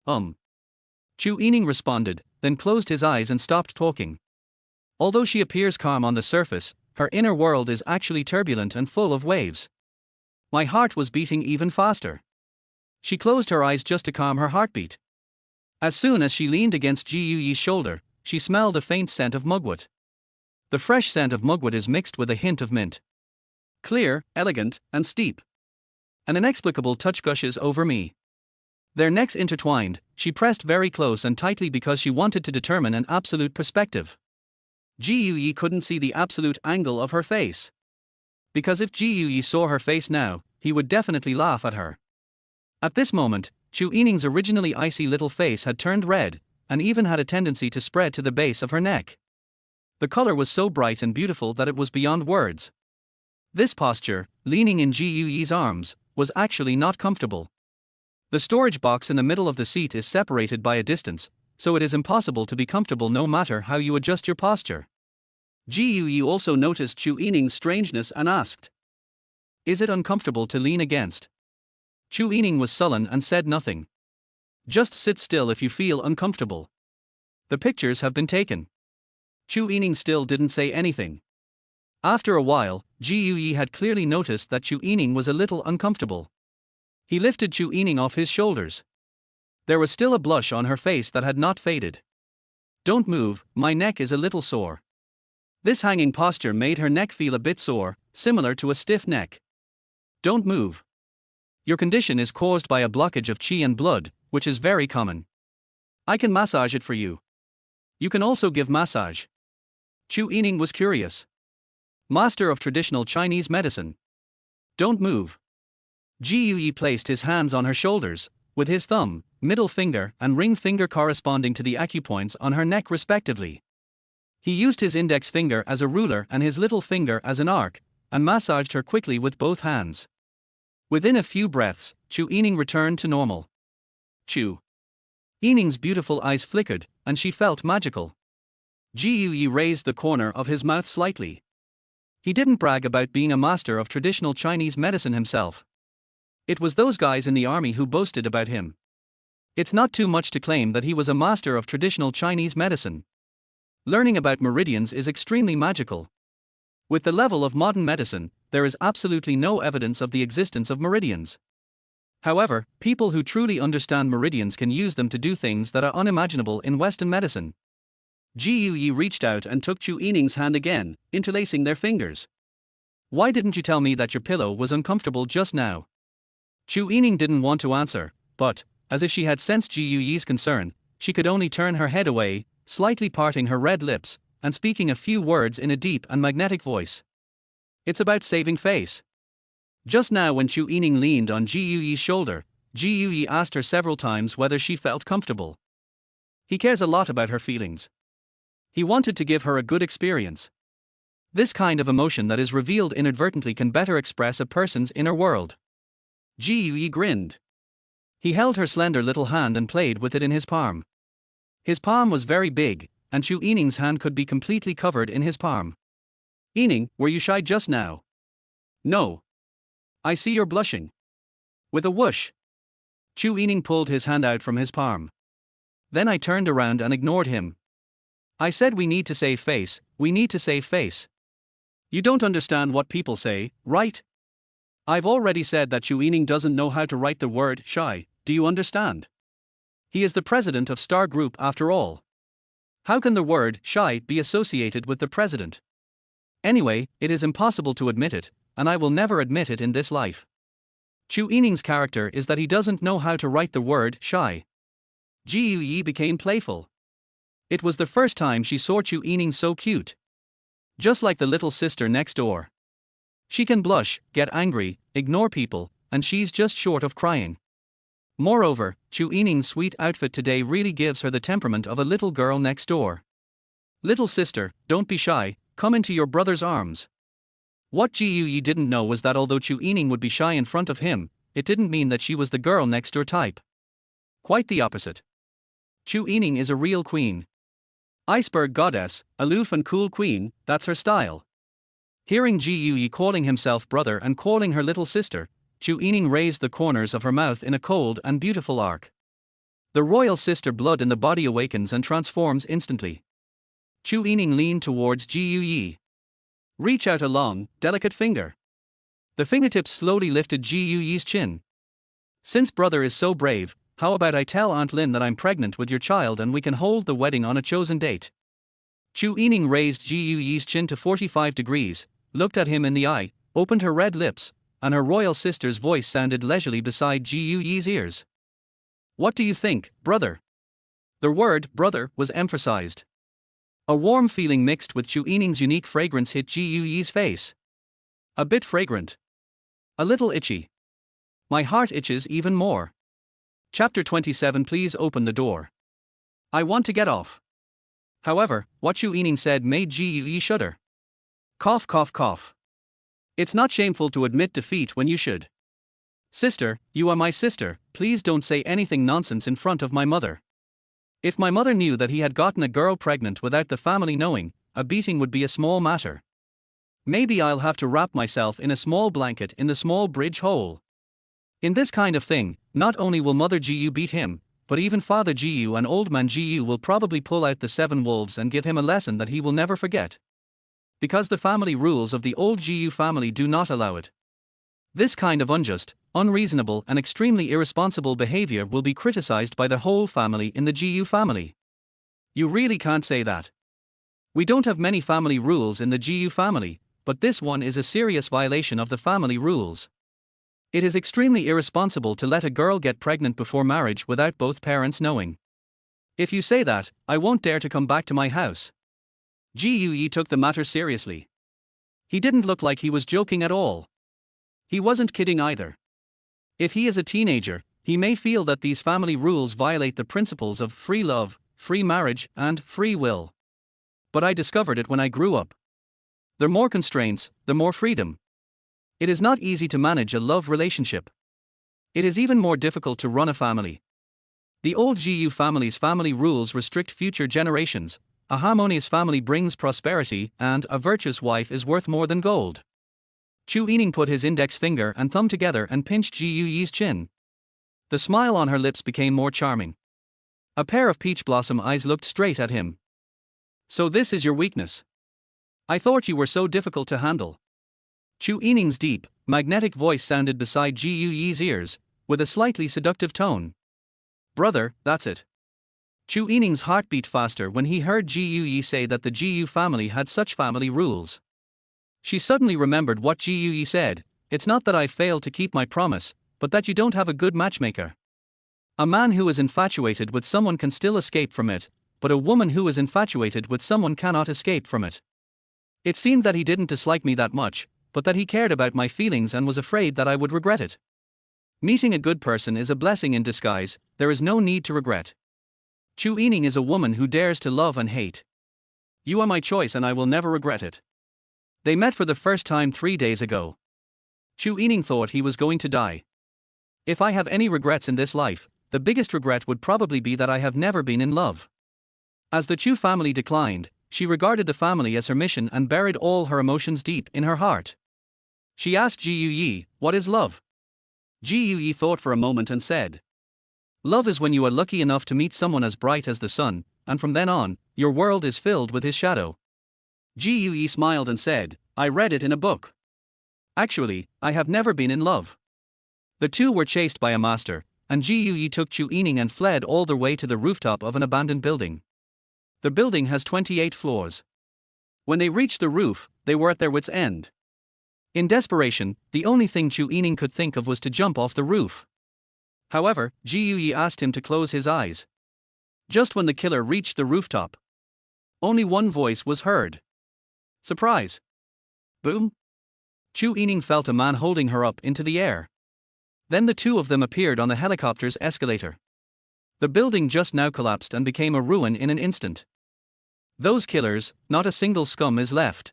A: Chu Yining responded, then closed his eyes and stopped talking. Although she appears calm on the surface, her inner world is actually turbulent and full of waves. My heart was beating even faster. She closed her eyes just to calm her heartbeat. As soon as she leaned against Ji Yuyi's shoulder, she smelled a faint scent of mugwort. The fresh scent of mugwort is mixed with a hint of mint. Clear, elegant, and steep. An inexplicable touch gushes over me. Their necks intertwined, she pressed very close and tightly because she wanted to determine an absolute perspective. Ji Yuyi couldn't see the absolute angle of her face. Because if Ji Yuyi saw her face now, he would definitely laugh at her. At this moment, Chu Yining's originally icy little face had turned red, and even had a tendency to spread to the base of her neck. The color was so bright and beautiful that it was beyond words. This posture, leaning in Ji Yuyi's arms, was actually not comfortable. The storage box in the middle of the seat is separated by a distance, so it is impossible to be comfortable no matter how you adjust your posture. Ji Yuyi also noticed Chu Yining's strangeness and asked, "Is it uncomfortable to lean against?" Chu Yining was sullen and said nothing. "Just sit still if you feel uncomfortable. The pictures have been taken." Chu Yining still didn't say anything. After a while, Ji Yuyi had clearly noticed that Chu Yining was a little uncomfortable. He lifted Chu Yining off his shoulders. There was still a blush on her face that had not faded. "Don't move, my neck is a little sore." This hanging posture made her neck feel a bit sore, similar to a stiff neck. "Don't move. Your condition is caused by a blockage of qi and blood, which is very common. I can massage it for you. You can also give massage." Chu Yining was curious. Master of traditional Chinese medicine. "Don't move." Ji Yuyi placed his hands on her shoulders, with his thumb, middle finger and ring finger corresponding to the acupoints on her neck respectively. He used his index finger as a ruler and his little finger as an arc, and massaged her quickly with both hands. Within a few breaths, Chu Yining returned to normal. Chu Yining's beautiful eyes flickered, and she felt magical. Ji Yuyi raised the corner of his mouth slightly. He didn't brag about being a master of traditional Chinese medicine himself. It was those guys in the army who boasted about him. It's not too much to claim that he was a master of traditional Chinese medicine. Learning about meridians is extremely magical. With the level of modern medicine, there is absolutely no evidence of the existence of meridians. However, people who truly understand meridians can use them to do things that are unimaginable in Western medicine. Ji Yuyi reached out and took Chu Yining's hand again, interlacing their fingers. Why didn't you tell me that your pillow was uncomfortable just now? Chu Yining didn't want to answer, but, as if she had sensed Ji Yuyi's concern, she could only turn her head away, slightly parting her red lips, and speaking a few words in a deep and magnetic voice. It's about saving face. Just now when Chu Yining leaned on Ji Yuyi's shoulder, Ji Yuyi asked her several times whether she felt comfortable. He cares a lot about her feelings. He wanted to give her a good experience. This kind of emotion that is revealed inadvertently can better express a person's inner world. Ji Yuyi grinned. He held her slender little hand and played with it in his palm. His palm was very big, and Chu Yining's hand could be completely covered in his palm. Yining, were you shy just now? No. I see you're blushing. With a whoosh, Chu Yining pulled his hand out from his palm. Then I turned around and ignored him. I said we need to save face, we need to save face. You don't understand what people say, right? I've already said that Chu Yining doesn't know how to write the word shy, do you understand? He is the president of Star Group after all. How can the word shy be associated with the president? Anyway, it is impossible to admit it, and I will never admit it in this life. Chu Yining's character is that he doesn't know how to write the word shy. Ji Yuyi became playful. It was the first time she saw Chu Yining so cute. Just like the little sister next door. She can blush, get angry, ignore people, and she's just short of crying. Moreover, Chu Yining's sweet outfit today really gives her the temperament of a little girl next door. Little sister, don't be shy, come into your brother's arms. What Ji Yuyi didn't know was that although Chu Yining would be shy in front of him, it didn't mean that she was the girl next door type. Quite the opposite. Chu Yining is a real queen. Iceberg goddess, aloof and cool queen, that's her style. Hearing Ji Yuyi calling himself brother and calling her little sister, Chu Yining raised the corners of her mouth in a cold and beautiful arc. The royal sister blood in the body awakens and transforms instantly. Chu Yining leaned towards Ji Yuyi. Reach out a long, delicate finger. The fingertips slowly lifted Ji Yuyi's chin. Since brother is so brave, how about I tell Aunt Lin that I'm pregnant with your child and we can hold the wedding on a chosen date? Chu Yining raised Ji Yuyi's chin to 45 degrees, looked at him in the eye, opened her red lips, and her royal sister's voice sounded leisurely beside Ji Yuyi's ears. What do you think, brother? The word brother was emphasized. A warm feeling mixed with Chu Yining's unique fragrance hit Ji Yuyi's face. A bit fragrant. A little itchy. My heart itches even more. Chapter 27. Please open the door. I want to get off. However, what Chu Yining said made Ji Yuyi shudder. Cough, cough, cough. It's not shameful to admit defeat when you should. Sister, you are my sister, please don't say anything nonsense in front of my mother. If my mother knew that he had gotten a girl pregnant without the family knowing, a beating would be a small matter. Maybe I'll have to wrap myself in a small blanket in the small bridge hole. In this kind of thing, not only will Mother Jiyu beat him, but even Father Jiyu and Old Man Jiyu will probably pull out the 7 wolves and give him a lesson that he will never forget. Because the family rules of the old Jiyu family do not allow it. This kind of unjust, unreasonable and extremely irresponsible behavior will be criticized by the whole family in the Jiyu family. You really can't say that. We don't have many family rules in the Jiyu family, but this one is a serious violation of the family rules. It is extremely irresponsible to let a girl get pregnant before marriage without both parents knowing. If you say that, I won't dare to come back to my house. Ji Yuyi took the matter seriously. He didn't look like he was joking at all. He wasn't kidding either. If he is a teenager, he may feel that these family rules violate the principles of free love, free marriage, and free will. But I discovered it when I grew up. The more constraints, the more freedom. It is not easy to manage a love relationship. It is even more difficult to run a family. The old Jiyu family's family rules restrict future generations. A harmonious family brings prosperity, and a virtuous wife is worth more than gold. Chu Yining put his index finger and thumb together and pinched Ji Yuyi's chin. The smile on her lips became more charming. A pair of peach blossom eyes looked straight at him. So this is your weakness. I thought you were so difficult to handle. Chu Yining's deep, magnetic voice sounded beside Ji Yuyi's ears, with a slightly seductive tone. Brother, that's it. Chu Yining's heart beat faster when he heard Ji Yuyi say that the Jiyu family had such family rules. She suddenly remembered what Ji Yi said, "It's not that I failed to keep my promise, but that you don't have a good matchmaker. A man who is infatuated with someone can still escape from it, but a woman who is infatuated with someone cannot escape from it." It seemed that he didn't dislike me that much, but that he cared about my feelings and was afraid that I would regret it. Meeting a good person is a blessing in disguise, there is no need to regret. Chu Yining is a woman who dares to love and hate. You are my choice and I will never regret it. They met for the first time 3 days ago. Chu Yining thought he was going to die. If I have any regrets in this life, the biggest regret would probably be that I have never been in love. As the Chu family declined, she regarded the family as her mission and buried all her emotions deep in her heart. She asked Ji Yi, "What is love?" Ji Yi thought for a moment and said, "Love is when you are lucky enough to meet someone as bright as the sun, and from then on, your world is filled with his shadow." Ji Yi smiled and said, "I read it in a book. Actually, I have never been in love." The two were chased by a master, and Ji Yi took Chu Yining and fled all the way to the rooftop of an abandoned building. The building has 28 floors. When they reached the roof, they were at their wits' end. In desperation, the only thing Chu Yining could think of was to jump off the roof. However, Ji Yi asked him to close his eyes. Just when the killer reached the rooftop, only one voice was heard. Surprise! Boom! Chu Yining felt a man holding her up into the air. Then the two of them appeared on the helicopter's escalator. The building just now collapsed and became a ruin in an instant. Those killers, not a single scum is left.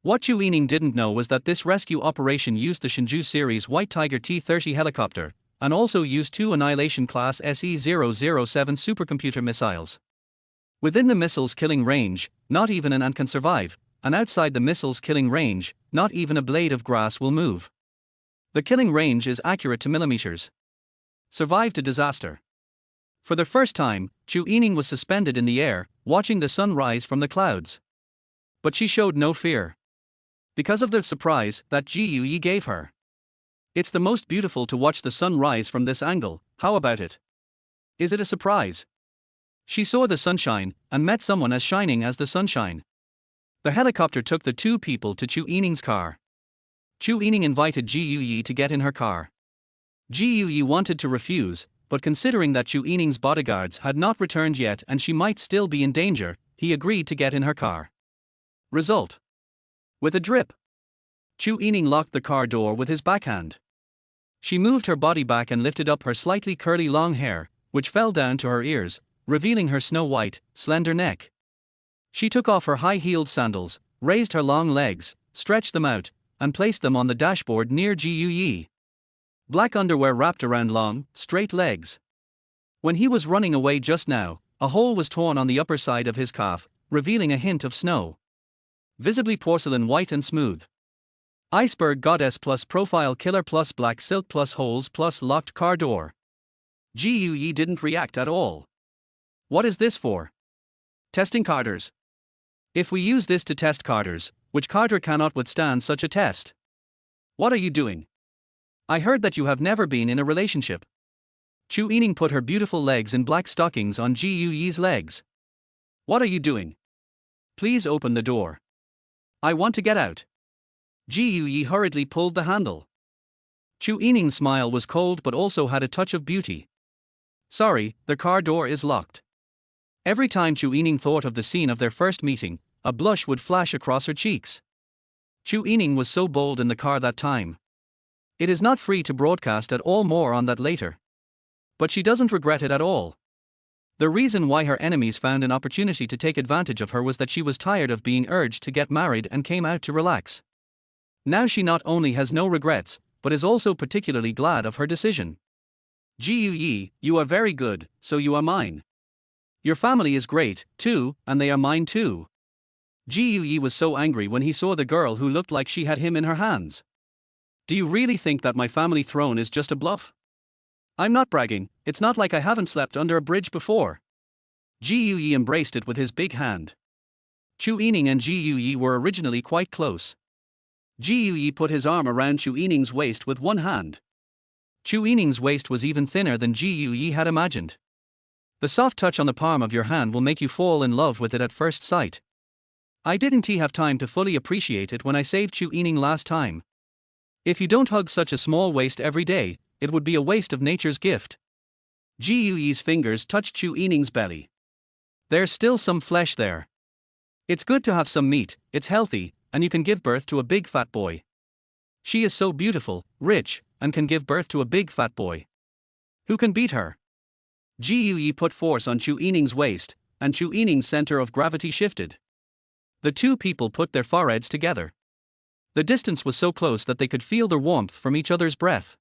A: What Chu Yining didn't know was that this rescue operation used the Shenzhou series White Tiger T-30 helicopter, and also used 2 Annihilation-class SE-007 supercomputer missiles. Within the missile's killing range, not even an ant can survive, and outside the missile's killing range, not even a blade of grass will move. The killing range is accurate to millimeters. Survived a disaster. For the first time, Chu Yining was suspended in the air, watching the sun rise from the clouds. But she showed no fear. Because of the surprise that Ji Yi gave her. It's the most beautiful to watch the sun rise from this angle, how about it? Is it a surprise? She saw the sunshine, and met someone as shining as the sunshine. The helicopter took the two people to Chu Yining's car. Chu Yining invited Ji Yi to get in her car. Ji Yi wanted to refuse, but considering that Chu Yining's bodyguards had not returned yet and she might still be in danger, he agreed to get in her car. Result: with a drip, Chu Yining locked the car door with his backhand. She moved her body back and lifted up her slightly curly long hair, which fell down to her ears, revealing her snow-white, slender neck. She took off her high-heeled sandals, raised her long legs, stretched them out, and placed them on the dashboard near Ji Yi. Black underwear wrapped around long, straight legs. When he was running away just now, a hole was torn on the upper side of his calf, revealing a hint of snow. Visibly porcelain white and smooth. Iceberg goddess plus profile killer plus black silk plus holes plus locked car door. Ji Yi didn't react at all. What is this for? Testing Carters. If we use this to test Carters, which Carter cannot withstand such a test? What are you doing? I heard that you have never been in a relationship. Chu Yining put her beautiful legs in black stockings on Ji Yi's legs. What are you doing? Please open the door. I want to get out. Ji Yi hurriedly pulled the handle. Chu Yining's smile was cold but also had a touch of beauty. Sorry, the car door is locked. Every time Chu Yining thought of the scene of their first meeting, a blush would flash across her cheeks. Chu Yining was so bold in the car that time. It is not free to broadcast at all, more on that later. But she doesn't regret it at all. The reason why her enemies found an opportunity to take advantage of her was that she was tired of being urged to get married and came out to relax. Now she not only has no regrets, but is also particularly glad of her decision. Ji Yi, you are very good, so you are mine. Your family is great, too, and they are mine too. Ji Yi was so angry when he saw the girl who looked like she had him in her hands. Do you really think that my family throne is just a bluff? I'm not bragging, it's not like I haven't slept under a bridge before. Ji Yi embraced it with his big hand. Chu Yining and Ji Yi were originally quite close. Ji Yi put his arm around Chu Yining's waist with one hand. Chu Yining's waist was even thinner than Ji Yi had imagined. The soft touch on the palm of your hand will make you fall in love with it at first sight. I didn't have time to fully appreciate it when I saved Chu Yining last time. If you don't hug such a small waist every day, it would be a waste of nature's gift. Gui's fingers touched Chu Yining's belly. There's still some flesh there. It's good to have some meat, it's healthy, and you can give birth to a big fat boy. She is so beautiful, rich, and can give birth to a big fat boy. Who can beat her? Gui put force on Chu Yining's waist, and Chu Yining's center of gravity shifted. The two people put their foreheads together. The distance was so close that they could feel the warmth from each other's breath.